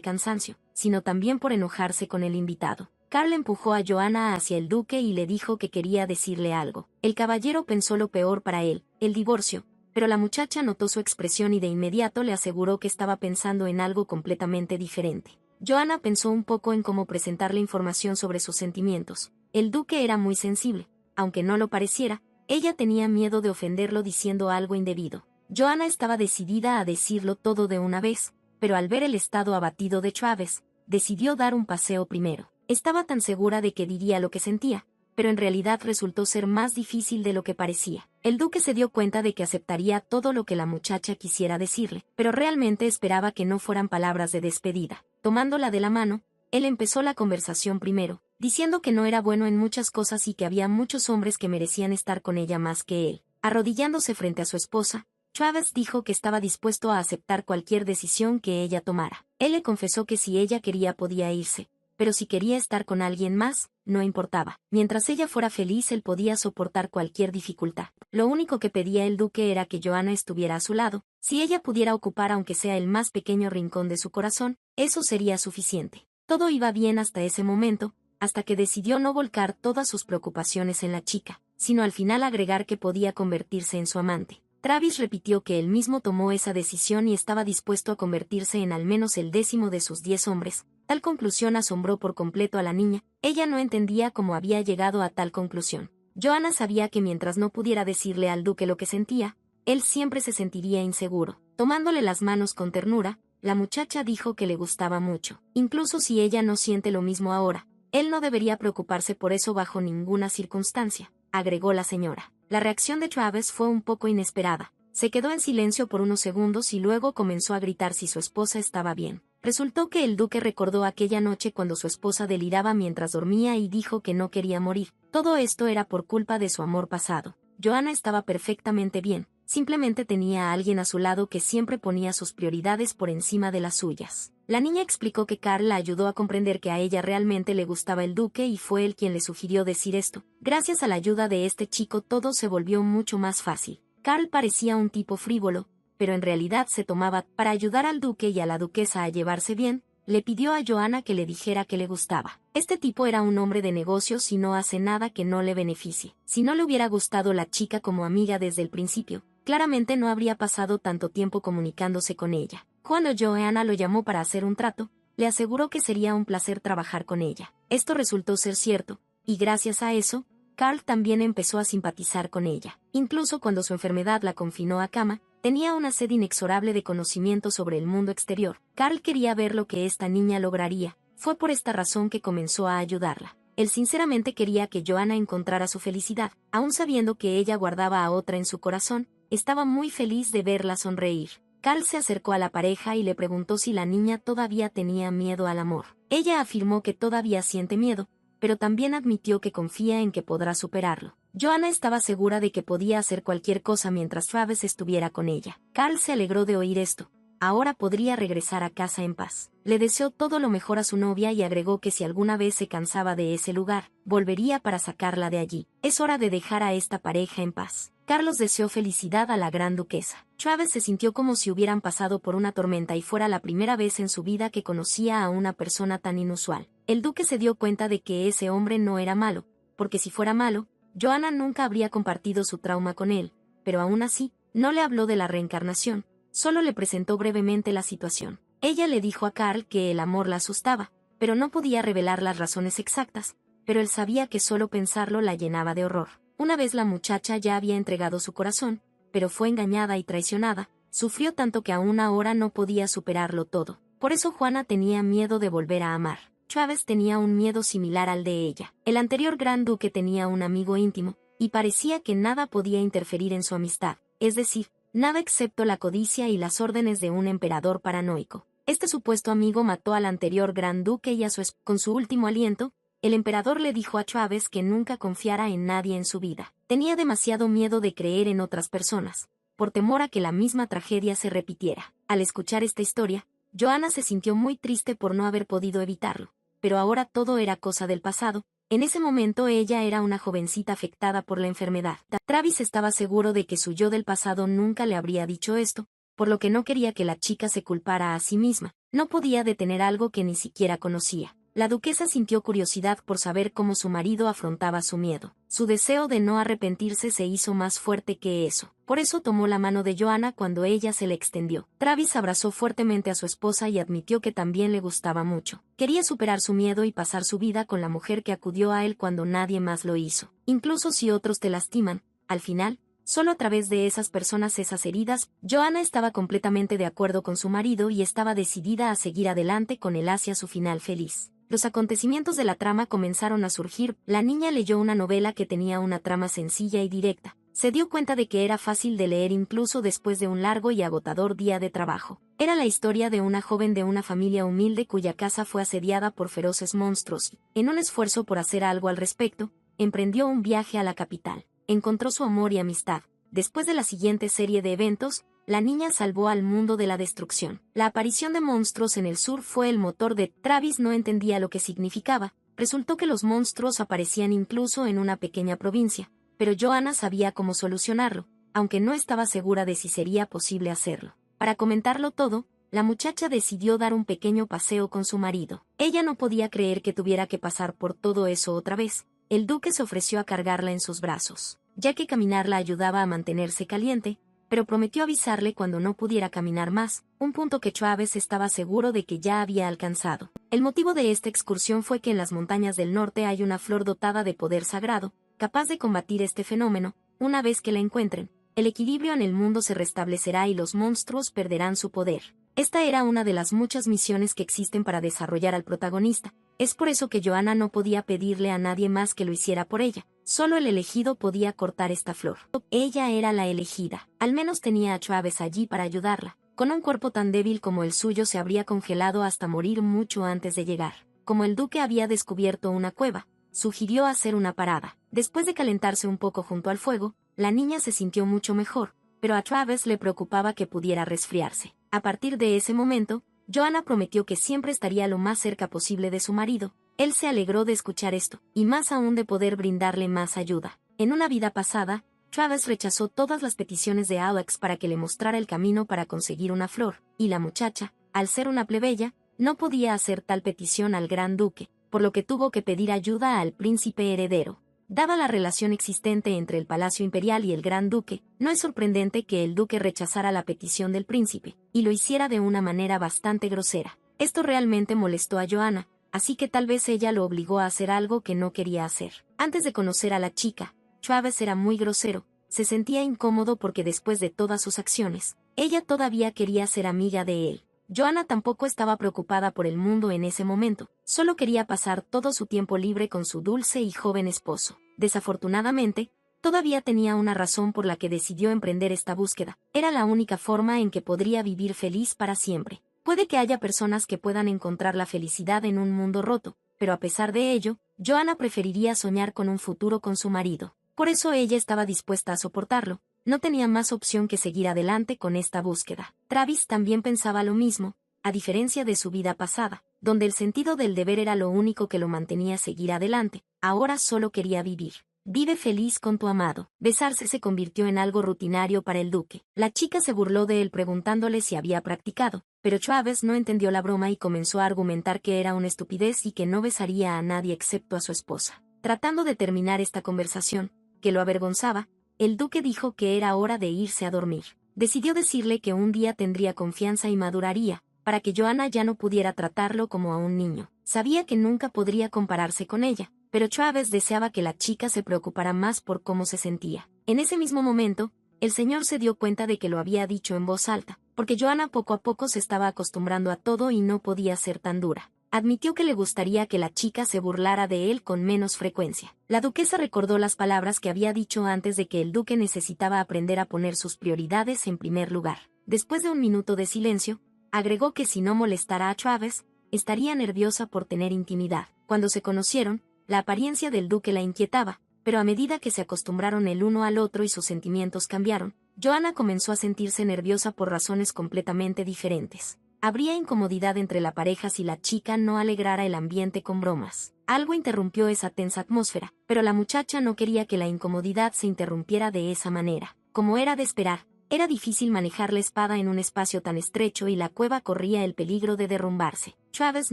cansancio, sino también por enojarse con el invitado. Carl empujó a Joanna hacia el duque y le dijo que quería decirle algo. El caballero pensó lo peor para él, el divorcio, pero la muchacha notó su expresión y de inmediato le aseguró que estaba pensando en algo completamente diferente. Joanna pensó un poco en cómo presentarle información sobre sus sentimientos. El duque era muy sensible, aunque no lo pareciera, ella tenía miedo de ofenderlo diciendo algo indebido. Joanna estaba decidida a decirlo todo de una vez, pero al ver el estado abatido de Travis, decidió dar un paseo primero. Estaba tan segura de que diría lo que sentía, pero en realidad resultó ser más difícil de lo que parecía. El duque se dio cuenta de que aceptaría todo lo que la muchacha quisiera decirle, pero realmente esperaba que no fueran palabras de despedida. Tomándola de la mano, él empezó la conversación primero, diciendo que no era bueno en muchas cosas y que había muchos hombres que merecían estar con ella más que él. Arrodillándose frente a su esposa, Travis dijo que estaba dispuesto a aceptar cualquier decisión que ella tomara. Él le confesó que si ella quería podía irse, pero si quería estar con alguien más, no importaba. Mientras ella fuera feliz, él podía soportar cualquier dificultad. Lo único que pedía el duque era que Joanna estuviera a su lado. Si ella pudiera ocupar aunque sea el más pequeño rincón de su corazón, eso sería suficiente. Todo iba bien hasta ese momento, hasta que decidió no volcar todas sus preocupaciones en la chica, sino al final agregar que podía convertirse en su amante. Travis repitió que él mismo tomó esa decisión y estaba dispuesto a convertirse en al menos el 10º de sus 10 hombres. Tal conclusión asombró por completo a la niña. Ella no entendía cómo había llegado a tal conclusión. Joanna sabía que mientras no pudiera decirle al duque lo que sentía, él siempre se sentiría inseguro. Tomándole las manos con ternura, la muchacha dijo que le gustaba mucho. Incluso si ella no siente lo mismo ahora, él no debería preocuparse por eso bajo ninguna circunstancia, agregó la señora. La reacción de Travis fue un poco inesperada. Se quedó en silencio por unos segundos y luego comenzó a gritar si su esposa estaba bien. Resultó que el duque recordó aquella noche cuando su esposa deliraba mientras dormía y dijo que no quería morir. Todo esto era por culpa de su amor pasado. Joanna estaba perfectamente bien, simplemente tenía a alguien a su lado que siempre ponía sus prioridades por encima de las suyas. La niña explicó que Carl la ayudó a comprender que a ella realmente le gustaba el duque y fue él quien le sugirió decir esto. Gracias a la ayuda de este chico todo se volvió mucho más fácil. Carl parecía un tipo frívolo, pero en realidad se tomaba para ayudar al duque y a la duquesa a llevarse bien. Le pidió a Joanna que le dijera que le gustaba. Este tipo era un hombre de negocios y no hace nada que no le beneficie. Si no le hubiera gustado la chica como amiga desde el principio, claramente no habría pasado tanto tiempo comunicándose con ella. Cuando Joanna lo llamó para hacer un trato, le aseguró que sería un placer trabajar con ella. Esto resultó ser cierto, y gracias a eso, Carl también empezó a simpatizar con ella. Incluso cuando su enfermedad la confinó a cama, tenía una sed inexorable de conocimiento sobre el mundo exterior. Carl quería ver lo que esta niña lograría. Fue por esta razón que comenzó a ayudarla. Él sinceramente quería que Joanna encontrara su felicidad, aun sabiendo que ella guardaba a otra en su corazón. Estaba muy feliz de verla sonreír. Carl se acercó a la pareja y le preguntó si la niña todavía tenía miedo al amor. Ella afirmó que todavía siente miedo, pero también admitió que confía en que podrá superarlo. Joanna estaba segura de que podía hacer cualquier cosa mientras Travis estuviera con ella. Carl se alegró de oír esto. Ahora podría regresar a casa en paz. Le deseó todo lo mejor a su novia y agregó que si alguna vez se cansaba de ese lugar, volvería para sacarla de allí. Es hora de dejar a esta pareja en paz. Carlos deseó felicidad a la gran duquesa. Travis se sintió como si hubieran pasado por una tormenta y fuera la primera vez en su vida que conocía a una persona tan inusual. El duque se dio cuenta de que ese hombre no era malo, porque si fuera malo, Joanna nunca habría compartido su trauma con él, pero aún así, no le habló de la reencarnación, solo le presentó brevemente la situación. Ella le dijo a Carl que el amor la asustaba, pero no podía revelar las razones exactas, pero él sabía que solo pensarlo la llenaba de horror. Una vez la muchacha ya había entregado su corazón, pero fue engañada y traicionada, sufrió tanto que aún ahora no podía superarlo todo. Por eso Juana tenía miedo de volver a amar. Travis tenía un miedo similar al de ella. El anterior gran duque tenía un amigo íntimo, y parecía que nada podía interferir en su amistad, es decir, nada excepto la codicia y las órdenes de un emperador paranoico. Este supuesto amigo mató al anterior gran duque y a su esposa. Con su último aliento, el emperador le dijo a Travis que nunca confiara en nadie en su vida. Tenía demasiado miedo de creer en otras personas, por temor a que la misma tragedia se repitiera. Al escuchar esta historia, Joanna se sintió muy triste por no haber podido evitarlo, pero ahora todo era cosa del pasado. En ese momento ella era una jovencita afectada por la enfermedad. Travis estaba seguro de que su yo del pasado nunca le habría dicho esto, por lo que no quería que la chica se culpara a sí misma. No podía detener algo que ni siquiera conocía. La duquesa sintió curiosidad por saber cómo su marido afrontaba su miedo. Su deseo de no arrepentirse se hizo más fuerte que eso. Por eso tomó la mano de Joanna cuando ella se le extendió. Travis abrazó fuertemente a su esposa y admitió que también le gustaba mucho. Quería superar su miedo y pasar su vida con la mujer que acudió a él cuando nadie más lo hizo. Incluso si otros te lastiman, al final, solo a través de esas personas esas heridas. Joanna estaba completamente de acuerdo con su marido y estaba decidida a seguir adelante con él hacia su final feliz. Los acontecimientos de la trama comenzaron a surgir. La niña leyó una novela que tenía una trama sencilla y directa. Se dio cuenta de que era fácil de leer incluso después de un largo y agotador día de trabajo. Era la historia de una joven de una familia humilde cuya casa fue asediada por feroces monstruos. En un esfuerzo por hacer algo al respecto, emprendió un viaje a la capital. Encontró su amor y amistad. Después de la siguiente serie de eventos, la niña salvó al mundo de la destrucción. La aparición de monstruos en el sur fue el motor de Travis. No entendía lo que significaba. Resultó que los monstruos aparecían incluso en una pequeña provincia, pero Joanna sabía cómo solucionarlo, aunque no estaba segura de si sería posible hacerlo. Para comentarlo todo, la muchacha decidió dar un pequeño paseo con su marido. Ella no podía creer que tuviera que pasar por todo eso otra vez. El duque se ofreció a cargarla en sus brazos, ya que caminar la ayudaba a mantenerse caliente, pero prometió avisarle cuando no pudiera caminar más, un punto que Travis estaba seguro de que ya había alcanzado. El motivo de esta excursión fue que en las montañas del norte hay una flor dotada de poder sagrado, capaz de combatir este fenómeno. Una vez que la encuentren, el equilibrio en el mundo se restablecerá y los monstruos perderán su poder. Esta era una de las muchas misiones que existen para desarrollar al protagonista. Es por eso que Joanna no podía pedirle a nadie más que lo hiciera por ella. Solo el elegido podía cortar esta flor. Ella era la elegida. Al menos tenía a Travis allí para ayudarla. Con un cuerpo tan débil como el suyo se habría congelado hasta morir mucho antes de llegar. Como el duque había descubierto una cueva, sugirió hacer una parada. Después de calentarse un poco junto al fuego, la niña se sintió mucho mejor, pero a Travis le preocupaba que pudiera resfriarse. A partir de ese momento, Joanna prometió que siempre estaría lo más cerca posible de su marido. Él se alegró de escuchar esto, y más aún de poder brindarle más ayuda. En una vida pasada, Travis rechazó todas las peticiones de Alex para que le mostrara el camino para conseguir una flor, y la muchacha, al ser una plebeya, no podía hacer tal petición al gran duque, por lo que tuvo que pedir ayuda al príncipe heredero. Dada la relación existente entre el Palacio Imperial y el Gran Duque, no es sorprendente que el duque rechazara la petición del príncipe, y lo hiciera de una manera bastante grosera. Esto realmente molestó a Joanna, así que tal vez ella lo obligó a hacer algo que no quería hacer. Antes de conocer a la chica, Travis era muy grosero, se sentía incómodo porque después de todas sus acciones, ella todavía quería ser amiga de él. Joanna tampoco estaba preocupada por el mundo en ese momento, solo quería pasar todo su tiempo libre con su dulce y joven esposo. Desafortunadamente, todavía tenía una razón por la que decidió emprender esta búsqueda. Era la única forma en que podría vivir feliz para siempre. Puede que haya personas que puedan encontrar la felicidad en un mundo roto, pero a pesar de ello, Joanna preferiría soñar con un futuro con su marido. Por eso ella estaba dispuesta a soportarlo. No tenía más opción que seguir adelante con esta búsqueda. Travis también pensaba lo mismo, a diferencia de su vida pasada, donde el sentido del deber era lo único que lo mantenía seguir adelante. Ahora solo quería vivir. Vive feliz con tu amado. Besarse se convirtió en algo rutinario para el duque. La chica se burló de él preguntándole si había practicado, pero Travis no entendió la broma y comenzó a argumentar que era una estupidez y que no besaría a nadie excepto a su esposa. Tratando de terminar esta conversación, que lo avergonzaba, el duque dijo que era hora de irse a dormir. Decidió decirle que un día tendría confianza y maduraría, para que Joanna ya no pudiera tratarlo como a un niño. Sabía que nunca podría compararse con ella, pero Travis deseaba que la chica se preocupara más por cómo se sentía. En ese mismo momento, el señor se dio cuenta de que lo había dicho en voz alta, porque Joanna poco a poco se estaba acostumbrando a todo y no podía ser tan dura. Admitió que le gustaría que la chica se burlara de él con menos frecuencia. La duquesa recordó las palabras que había dicho antes de que el duque necesitaba aprender a poner sus prioridades en primer lugar. Después de un minuto de silencio, agregó que si no molestara a Travis, estaría nerviosa por tener intimidad. Cuando se conocieron, la apariencia del duque la inquietaba, pero a medida que se acostumbraron el uno al otro y sus sentimientos cambiaron, Joanna comenzó a sentirse nerviosa por razones completamente diferentes. Habría incomodidad entre la pareja si la chica no alegrara el ambiente con bromas. Algo interrumpió esa tensa atmósfera, pero la muchacha no quería que la incomodidad se interrumpiera de esa manera. Como era de esperar, era difícil manejar la espada en un espacio tan estrecho y la cueva corría el peligro de derrumbarse. Travis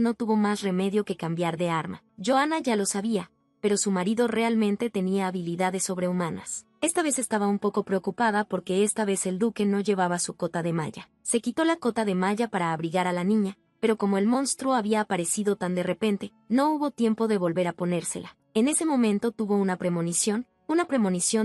no tuvo más remedio que cambiar de arma. Joanna ya lo sabía, pero su marido realmente tenía habilidades sobrehumanas. Esta vez estaba un poco preocupada porque esta vez el duque no llevaba su cota de malla. Se quitó la cota de malla para abrigar a la niña, pero como el monstruo había aparecido tan de repente, no hubo tiempo de volver a ponérsela. En ese momento tuvo una premonición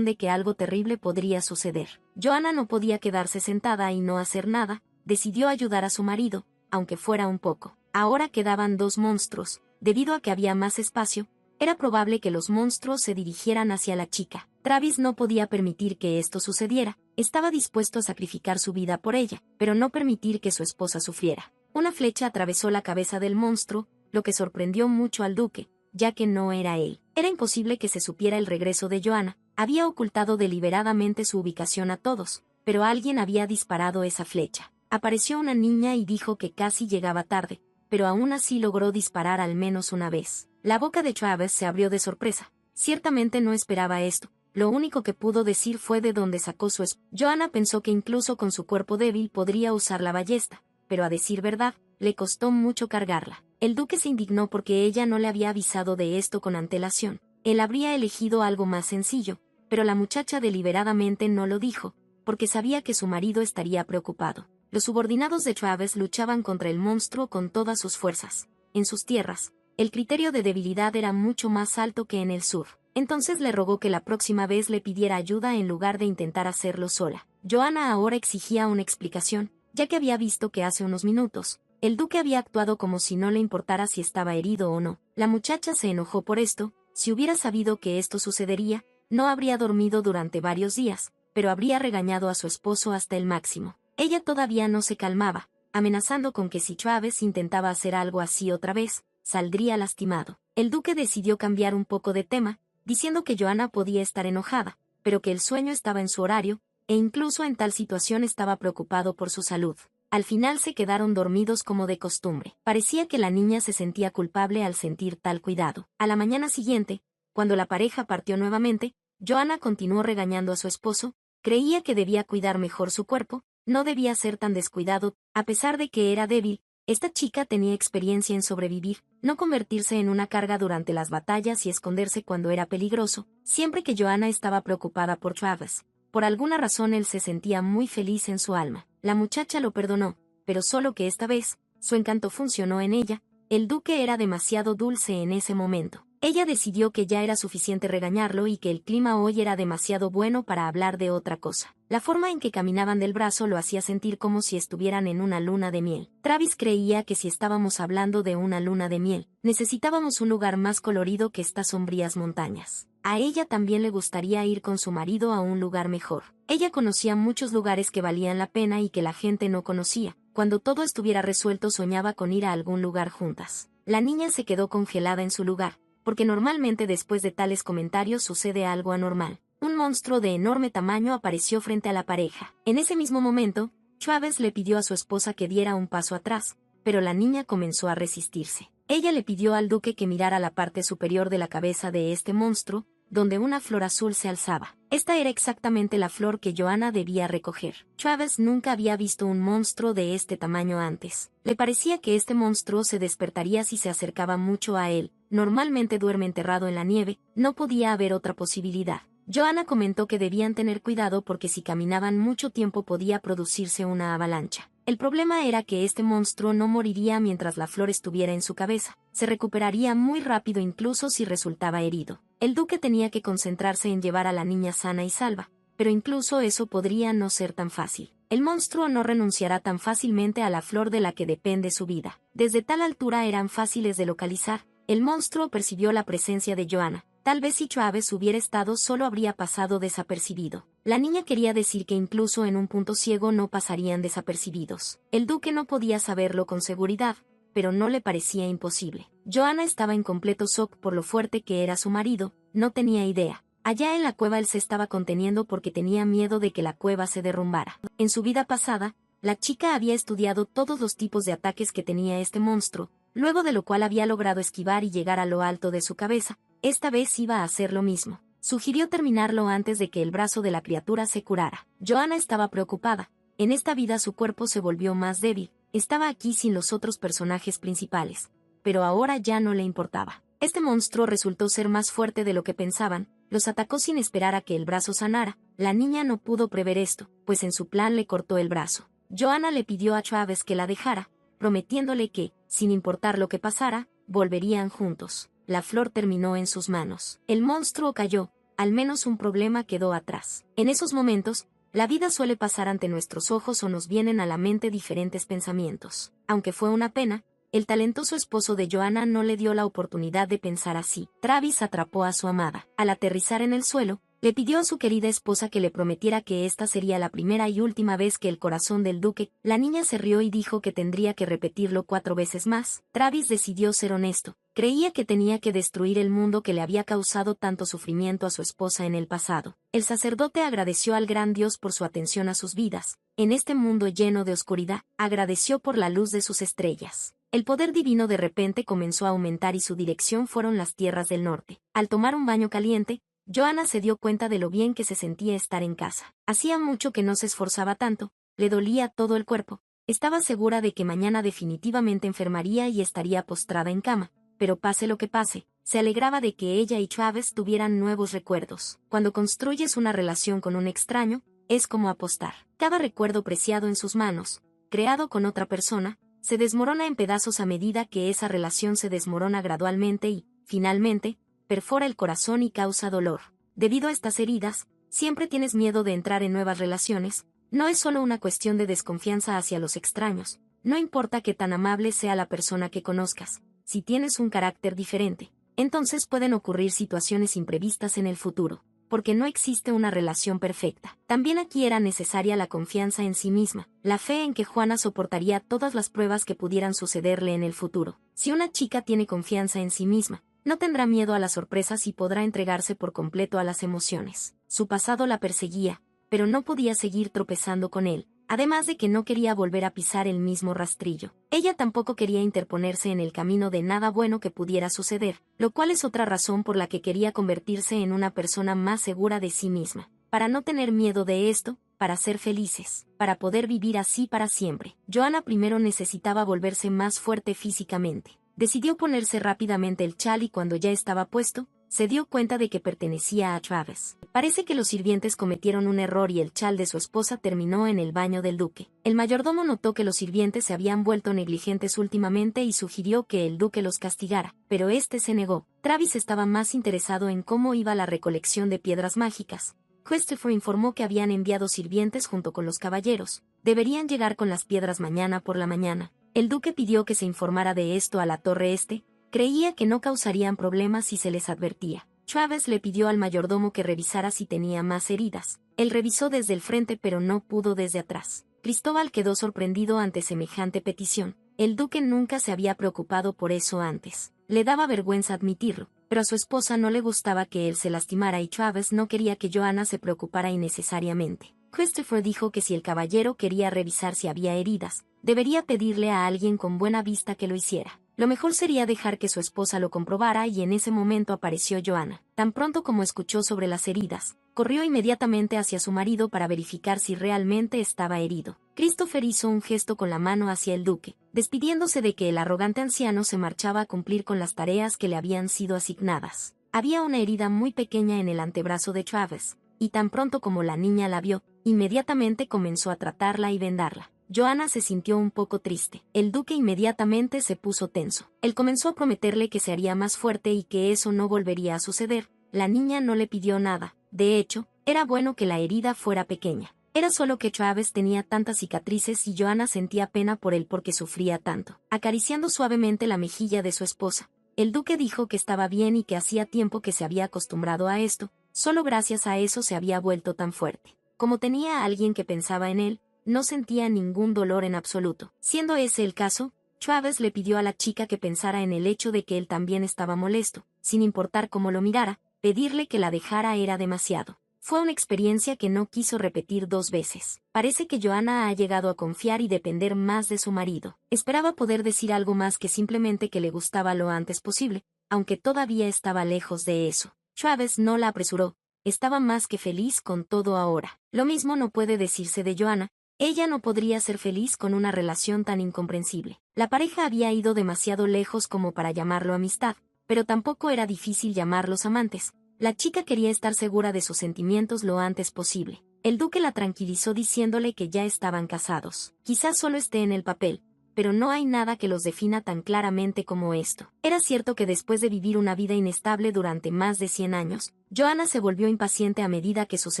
de que algo terrible podría suceder. Joanna no podía quedarse sentada y no hacer nada, decidió ayudar a su marido, aunque fuera un poco. Ahora quedaban dos monstruos, debido a que había más espacio, era probable que los monstruos se dirigieran hacia la chica. Travis no podía permitir que esto sucediera, estaba dispuesto a sacrificar su vida por ella, pero no permitir que su esposa sufriera. Una flecha atravesó la cabeza del monstruo, lo que sorprendió mucho al duque, ya que no era él. Era imposible que se supiera el regreso de Joanna, había ocultado deliberadamente su ubicación a todos, pero alguien había disparado esa flecha. Apareció una niña y dijo que casi llegaba tarde, pero aún así logró disparar al menos una vez. La boca de Travis se abrió de sorpresa. Ciertamente no esperaba esto. Lo único que pudo decir fue de dónde sacó su espada. Joanna pensó que incluso con su cuerpo débil podría usar la ballesta, pero a decir verdad, le costó mucho cargarla. El duque se indignó porque ella no le había avisado de esto con antelación. Él habría elegido algo más sencillo, pero la muchacha deliberadamente no lo dijo, porque sabía que su marido estaría preocupado. Los subordinados de Travis luchaban contra el monstruo con todas sus fuerzas. En sus tierras, el criterio de debilidad era mucho más alto que en el sur. Entonces le rogó que la próxima vez le pidiera ayuda en lugar de intentar hacerlo sola. Joanna ahora exigía una explicación, ya que había visto que hace unos minutos, el duque había actuado como si no le importara si estaba herido o no. La muchacha se enojó por esto. Si hubiera sabido que esto sucedería, no habría dormido durante varios días, pero habría regañado a su esposo hasta el máximo. Ella todavía no se calmaba, amenazando con que si Travis intentaba hacer algo así otra vez, saldría lastimado. El duque decidió cambiar un poco de tema, diciendo que Joanna podía estar enojada, pero que el sueño estaba en su horario, e incluso en tal situación estaba preocupado por su salud. Al final se quedaron dormidos como de costumbre. Parecía que la niña se sentía culpable al sentir tal cuidado. A la mañana siguiente, cuando la pareja partió nuevamente, Joanna continuó regañando a su esposo, creía que debía cuidar mejor su cuerpo, no debía ser tan descuidado, a pesar de que era débil. Esta chica tenía experiencia en sobrevivir, no convertirse en una carga durante las batallas y esconderse cuando era peligroso. Siempre que Joanna estaba preocupada por Travis, por alguna razón él se sentía muy feliz en su alma. La muchacha lo perdonó, pero solo que esta vez, su encanto funcionó en ella. El duque era demasiado dulce en ese momento. Ella decidió que ya era suficiente regañarlo y que el clima hoy era demasiado bueno para hablar de otra cosa. La forma en que caminaban del brazo lo hacía sentir como si estuvieran en una luna de miel. Travis creía que si estábamos hablando de una luna de miel, necesitábamos un lugar más colorido que estas sombrías montañas. A ella también le gustaría ir con su marido a un lugar mejor. Ella conocía muchos lugares que valían la pena y que la gente no conocía. Cuando todo estuviera resuelto soñaba con ir a algún lugar juntas. La niña se quedó congelada en su lugar, porque normalmente después de tales comentarios sucede algo anormal. Un monstruo de enorme tamaño apareció frente a la pareja. En ese mismo momento, Travis le pidió a su esposa que diera un paso atrás, pero la niña comenzó a resistirse. Ella le pidió al duque que mirara la parte superior de la cabeza de este monstruo, donde una flor azul se alzaba. Esta era exactamente la flor que Joanna debía recoger. Travis nunca había visto un monstruo de este tamaño antes. Le parecía que este monstruo se despertaría si se acercaba mucho a él. Normalmente duerme enterrado en la nieve, no podía haber otra posibilidad. Joanna comentó que debían tener cuidado porque si caminaban mucho tiempo podía producirse una avalancha. El problema era que este monstruo no moriría mientras la flor estuviera en su cabeza. Se recuperaría muy rápido incluso si resultaba herido. El duque tenía que concentrarse en llevar a la niña sana y salva, pero incluso eso podría no ser tan fácil. El monstruo no renunciará tan fácilmente a la flor de la que depende su vida. Desde tal altura eran fáciles de localizar. El monstruo percibió la presencia de Joanna. Tal vez si Travis hubiera estado solo habría pasado desapercibido. La niña quería decir que incluso en un punto ciego no pasarían desapercibidos. El duque no podía saberlo con seguridad, pero no le parecía imposible. Joanna estaba en completo shock por lo fuerte que era su marido, no tenía idea. Allá en la cueva él se estaba conteniendo porque tenía miedo de que la cueva se derrumbara. En su vida pasada, la chica había estudiado todos los tipos de ataques que tenía este monstruo, luego de lo cual había logrado esquivar y llegar a lo alto de su cabeza. Esta vez iba a hacer lo mismo. Sugirió terminarlo antes de que el brazo de la criatura se curara. Joanna estaba preocupada. En esta vida su cuerpo se volvió más débil. Estaba aquí sin los otros personajes principales. Pero ahora ya no le importaba. Este monstruo resultó ser más fuerte de lo que pensaban. Los atacó sin esperar a que el brazo sanara. La niña no pudo prever esto, pues en su plan le cortó el brazo. Joanna le pidió a Travis que la dejara, prometiéndole que, sin importar lo que pasara, volverían juntos. La flor terminó en sus manos. El monstruo cayó, al menos un problema quedó atrás. En esos momentos, la vida suele pasar ante nuestros ojos o nos vienen a la mente diferentes pensamientos. Aunque fue una pena, el talentoso esposo de Joanna no le dio la oportunidad de pensar así. Travis atrapó a su amada. Al aterrizar en el suelo, le pidió a su querida esposa que le prometiera que esta sería la primera y última vez que el corazón del duque. La niña se rió y dijo que tendría que repetirlo 4 veces más. Travis decidió ser honesto. Creía que tenía que destruir el mundo que le había causado tanto sufrimiento a su esposa en el pasado. El sacerdote agradeció al gran Dios por su atención a sus vidas. En este mundo lleno de oscuridad, agradeció por la luz de sus estrellas. El poder divino de repente comenzó a aumentar y su dirección fueron las tierras del norte. Al tomar un baño caliente, Joanna se dio cuenta de lo bien que se sentía estar en casa. Hacía mucho que no se esforzaba tanto, le dolía todo el cuerpo. Estaba segura de que mañana definitivamente enfermaría y estaría postrada en cama, pero pase lo que pase, se alegraba de que ella y Travis tuvieran nuevos recuerdos. Cuando construyes una relación con un extraño, es como apostar. Cada recuerdo preciado en sus manos, creado con otra persona, se desmorona en pedazos a medida que esa relación se desmorona gradualmente y, finalmente, perfora el corazón y causa dolor. Debido a estas heridas, siempre tienes miedo de entrar en nuevas relaciones. No es solo una cuestión de desconfianza hacia los extraños. No importa qué tan amable sea la persona que conozcas, si tienes un carácter diferente, entonces pueden ocurrir situaciones imprevistas en el futuro, porque no existe una relación perfecta. También aquí era necesaria la confianza en sí misma, la fe en que Juana soportaría todas las pruebas que pudieran sucederle en el futuro. Si una chica tiene confianza en sí misma, no tendrá miedo a las sorpresas y podrá entregarse por completo a las emociones. Su pasado la perseguía, pero no podía seguir tropezando con él, además de que no quería volver a pisar el mismo rastrillo. Ella tampoco quería interponerse en el camino de nada bueno que pudiera suceder, lo cual es otra razón por la que quería convertirse en una persona más segura de sí misma. Para no tener miedo de esto, para ser felices, para poder vivir así para siempre. Joanna primero necesitaba volverse más fuerte físicamente. Decidió ponerse rápidamente el chal y cuando ya estaba puesto, se dio cuenta de que pertenecía a Travis. Parece que los sirvientes cometieron un error y el chal de su esposa terminó en el baño del duque. El mayordomo notó que los sirvientes se habían vuelto negligentes últimamente y sugirió que el duque los castigara, pero este se negó. Travis estaba más interesado en cómo iba la recolección de piedras mágicas. Christopher informó que habían enviado sirvientes junto con los caballeros. Deberían llegar con las piedras mañana por la mañana. El duque pidió que se informara de esto a la torre este. Creía que no causarían problemas si se les advertía. Travis le pidió al mayordomo que revisara si tenía más heridas. Él revisó desde el frente pero no pudo desde atrás. Cristóbal quedó sorprendido ante semejante petición. El duque nunca se había preocupado por eso antes. Le daba vergüenza admitirlo, pero a su esposa no le gustaba que él se lastimara y Travis no quería que Joanna se preocupara innecesariamente. Christopher dijo que si el caballero quería revisar si había heridas, debería pedirle a alguien con buena vista que lo hiciera. Lo mejor sería dejar que su esposa lo comprobara y en ese momento apareció Joanna. Tan pronto como escuchó sobre las heridas, corrió inmediatamente hacia su marido para verificar si realmente estaba herido. Christopher hizo un gesto con la mano hacia el duque, despidiéndose de que el arrogante anciano se marchaba a cumplir con las tareas que le habían sido asignadas. Había una herida muy pequeña en el antebrazo de Travis, y tan pronto como la niña la vio, inmediatamente comenzó a tratarla y vendarla. Joanna se sintió un poco triste. El duque inmediatamente se puso tenso. Él comenzó a prometerle que se haría más fuerte y que eso no volvería a suceder. La niña no le pidió nada. De hecho, era bueno que la herida fuera pequeña. Era solo que Travis tenía tantas cicatrices y Joanna sentía pena por él porque sufría tanto. Acariciando suavemente la mejilla de su esposa, el duque dijo que estaba bien y que hacía tiempo que se había acostumbrado a esto, solo gracias a eso se había vuelto tan fuerte. Como tenía a alguien que pensaba en él, no sentía ningún dolor en absoluto. Siendo ese el caso, Travis le pidió a la chica que pensara en el hecho de que él también estaba molesto, sin importar cómo lo mirara, pedirle que la dejara era demasiado. Fue una experiencia que no quiso repetir 2 veces. Parece que Joanna ha llegado a confiar y depender más de su marido. Esperaba poder decir algo más que simplemente que le gustaba lo antes posible, aunque todavía estaba lejos de eso. Travis no la apresuró, estaba más que feliz con todo ahora. Lo mismo no puede decirse de Joanna. Ella no podría ser feliz con una relación tan incomprensible. La pareja había ido demasiado lejos como para llamarlo amistad, pero tampoco era difícil llamarlos amantes. La chica quería estar segura de sus sentimientos lo antes posible. El duque la tranquilizó diciéndole que ya estaban casados. Quizás solo esté en el papel, pero no hay nada que los defina tan claramente como esto. Era cierto que después de vivir una vida inestable durante más de 100 años, Joanna se volvió impaciente a medida que sus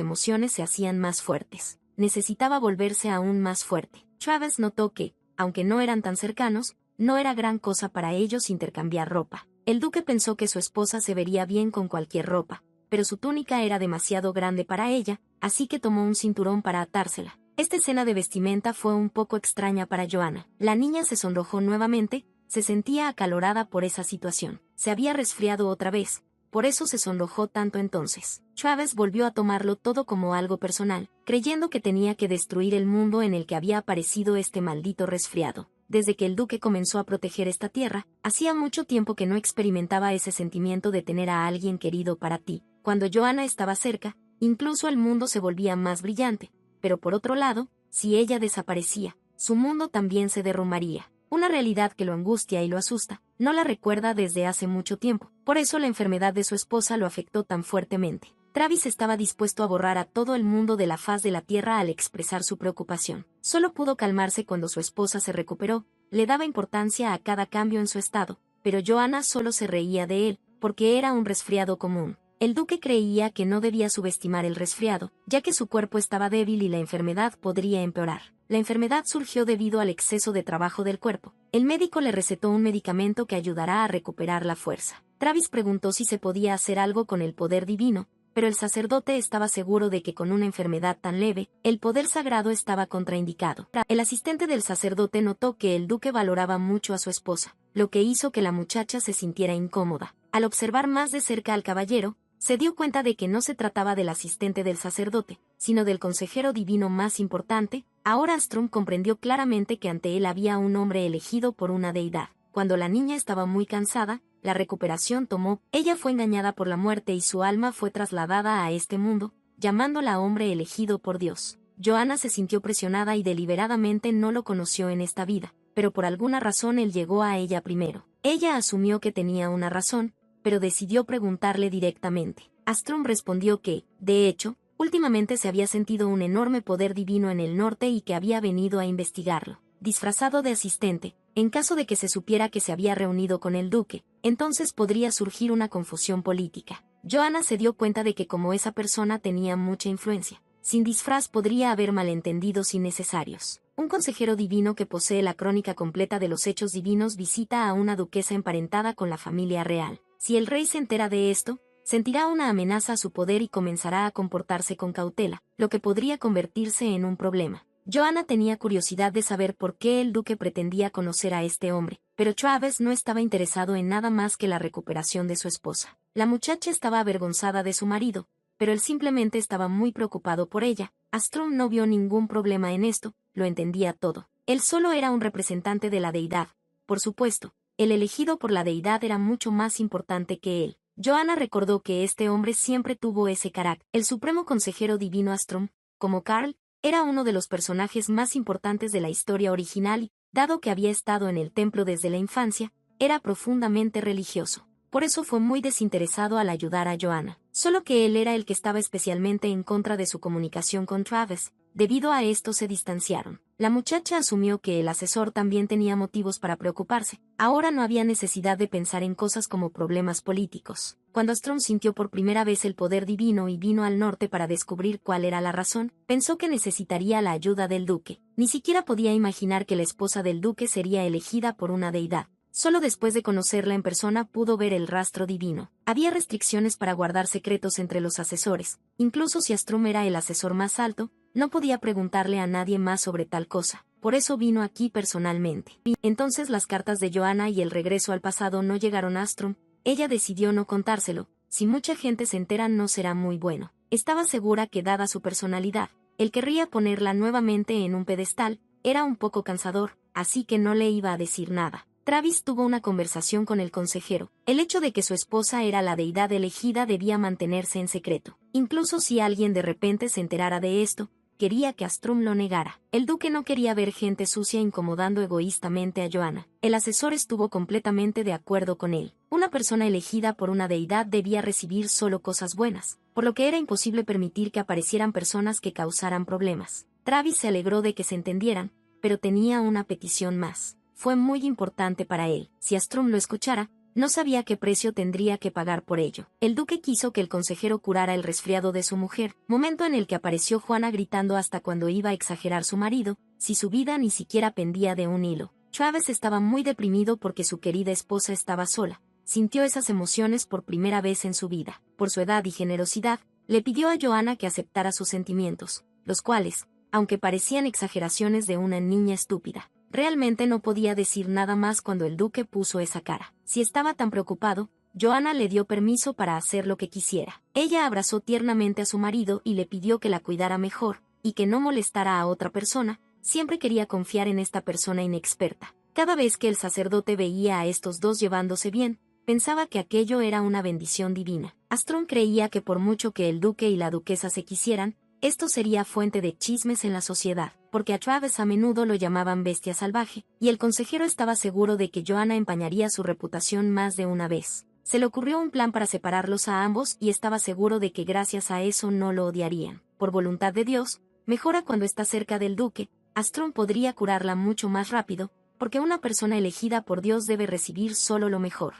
emociones se hacían más fuertes. Necesitaba volverse aún más fuerte. Travis notó que, aunque no eran tan cercanos, no era gran cosa para ellos intercambiar ropa. El duque pensó que su esposa se vería bien con cualquier ropa, pero su túnica era demasiado grande para ella, así que tomó un cinturón para atársela. Esta escena de vestimenta fue un poco extraña para Joanna. La niña se sonrojó nuevamente, se sentía acalorada por esa situación. Se había resfriado otra vez, por eso se sonrojó tanto entonces. Travis volvió a tomarlo todo como algo personal, creyendo que tenía que destruir el mundo en el que había aparecido este maldito resfriado. Desde que el duque comenzó a proteger esta tierra, hacía mucho tiempo que no experimentaba ese sentimiento de tener a alguien querido para ti. Cuando Joanna estaba cerca, incluso el mundo se volvía más brillante, pero por otro lado, si ella desaparecía, su mundo también se derrumbaría. Una realidad que lo angustia y lo asusta. No la recuerda desde hace mucho tiempo. Por eso la enfermedad de su esposa lo afectó tan fuertemente. Travis estaba dispuesto a borrar a todo el mundo de la faz de la tierra al expresar su preocupación. Solo pudo calmarse cuando su esposa se recuperó. Le daba importancia a cada cambio en su estado, pero Joanna solo se reía de él, porque era un resfriado común. El duque creía que no debía subestimar el resfriado, ya que su cuerpo estaba débil y la enfermedad podría empeorar. La enfermedad surgió debido al exceso de trabajo del cuerpo. El médico le recetó un medicamento que ayudará a recuperar la fuerza. Travis preguntó si se podía hacer algo con el poder divino, pero el sacerdote estaba seguro de que con una enfermedad tan leve, el poder sagrado estaba contraindicado. El asistente del sacerdote notó que el duque valoraba mucho a su esposa, lo que hizo que la muchacha se sintiera incómoda. Al observar más de cerca al caballero, se dio cuenta de que no se trataba del asistente del sacerdote, sino del consejero divino más importante. Ahora Astrum comprendió claramente que ante él había un hombre elegido por una deidad. Cuando la niña estaba muy cansada, la recuperación tomó. Ella fue engañada por la muerte y su alma fue trasladada a este mundo, llamándola hombre elegido por Dios. Joanna se sintió presionada y deliberadamente no lo conoció en esta vida, pero por alguna razón él llegó a ella primero. Ella asumió que tenía una razón, pero decidió preguntarle directamente. Astrum respondió que, de hecho, últimamente se había sentido un enorme poder divino en el norte y que había venido a investigarlo. Disfrazado de asistente, en caso de que se supiera que se había reunido con el duque, entonces podría surgir una confusión política. Joanna se dio cuenta de que como esa persona tenía mucha influencia, sin disfraz podría haber malentendidos innecesarios. Un consejero divino que posee la crónica completa de los hechos divinos visita a una duquesa emparentada con la familia real. Si el rey se entera de esto, sentirá una amenaza a su poder y comenzará a comportarse con cautela, lo que podría convertirse en un problema. Joanna tenía curiosidad de saber por qué el duque pretendía conocer a este hombre, pero Travis no estaba interesado en nada más que la recuperación de su esposa. La muchacha estaba avergonzada de su marido, pero él simplemente estaba muy preocupado por ella. Astrum no vio ningún problema en esto, lo entendía todo. Él solo era un representante de la deidad. Por supuesto, el elegido por la deidad era mucho más importante que él. Joanna recordó que este hombre siempre tuvo ese carácter. El supremo consejero divino Astrum, como Carl, era uno de los personajes más importantes de la historia original y, dado que había estado en el templo desde la infancia, era profundamente religioso. Por eso fue muy desinteresado al ayudar a Joanna. Solo que él era el que estaba especialmente en contra de su comunicación con Travis. Debido a esto se distanciaron. La muchacha asumió que el asesor también tenía motivos para preocuparse. Ahora no había necesidad de pensar en cosas como problemas políticos. Cuando Astrom sintió por primera vez el poder divino y vino al norte para descubrir cuál era la razón, pensó que necesitaría la ayuda del duque. Ni siquiera podía imaginar que la esposa del duque sería elegida por una deidad. Solo después de conocerla en persona pudo ver el rastro divino. Había restricciones para guardar secretos entre los asesores. Incluso si Astrom era el asesor más alto, no podía preguntarle a nadie más sobre tal cosa. Por eso vino aquí personalmente. Entonces las cartas de Joanna y el regreso al pasado no llegaron a Astrom. Ella decidió no contárselo. Si mucha gente se entera no será muy bueno. Estaba segura que dada su personalidad, él querría ponerla nuevamente en un pedestal. Era un poco cansador, así que no le iba a decir nada. Travis tuvo una conversación con el consejero. El hecho de que su esposa era la deidad elegida debía mantenerse en secreto. Incluso si alguien de repente se enterara de esto, quería que Astrom lo negara. El duque no quería ver gente sucia incomodando egoístamente a Joanna. El asesor estuvo completamente de acuerdo con él. Una persona elegida por una deidad debía recibir solo cosas buenas, por lo que era imposible permitir que aparecieran personas que causaran problemas. Travis se alegró de que se entendieran, pero tenía una petición más. Fue muy importante para él. Si Astrom lo escuchara, no sabía qué precio tendría que pagar por ello. El duque quiso que el consejero curara el resfriado de su mujer, momento en el que apareció Juana gritando hasta cuando iba a exagerar su marido, si su vida ni siquiera pendía de un hilo. Travis estaba muy deprimido porque su querida esposa estaba sola. Sintió esas emociones por primera vez en su vida. Por su edad y generosidad, le pidió a Joanna que aceptara sus sentimientos, los cuales, aunque parecían exageraciones de una niña estúpida, realmente no podía decir nada más cuando el duque puso esa cara. Si estaba tan preocupado, Joanna le dio permiso para hacer lo que quisiera. Ella abrazó tiernamente a su marido y le pidió que la cuidara mejor, y que no molestara a otra persona. Siempre quería confiar en esta persona inexperta. Cada vez que el sacerdote veía a estos dos llevándose bien, pensaba que aquello era una bendición divina. Astrom creía que por mucho que el duque y la duquesa se quisieran, esto sería fuente de chismes en la sociedad, porque a Travis a menudo lo llamaban bestia salvaje, y el consejero estaba seguro de que Joanna empañaría su reputación más de una vez. Se le ocurrió un plan para separarlos a ambos y estaba seguro de que gracias a eso no lo odiarían. Por voluntad de Dios, mejora cuando está cerca del duque. Astrom podría curarla mucho más rápido, porque una persona elegida por Dios debe recibir solo lo mejor.